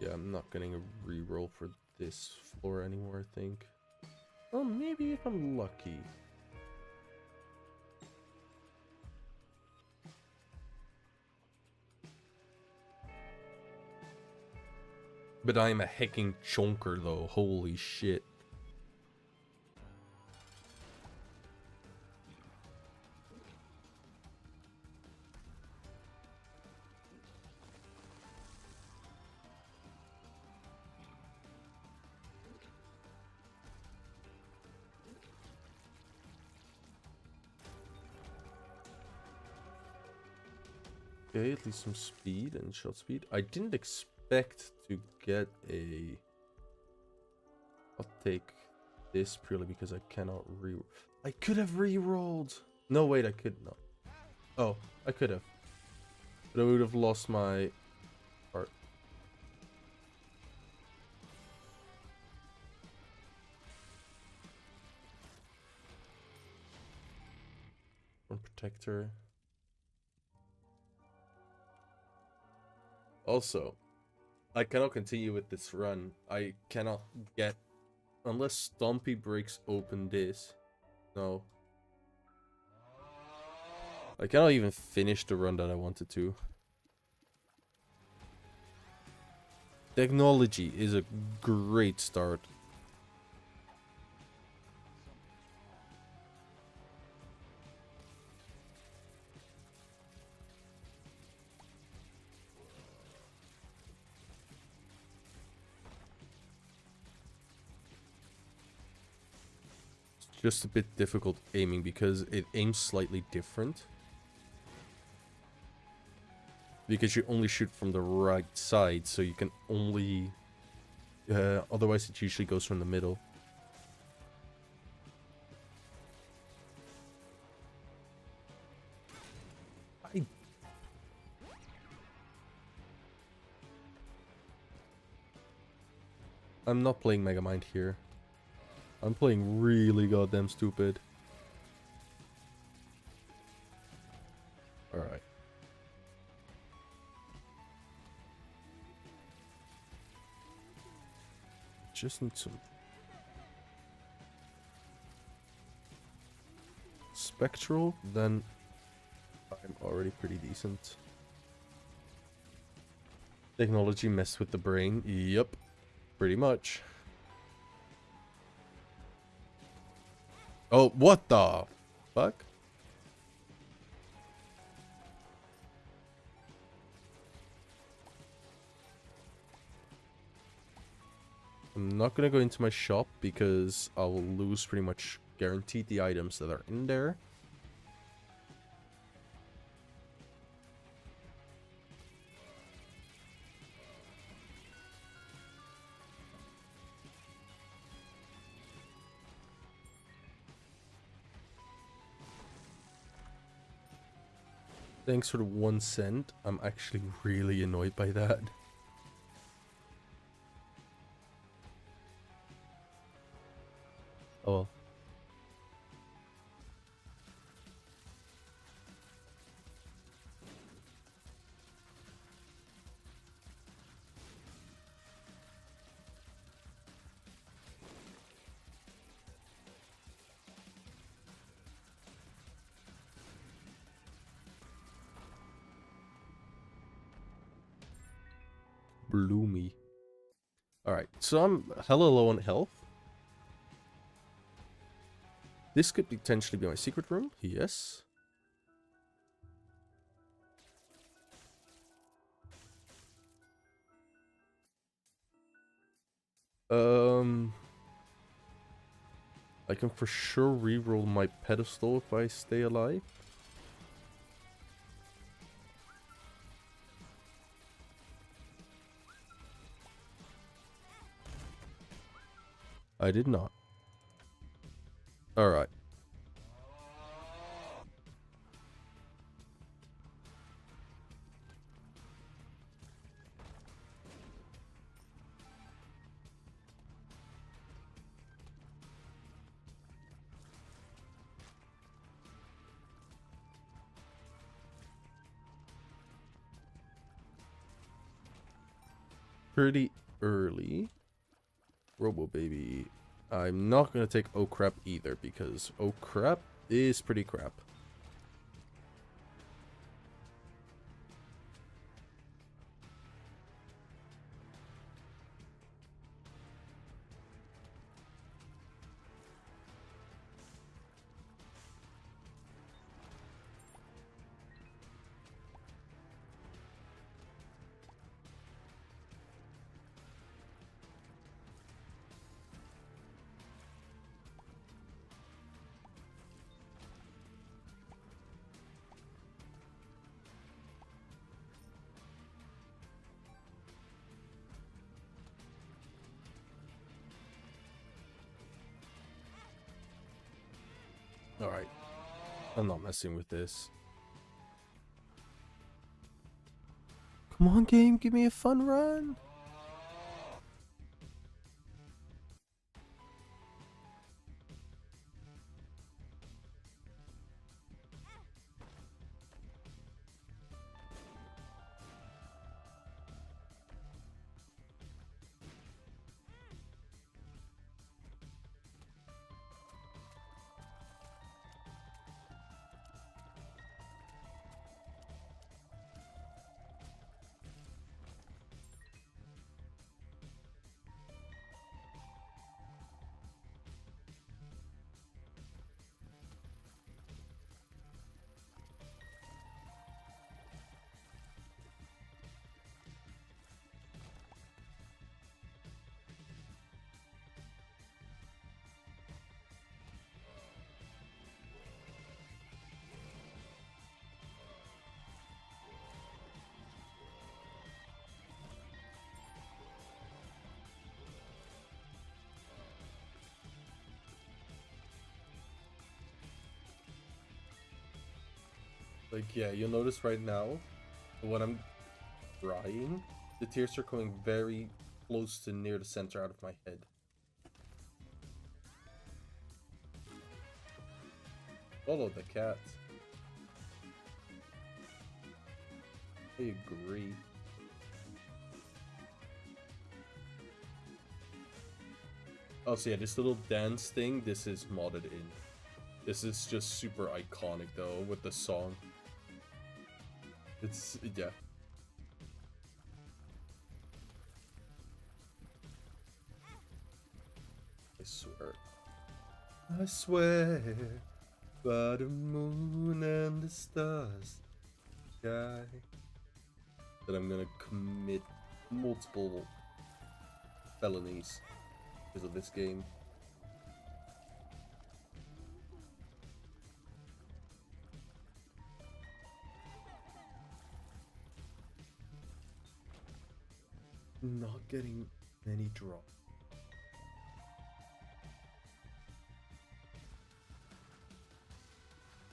Yeah, I'm not getting a reroll for this floor anymore, I think. Oh, maybe if I'm lucky. But I am a hecking chonker though, holy shit. Okay, at least some speed and shot speed. I didn't expect to get a... I'll take this purely because I cannot I could have re-rolled! No, wait, I could not. Oh, I could have. But I would have lost my heart. One protector. Also, I cannot continue with this run. I cannot get... Unless Stompy breaks open this. No. I cannot even finish the run that I wanted to. Technology is a great start. It's just a bit difficult aiming because it aims slightly different. Because you only shoot from the right side, so you can only... otherwise it usually goes from the middle. I'm not playing Megamind here. I'm playing really goddamn stupid. Alright. Just need some... Spectral, then I'm already pretty decent. Technology messed with the brain. Yep. Pretty much. Oh, what the fuck? I'm not gonna go into my shop because I'll lose pretty much guaranteed the items that are in there. Thanks for the 1 cent. I'm actually really annoyed by that. Oh well. Bloomy. Alright, so I'm hella low on health. This could potentially be my secret room. Yes. I can for sure reroll my pedestal if I stay alive. I did not. Alright. Pretty early. Robo baby. I'm not gonna take oh crap either because oh crap is pretty crap. Alright. I'm not messing with this. Come on, game, give me a fun run. Like, yeah, you'll notice right now, when I'm crying, the tears are coming very close to near the center out of my head. Follow the cat. I agree. Oh, so yeah, this little dance thing, this is modded in. This is just super iconic, though, with the song. It's, yeah. I swear, by the moon and the stars, sky, that I'm gonna commit multiple felonies because of this game. Not getting many drops.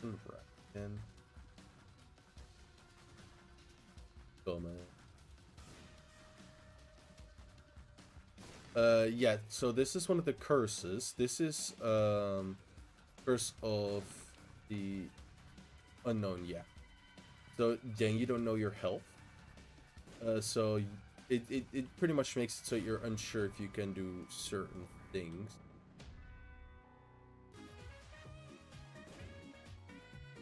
Right, then. Oh man. Yeah, so this is one of the curses. This is curse of the unknown, yeah. So then you don't know your health. So it pretty much makes it so you're unsure if you can do certain things.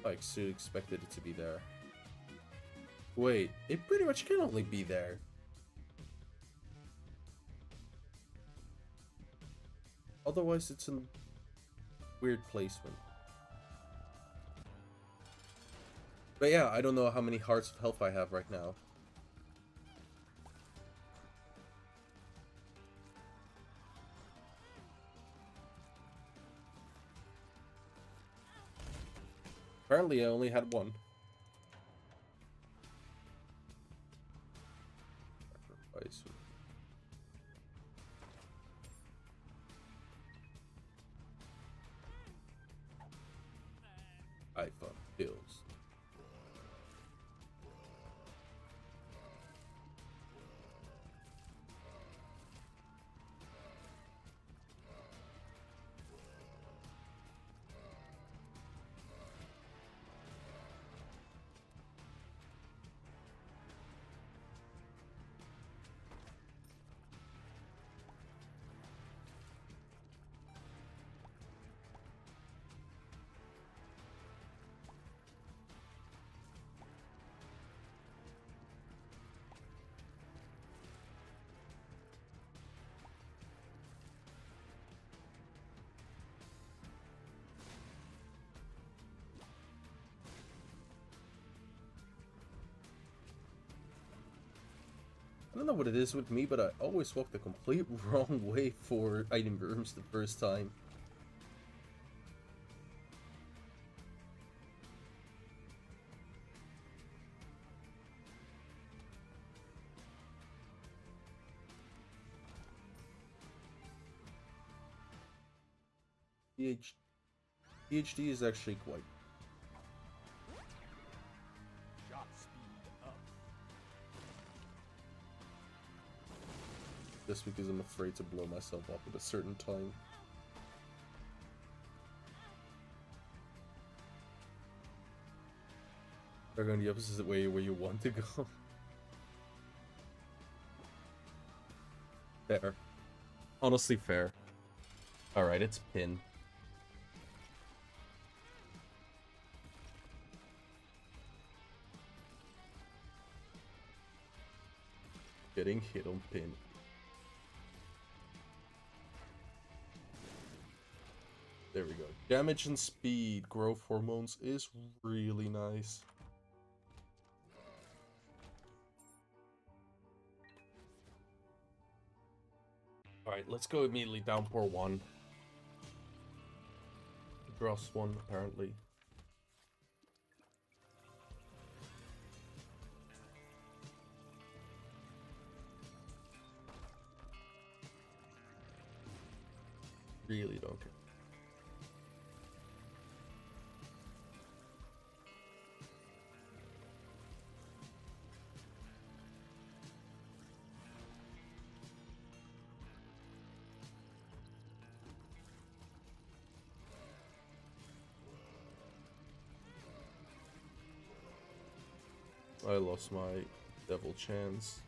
I still expected it to be there. Wait, it pretty much can only be there. Otherwise, it's a weird placement. But yeah, I don't know how many hearts of health I have right now. Apparently, I only had one. Sacrifice. iPhone kills. I don't know what it is with me, but I always walk the complete wrong way for item rooms the first time. PhD is actually quite. Shot speed up. Just because I'm afraid to blow myself up at a certain time. They're going the opposite way where you want to go. Fair. Honestly, fair. Alright, it's pin. Getting hit on pin. There we go. Damage and speed, growth hormones is really nice. Alright, let's go immediately downpour 1. Dross 1, apparently. Really don't care. I lost my devil chance.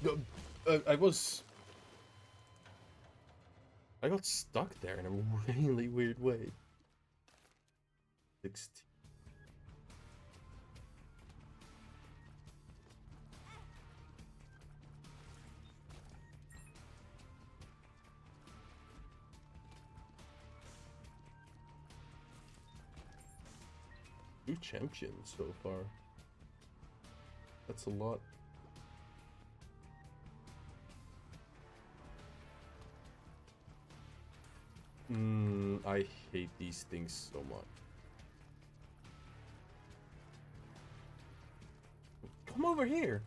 No, I got stuck there in a really weird way. 16. Two champions so far. That's a lot. I hate these things so much. Come over here.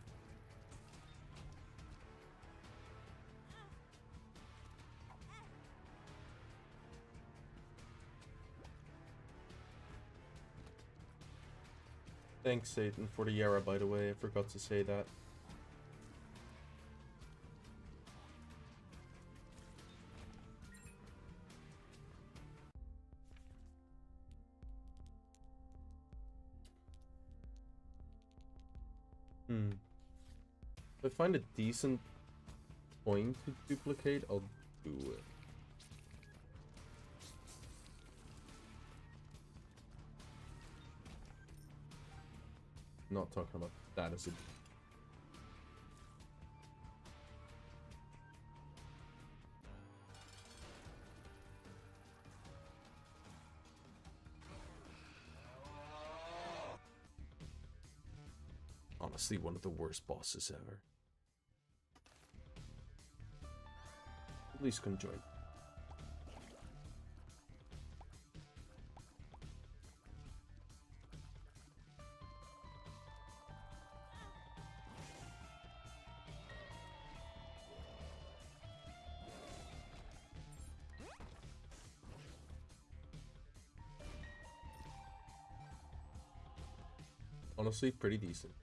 Thanks, Satan, for the Yara, by the way. I forgot to say that. If I find a decent point to duplicate, I'll do it. Not talking about that as a... Honestly, one of the worst bosses ever. Please come join. Honestly, pretty decent.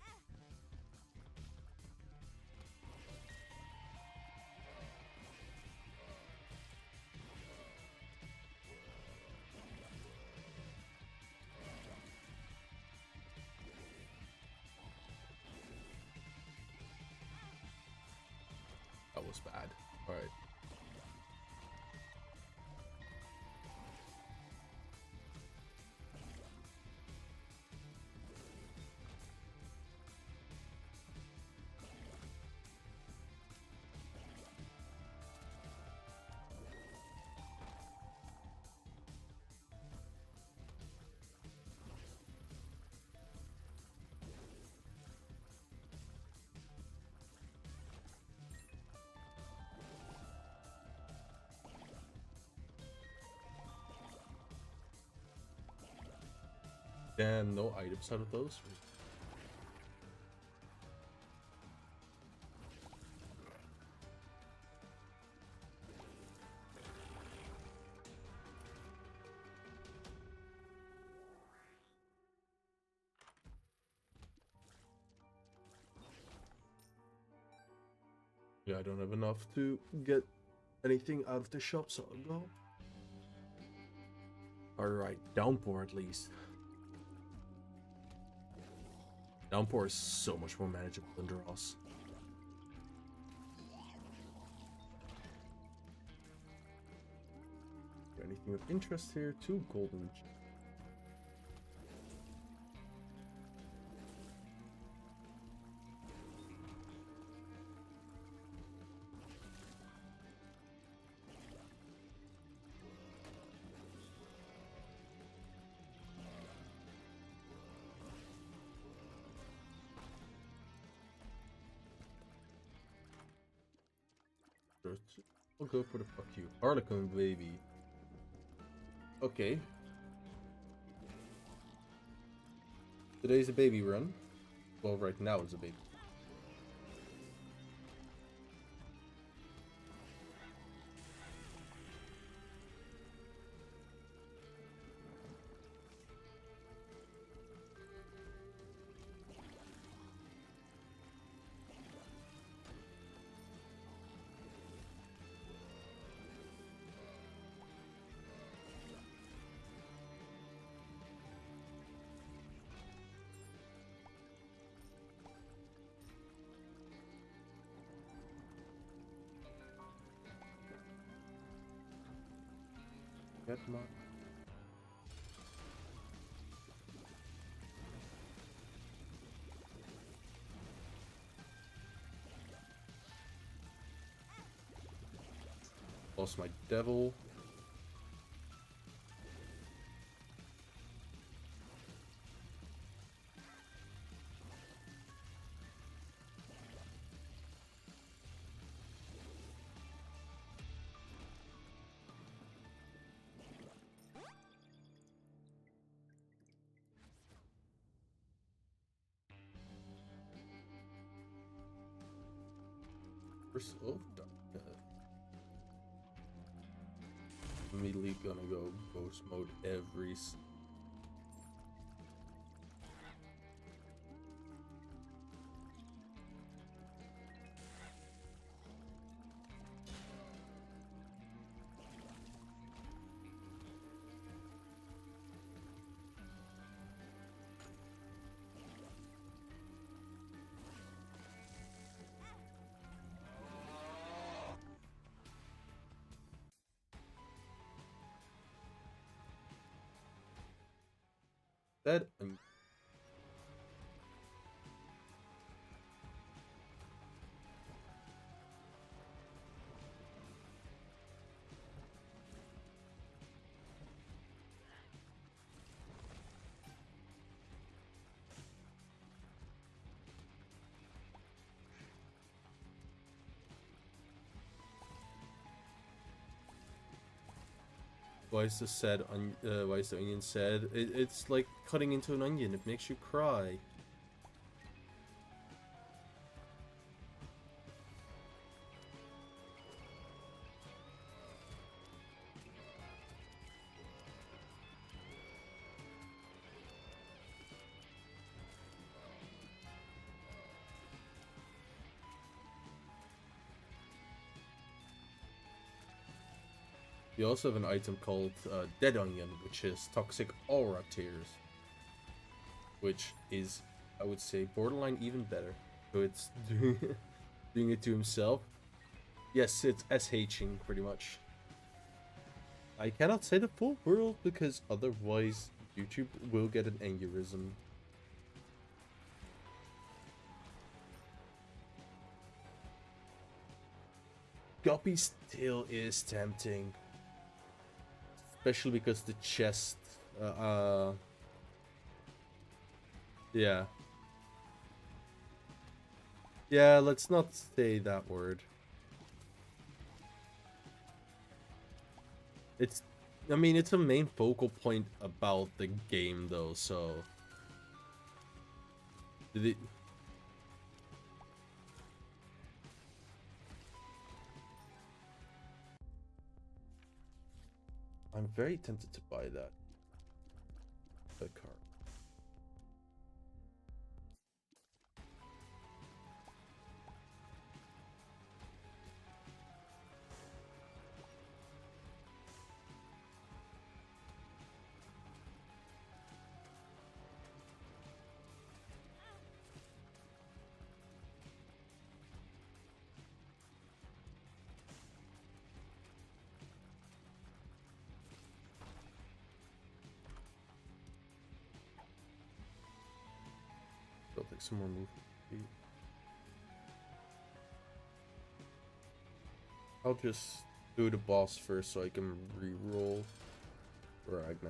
That was bad. Alright. And no items out of those. Yeah, I don't have enough to get anything out of the shop, so I'll go. Alright, Downpour at least. Downpour is so much more manageable than Dross. Anything of interest here? 2 golden. I'll go for the fuck you. Harlequin baby. Okay. Today's a baby run. Well, right now it's a baby. Get my... Lost my devil. First of immediately gonna go ghost mode every that. Why is the sad why is the onion sad? It's like cutting into an onion. It makes you cry. We also have an item called Dead Onion, which is Toxic Aura Tears, which is, I would say, borderline even better. So it's doing it to himself. Yes, it's SHing pretty much. I cannot say the full world because otherwise YouTube will get an aneurysm. Guppy still is tempting. Especially because the chest, yeah. Yeah, let's not say that word. It's, I mean, it's a main focal point about the game, though, so... Did it... I'm very tempted to buy that card. I'll take some more movement. I'll just do the boss first so I can re-roll Ragnan.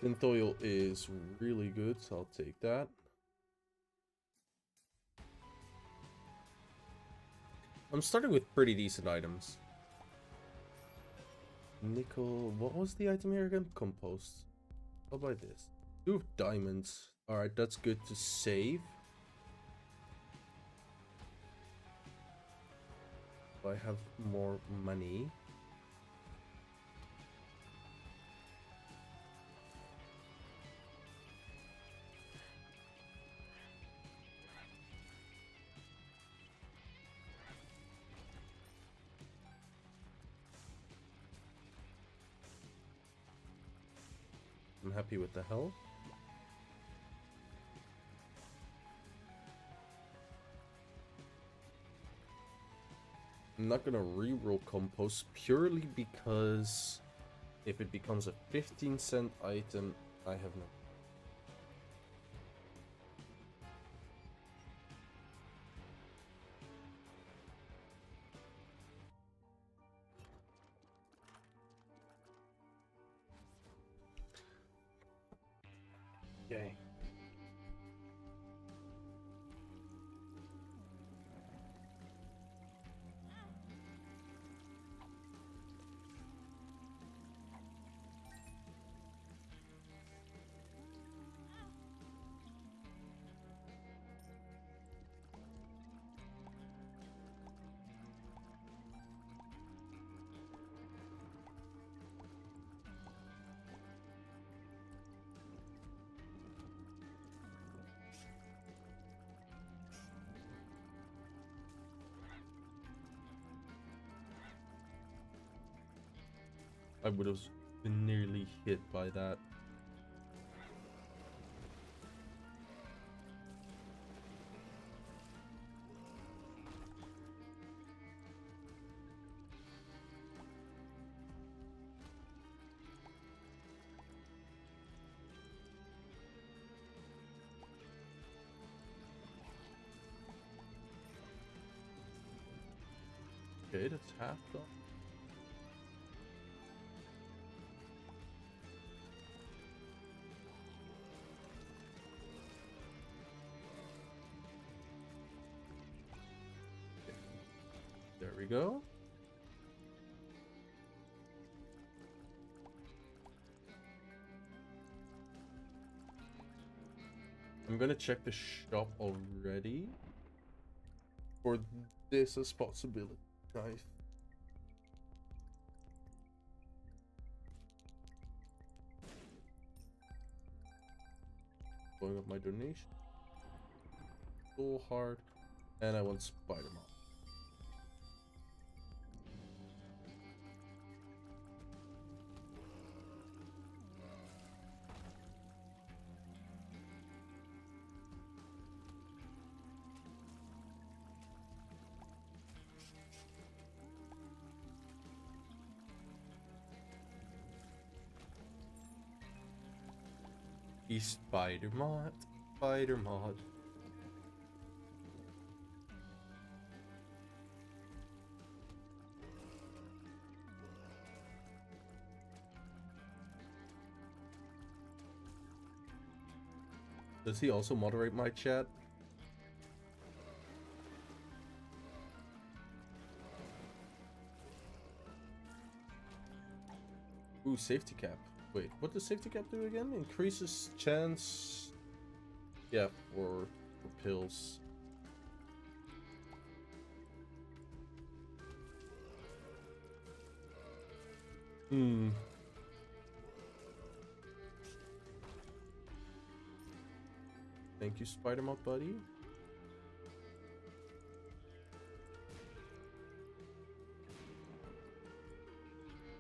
Synth oil is really good, so I'll take that. I'm starting with pretty decent items. Nickel, what was the item here again? Compost. I'll buy this. 2 diamonds. Alright, that's good to save. I have more money. I'm happy with the health. I'm not gonna reroll compost purely because if it becomes a 15-cent item, I have no. Okay. I would have been nearly hit by that. Okay, that's half done. There we go. I'm gonna check the shop already for this as possibility. Nice. Going up my donation. Full hard. And I want Spider-Man. Spider Mod. Spider Mod. Does he also moderate my chat? Ooh, safety cap. Wait, what does safety cap do again? Increases chance... Yeah, for pills. Hmm. Thank you, Spider-Man buddy.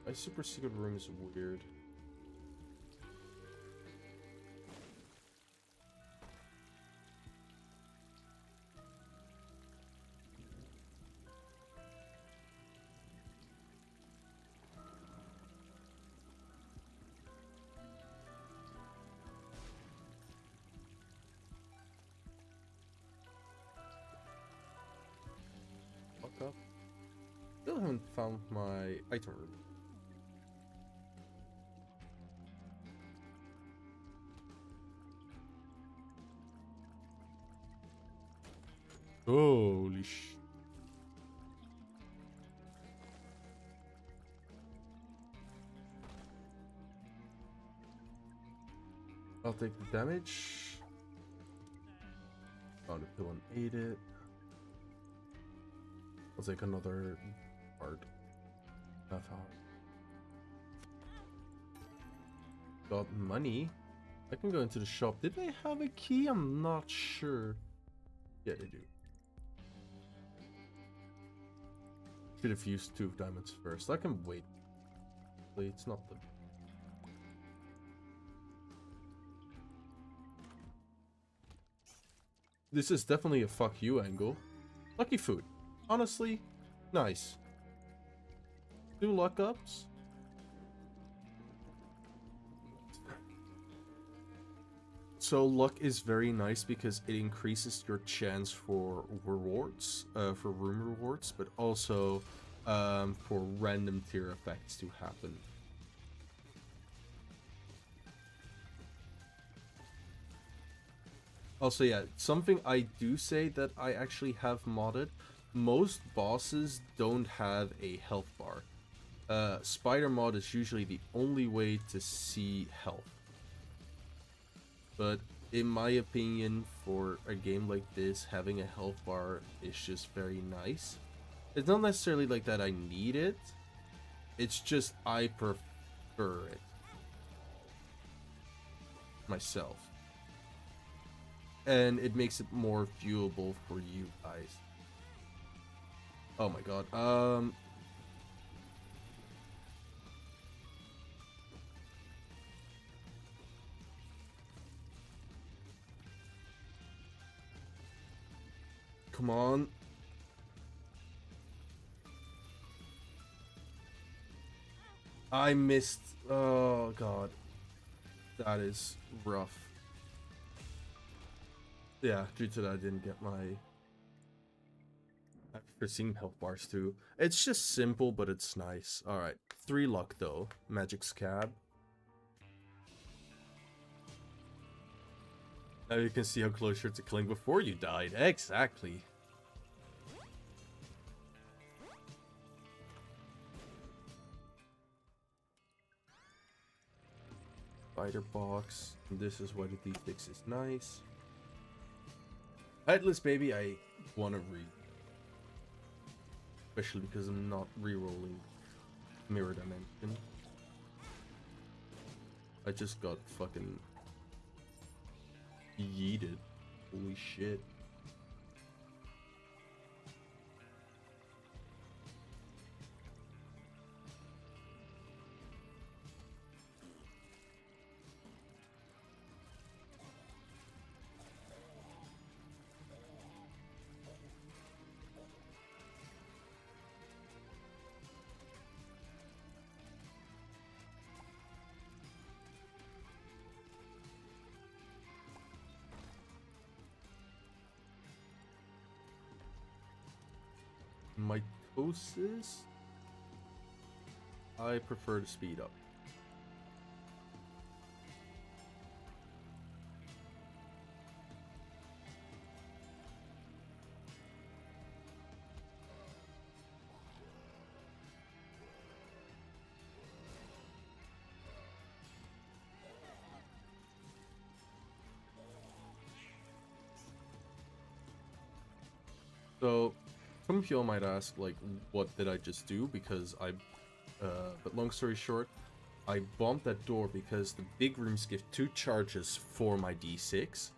My super secret room is weird. Fuck up. Still haven't found my item room. Holy sh... I'll take the damage. Found a pill and ate it. I'll take another part. That's hard. Got money. I can go into the shop. Did they have a key? I'm not sure. Yeah, they do. Should have used 2 diamonds first. I can wait. It's not the... This is definitely a fuck you angle. Lucky food. Honestly, nice. 2 luck ups. So luck is very nice because it increases your chance for rewards, for room rewards, but also for random tier effects to happen. Also, yeah, something I do say that I actually have modded. Most bosses don't have a health bar. Spider mod is usually the only way to see health. But in my opinion, for a game like this, having a health bar is just very nice. It's not necessarily like that I need it. It's just I prefer it myself. And it makes it more viewable for you guys. Oh my god. Come on. I missed. Oh god. That is rough. Yeah, due to that I didn't get my... I prefer seeing health bars too. It's just simple, but it's nice. Alright, 3 luck though. Magic Scab. Now you can see how close you're to killing before you died. Exactly. Spider box. This is why the D6 is nice. Headless Baby, I want to read. Especially because I'm not re-rolling Mirror Dimension. I just got fucking yeeted. Holy shit. Mitosis? I prefer to speed up. So, some of y'all might ask, like, what did I just do? Because but long story short, I bombed that door because the big rooms give 2 charges for my D6,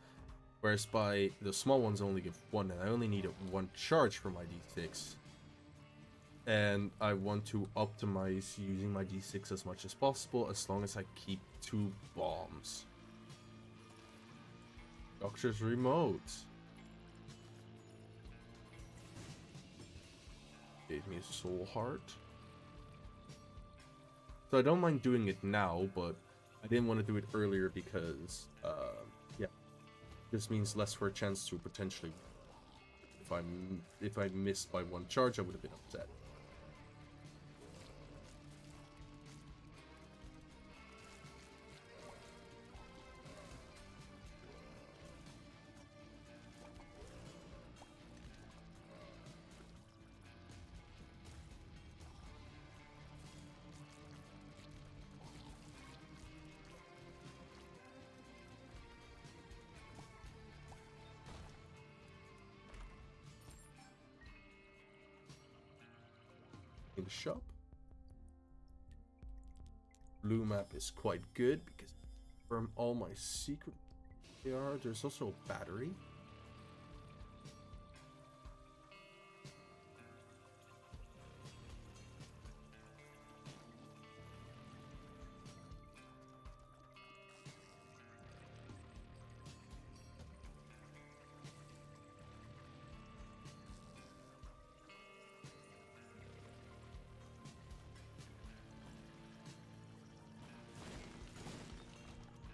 whereas by the small ones only give 1, and I only needed 1 charge for my D6. And I want to optimize using my D6 as much as possible, as long as I keep 2 bombs. Doctor's Remote. Gave me a soul heart. So I don't mind doing it now, but I didn't want to do it earlier because, yeah, this means less for a chance to potentially. If I missed by 1 charge, I would have been upset. the shop. Blue map is quite good because from all my secret there's also a battery.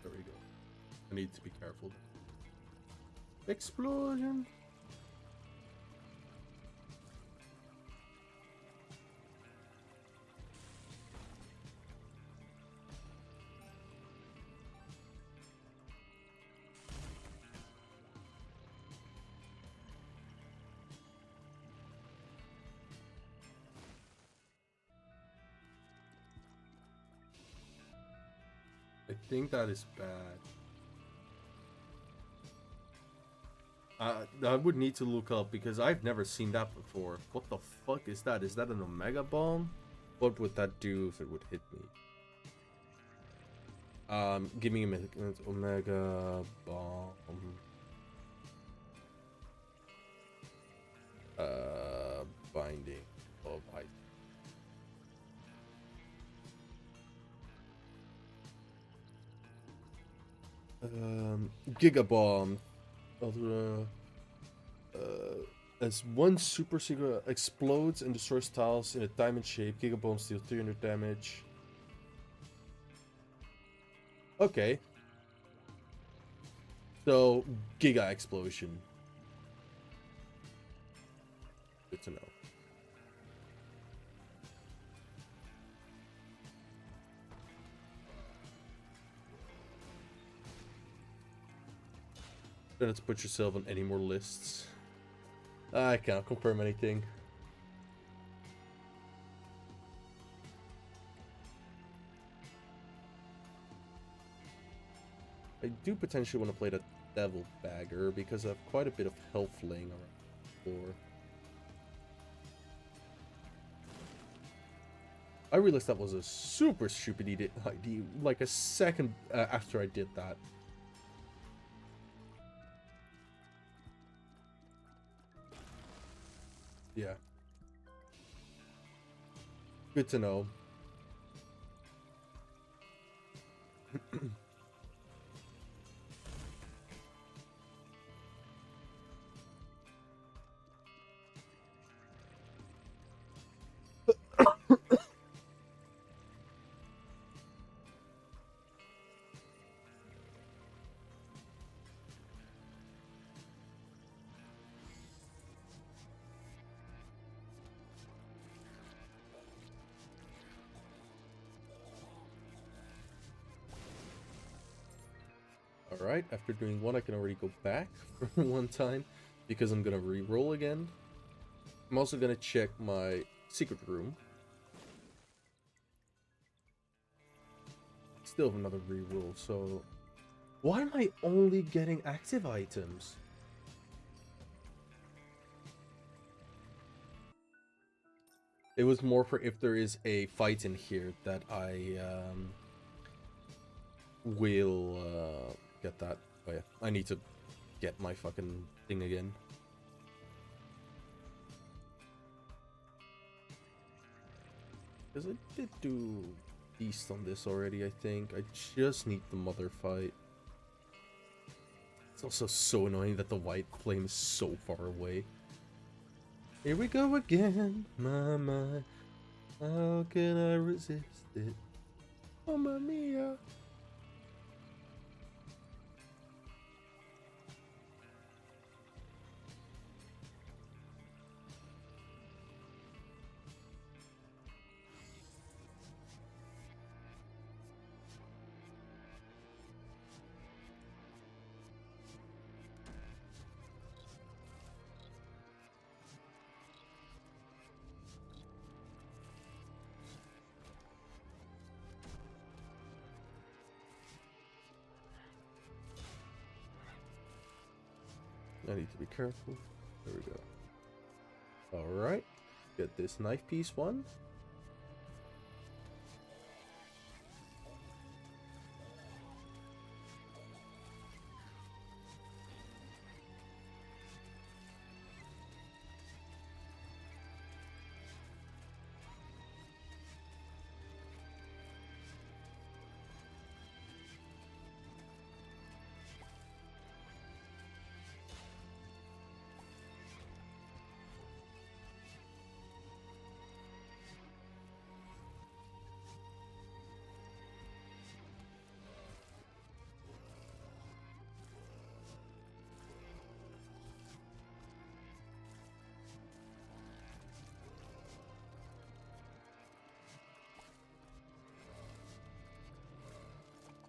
There we go. I need to be careful. Explosion! I think that is bad. I would need to look up because I've never seen that before. What the fuck is that? Is that an Omega Bomb? What would that do if it would hit me? Give me a minute. Omega Bomb. Binding of ice. Giga Bomb. As one super secret explodes and destroys tiles in a diamond shape, Giga Bombs deal 300 damage. Okay. So, Giga Explosion. Good to know. Don't have to put yourself on any more lists. I cannot confirm anything. I do potentially want to play the Devil Bagger because I have quite a bit of health laying around the floor. I realized that was a super stupid idea, like a second after I did that. Yeah. Good to know. Alright, after doing one, I can already go back for one time because I'm gonna re-roll again. I'm also gonna check my secret room. Still have another re-roll, so... Why am I only getting active items? It was more for if there is a fight in here that I will get that. Oh yeah, I need to get my fucking thing again. Because I did do Beast on this already, I think. I just need the Mother fight. It's also so annoying that the white flame is so far away. Here we go again, my mind. How can I resist it? Mamma mia. I need to be careful. There we go. Alright. Get this knife piece one.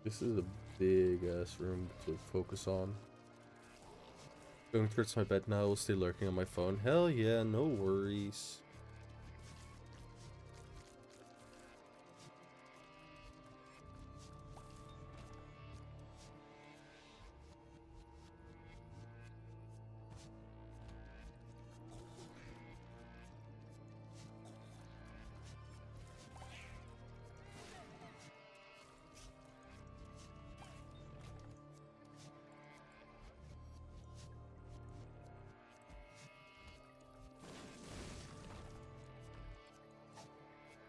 This is a big ass room to focus on. Going towards my bed now, still lurking on my phone. Hell yeah, no worries.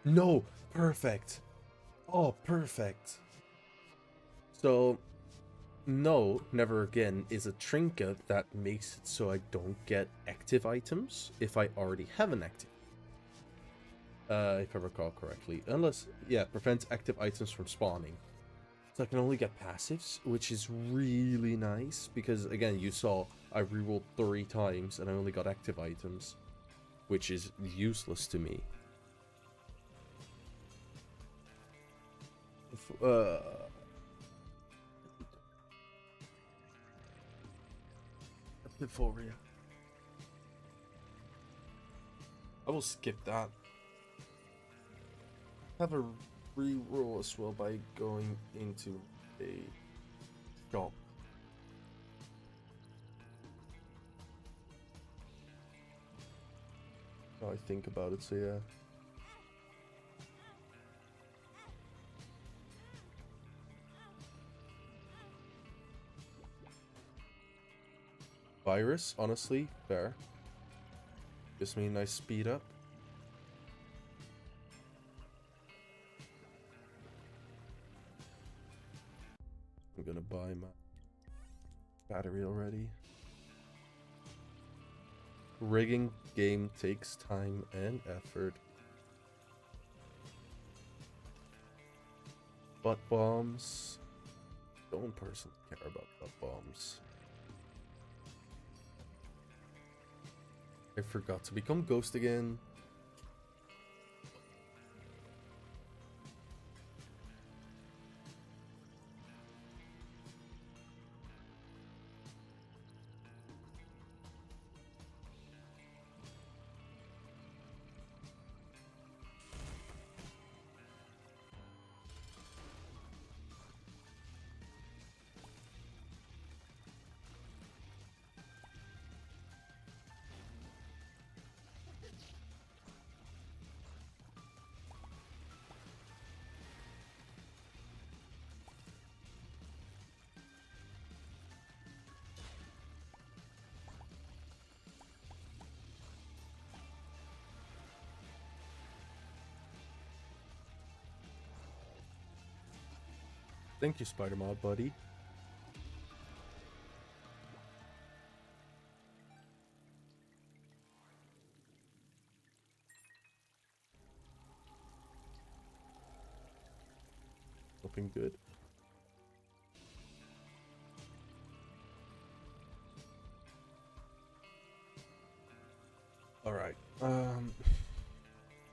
No, perfect. Oh, perfect. So, no, never again is a trinket that makes it so I don't get active items if I already have an active. If I recall correctly. Unless, yeah, prevents active items from spawning. So I can only get passives, which is really nice. Because, again, you saw I rerolled 3 times and I only got active items. Which is useless to me. Euphoria. I will skip that. Have a reroll as well by going into a shop. Now I think about it, so yeah. Virus, honestly, fair. Gives me a nice speed up. I'm gonna buy my battery already. Rigging game takes time and effort. Butt bombs. Don't personally care about butt bombs. I forgot to become Ghost again. Thank you, Spider-Mod, buddy. Looking good. All right.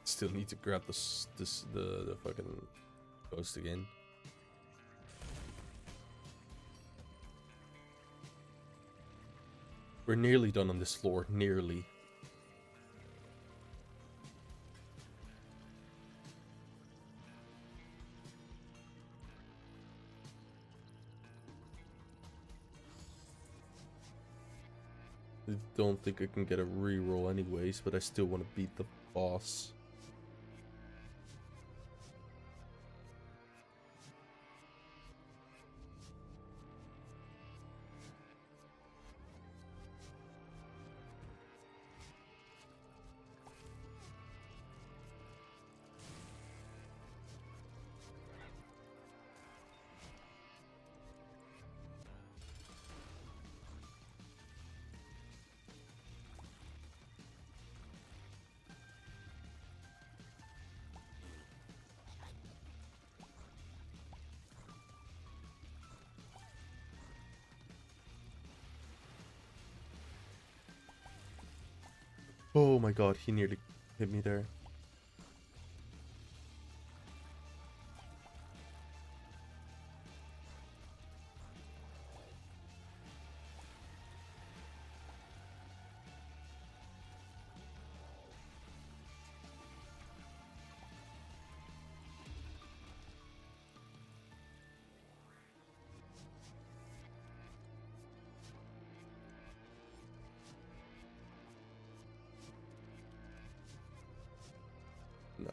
Still need to grab the fucking Ghost again. We're nearly done on this floor. Nearly. I don't think I can get a reroll anyways, but I still want to beat the boss. Oh my god, he nearly hit me there.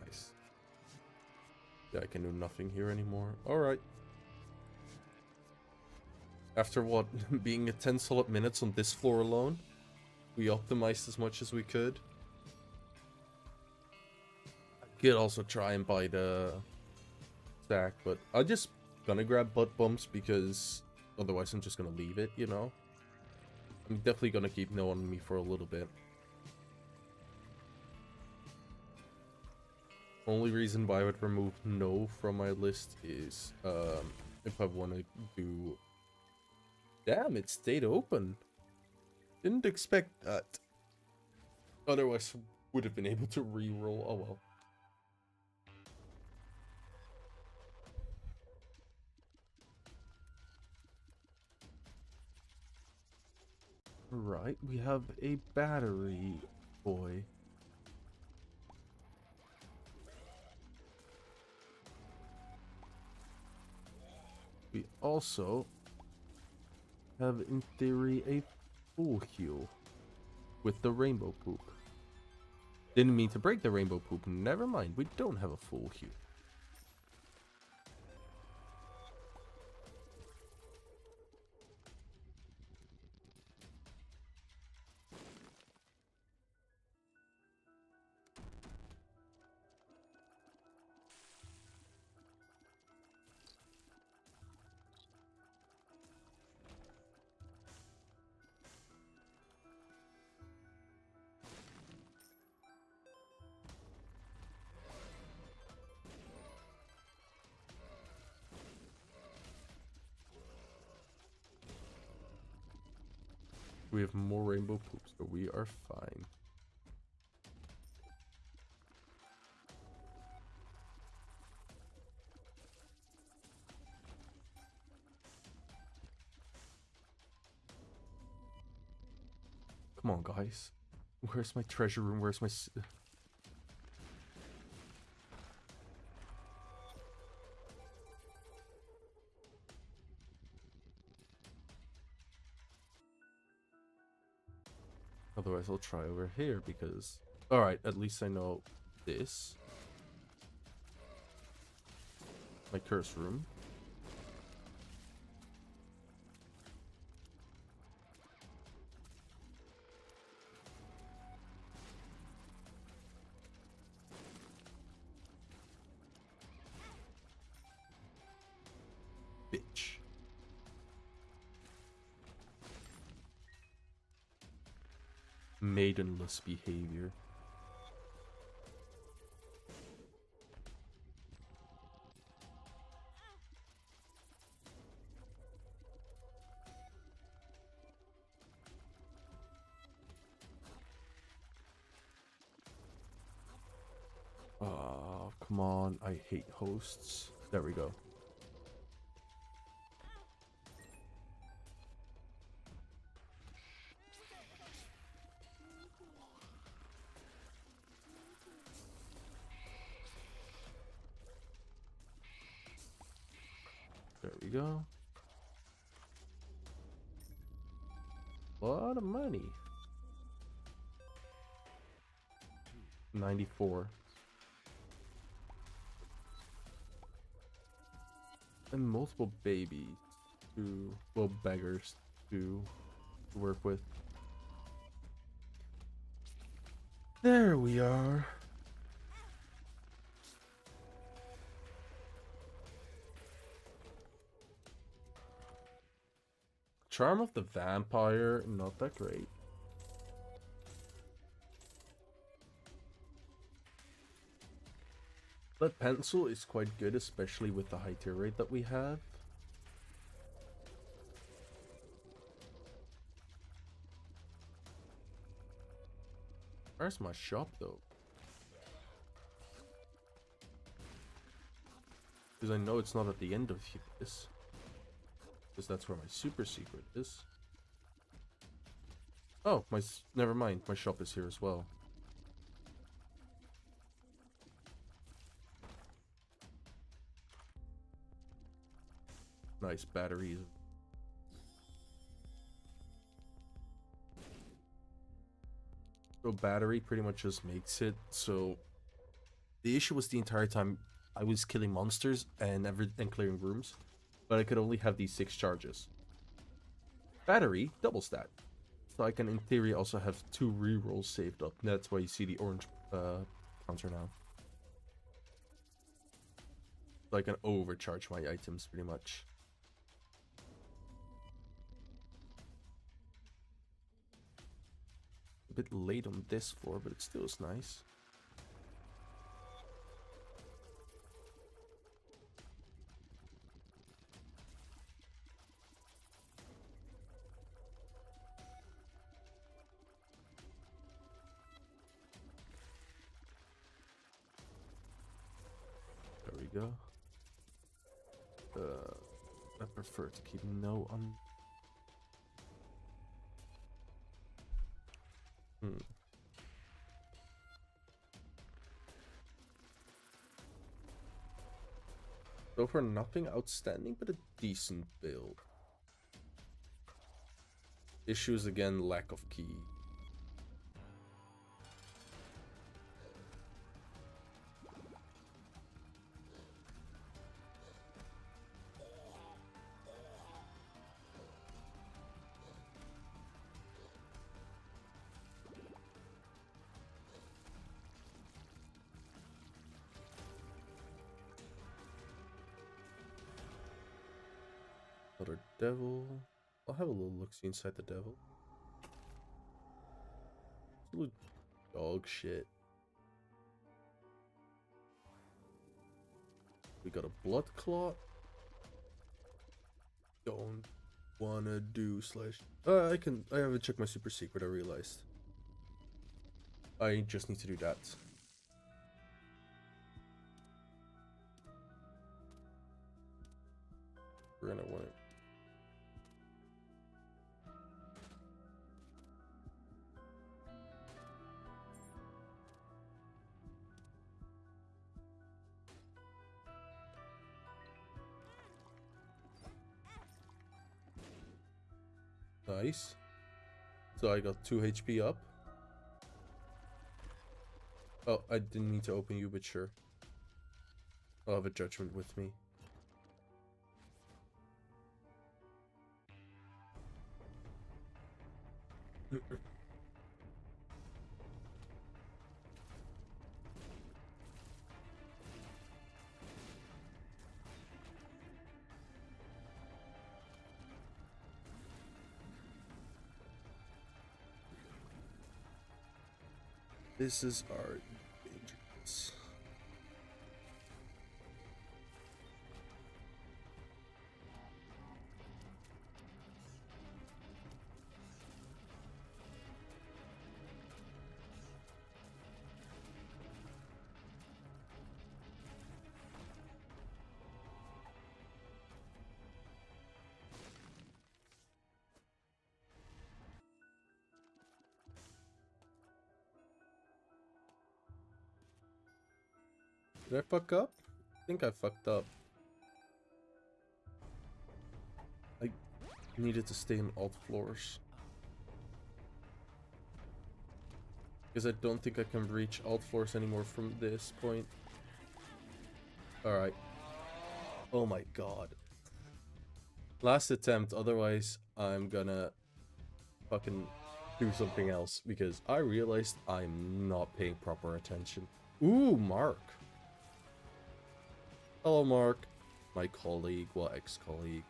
Nice. Yeah, I can do nothing here anymore. Alright. After what? Being at 10 solid minutes on this floor alone, we optimized as much as we could. I could also try and buy the stack, but I'm just gonna grab butt bumps because otherwise I'm just gonna leave it, you know? I'm definitely gonna keep no on me for a little bit. Only reason why I would remove no from my list is if I want to do... Damn, it stayed open. Didn't expect that. Otherwise, would have been able to re-roll. Oh well. Right, we have a battery boy. We also have, in theory, a full heal with the rainbow poop. Didn't mean to break the rainbow poop. Never mind, we don't have a full heal. We have more rainbow poops, so we are fine. Come on, guys. Where's my treasure room? Where's my... Otherwise, I'll try over here because... Alright, at least I know this. My curse room. Bitch. Maidenless behavior. Oh, come on. I hate hosts. There we go. There we go. A lot of money. 94. And multiple babies to, well, beggars to work with. There we are. Charm of the Vampire, not that great. Lead Pencil is quite good, especially with the high tier rate that we have. Where's my shop, though? Because I know it's not at the end of this. Because that's where my super secret is. Oh, never mind. My shop is here as well. Nice batteries. So battery pretty much just makes it so The issue was the entire time I was killing monsters and clearing rooms, but I could only have these 6 charges. Battery, double stat. So I can, in theory, also have 2 rerolls saved up. That's why you see the orange counter now. So I can overcharge my items, pretty much. A bit late on this floor, but it still is nice. There we go. I prefer to keep no on. So far, nothing outstanding, but a decent build. Issues again, lack of key. Another devil. I'll have a little look-see inside the devil. Absolute dog shit. We got a blood clot. Don't wanna do slash. I haven't checked my super secret, I realized. I just need to do that. We're gonna want it. Nice. So I got 2 HP up. Oh, I didn't need to open you, but sure. I'll have a judgment with me. This is our dangerous. Did I fuck up? I think I fucked up. I needed to stay in alt floors. Because I don't think I can reach alt floors anymore from this point. Alright. Oh my god. Last attempt, otherwise I'm gonna fucking do something else. Because I realized I'm not paying proper attention. Ooh, Mark. Hello, Mark. My colleague, well, ex-colleague.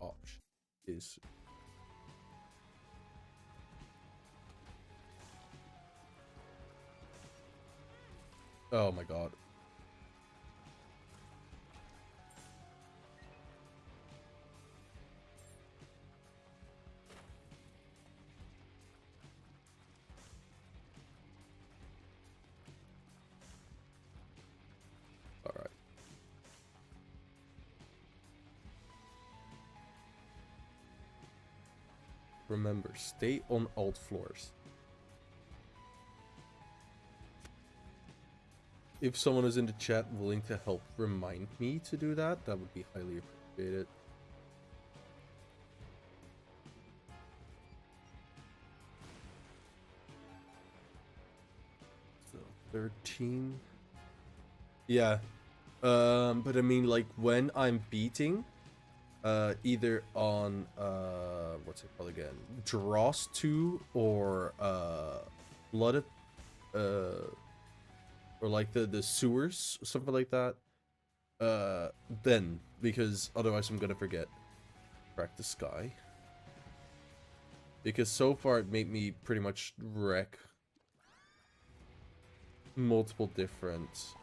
option is. Oh my god. Alright. Remember, stay on alt floors. If someone is in the chat willing to help remind me to do that, that would be highly appreciated. So 13. Yeah. But I mean, like when I'm beating, either on what's it called again? Dross 2 or Blooded or like the sewers, something like that. Then, because otherwise I'm gonna forget. Crack the sky. Because so far it made me pretty much wreck multiple different.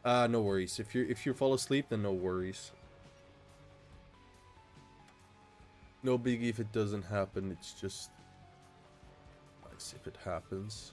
No worries. If you fall asleep, then no worries. No biggie if it doesn't happen. It's just nice if it happens.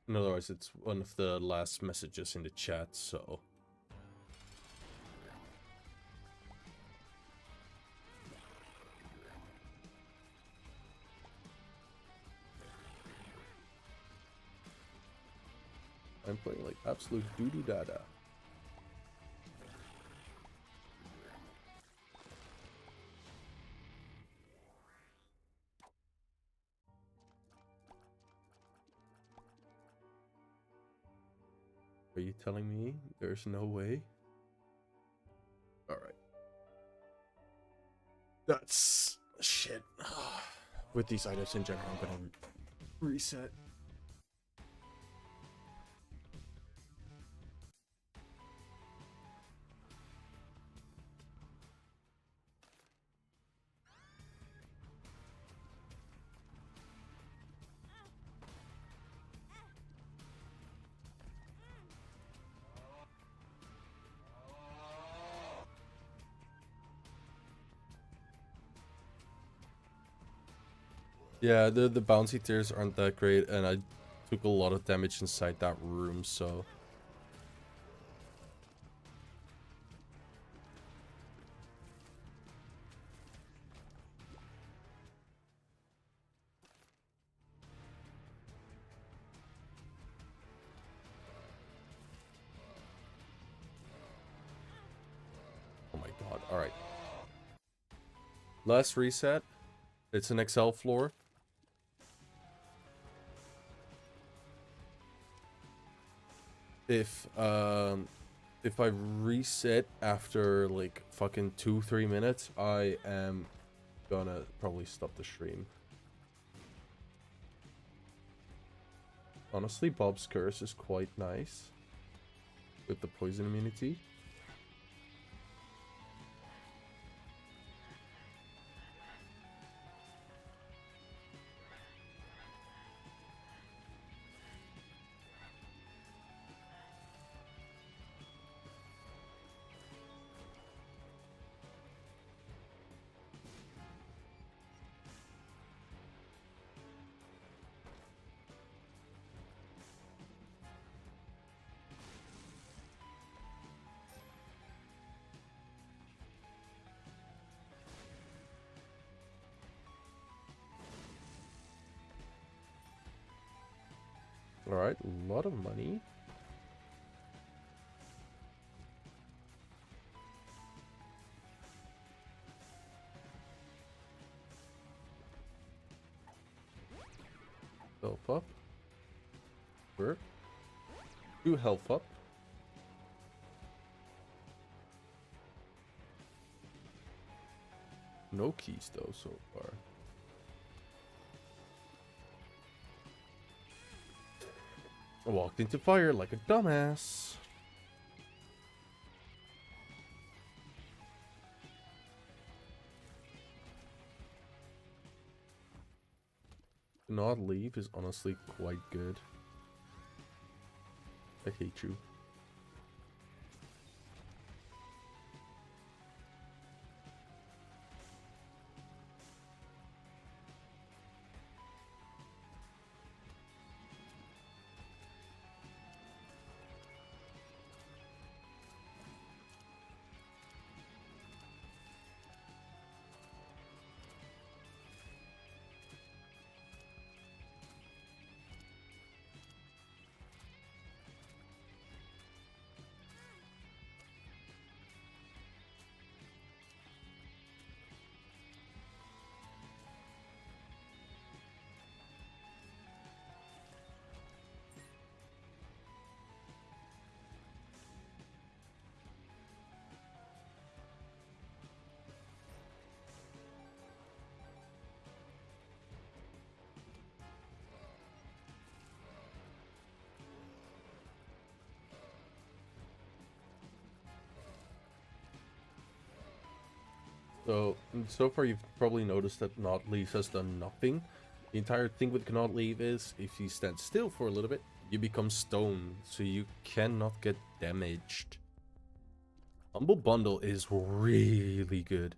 And otherwise, it's one of the last messages in the chat, so. I'm playing like absolute doo-doo dada. Are you telling me there's no way? Alright. That's shit. With these items in general, I'm gonna reset. Yeah, the bouncy tiers aren't that great, and I took a lot of damage inside that room, so. Oh my god, alright. Last reset. It's an XL floor. If I reset after like fucking 2-3 minutes, I am gonna probably stop the stream. Honestly, Bob's Curse is quite nice with the poison immunity. Alright, a lot of money. Health up. Work. 2 health up. No keys though so far. I walked into fire like a dumbass. Not leave is honestly quite good. I hate you. So far you've probably noticed that Not Leave has done nothing. The entire thing with Cannot Leave is, if you stand still for a little bit, you become stone, so you cannot get damaged. Humble Bundle is really good.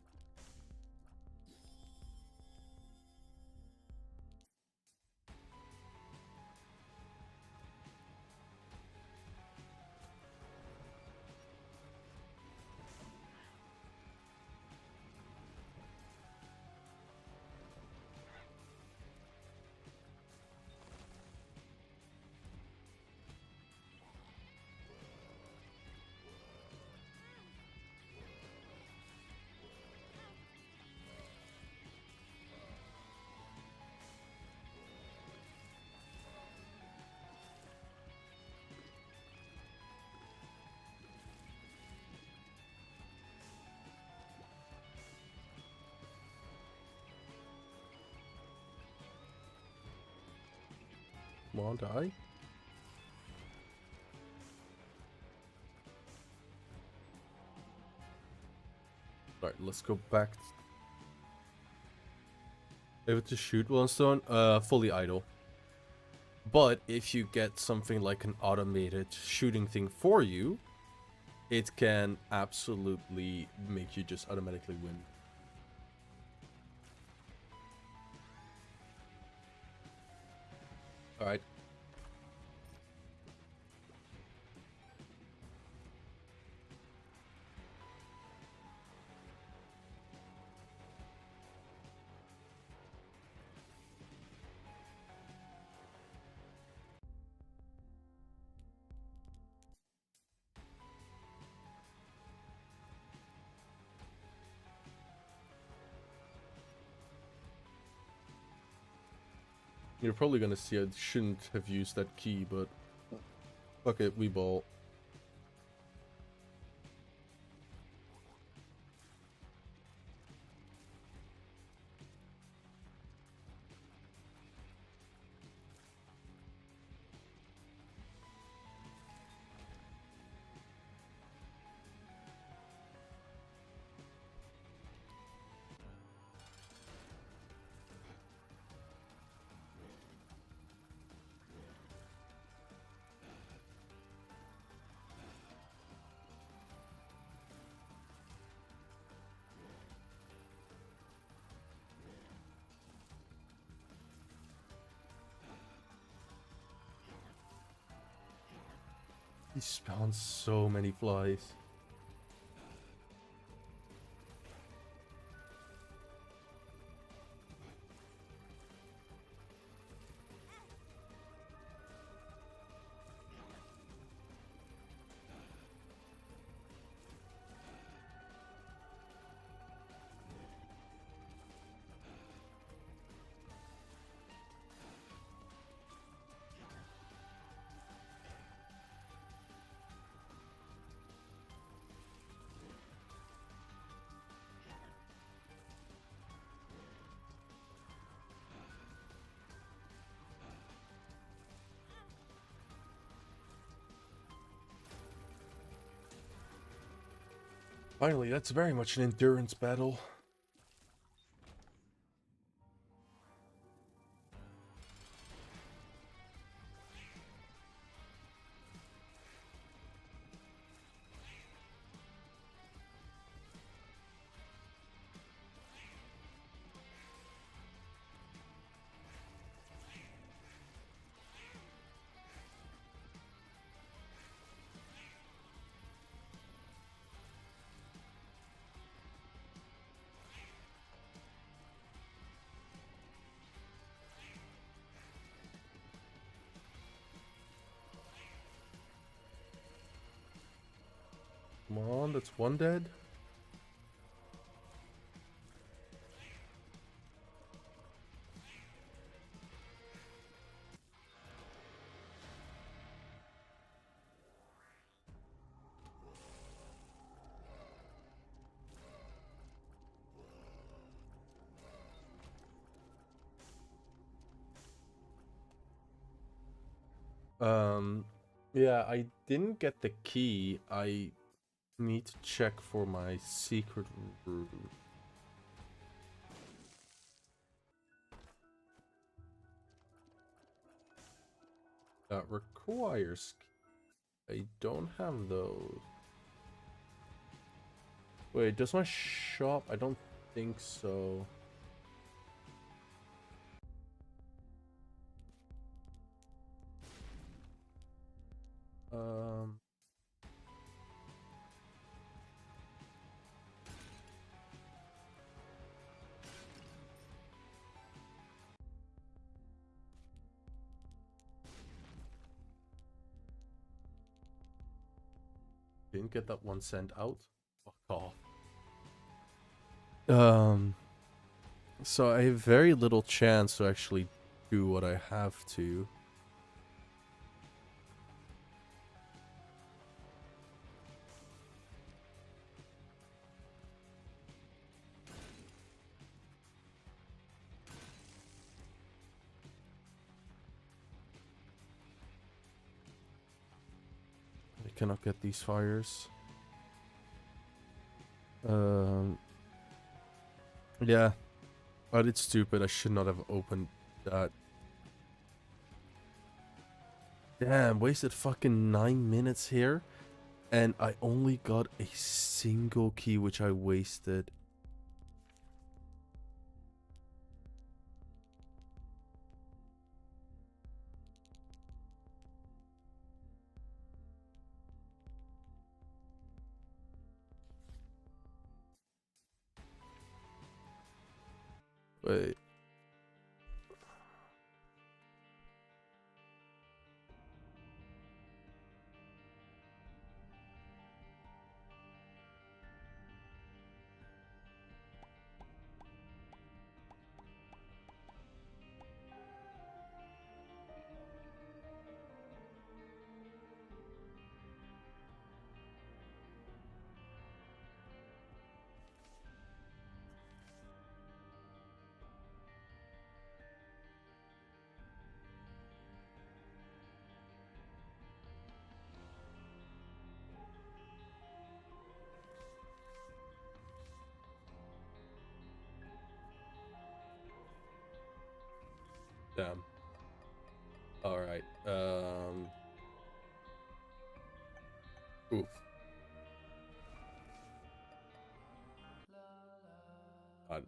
Come on, die. Alright, let's go back. Able to shoot while on stone? Fully idle. But if you get something like an automated shooting thing for you, it can absolutely make you just automatically win. Alright. You're probably gonna see I shouldn't have used that key, but fuck it, we ball. He spawns so many flies. Finally, that's very much an endurance battle. Come on, that's one dead. Yeah, I didn't get the key. I need to check for my secret room. That requires key. I don't have those. Wait, does my shop? I don't think so. Um, didn't get that one sent out. Fuck off. So I have very little chance to actually do what I have to. I cannot get these fires. Yeah. But it's stupid. I should not have opened that. Damn, wasted fucking 9 minutes here. And I only got a single key, which I wasted. Wait. Damn. Alright. Oof.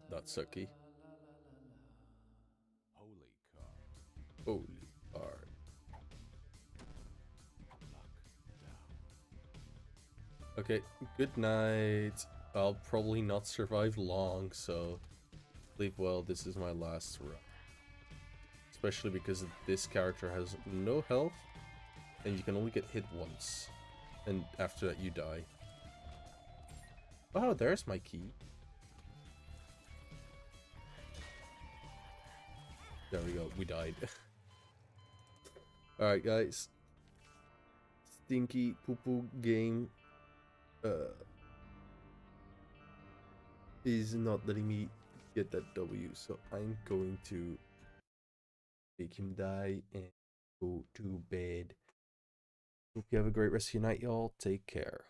That's sucky. Holy card. Holy card. Luck down. Okay, good night. I'll probably not survive long, so sleep well. This is my last run. Especially because this character has no health, and you can only get hit once. And after that, you die. Oh, there's my key. There we go. We died. Alright, guys. Stinky poo-poo game is not letting me get that W, so I'm going to make him die and go to bed. Hope you have a great rest of your night, y'all. Take care.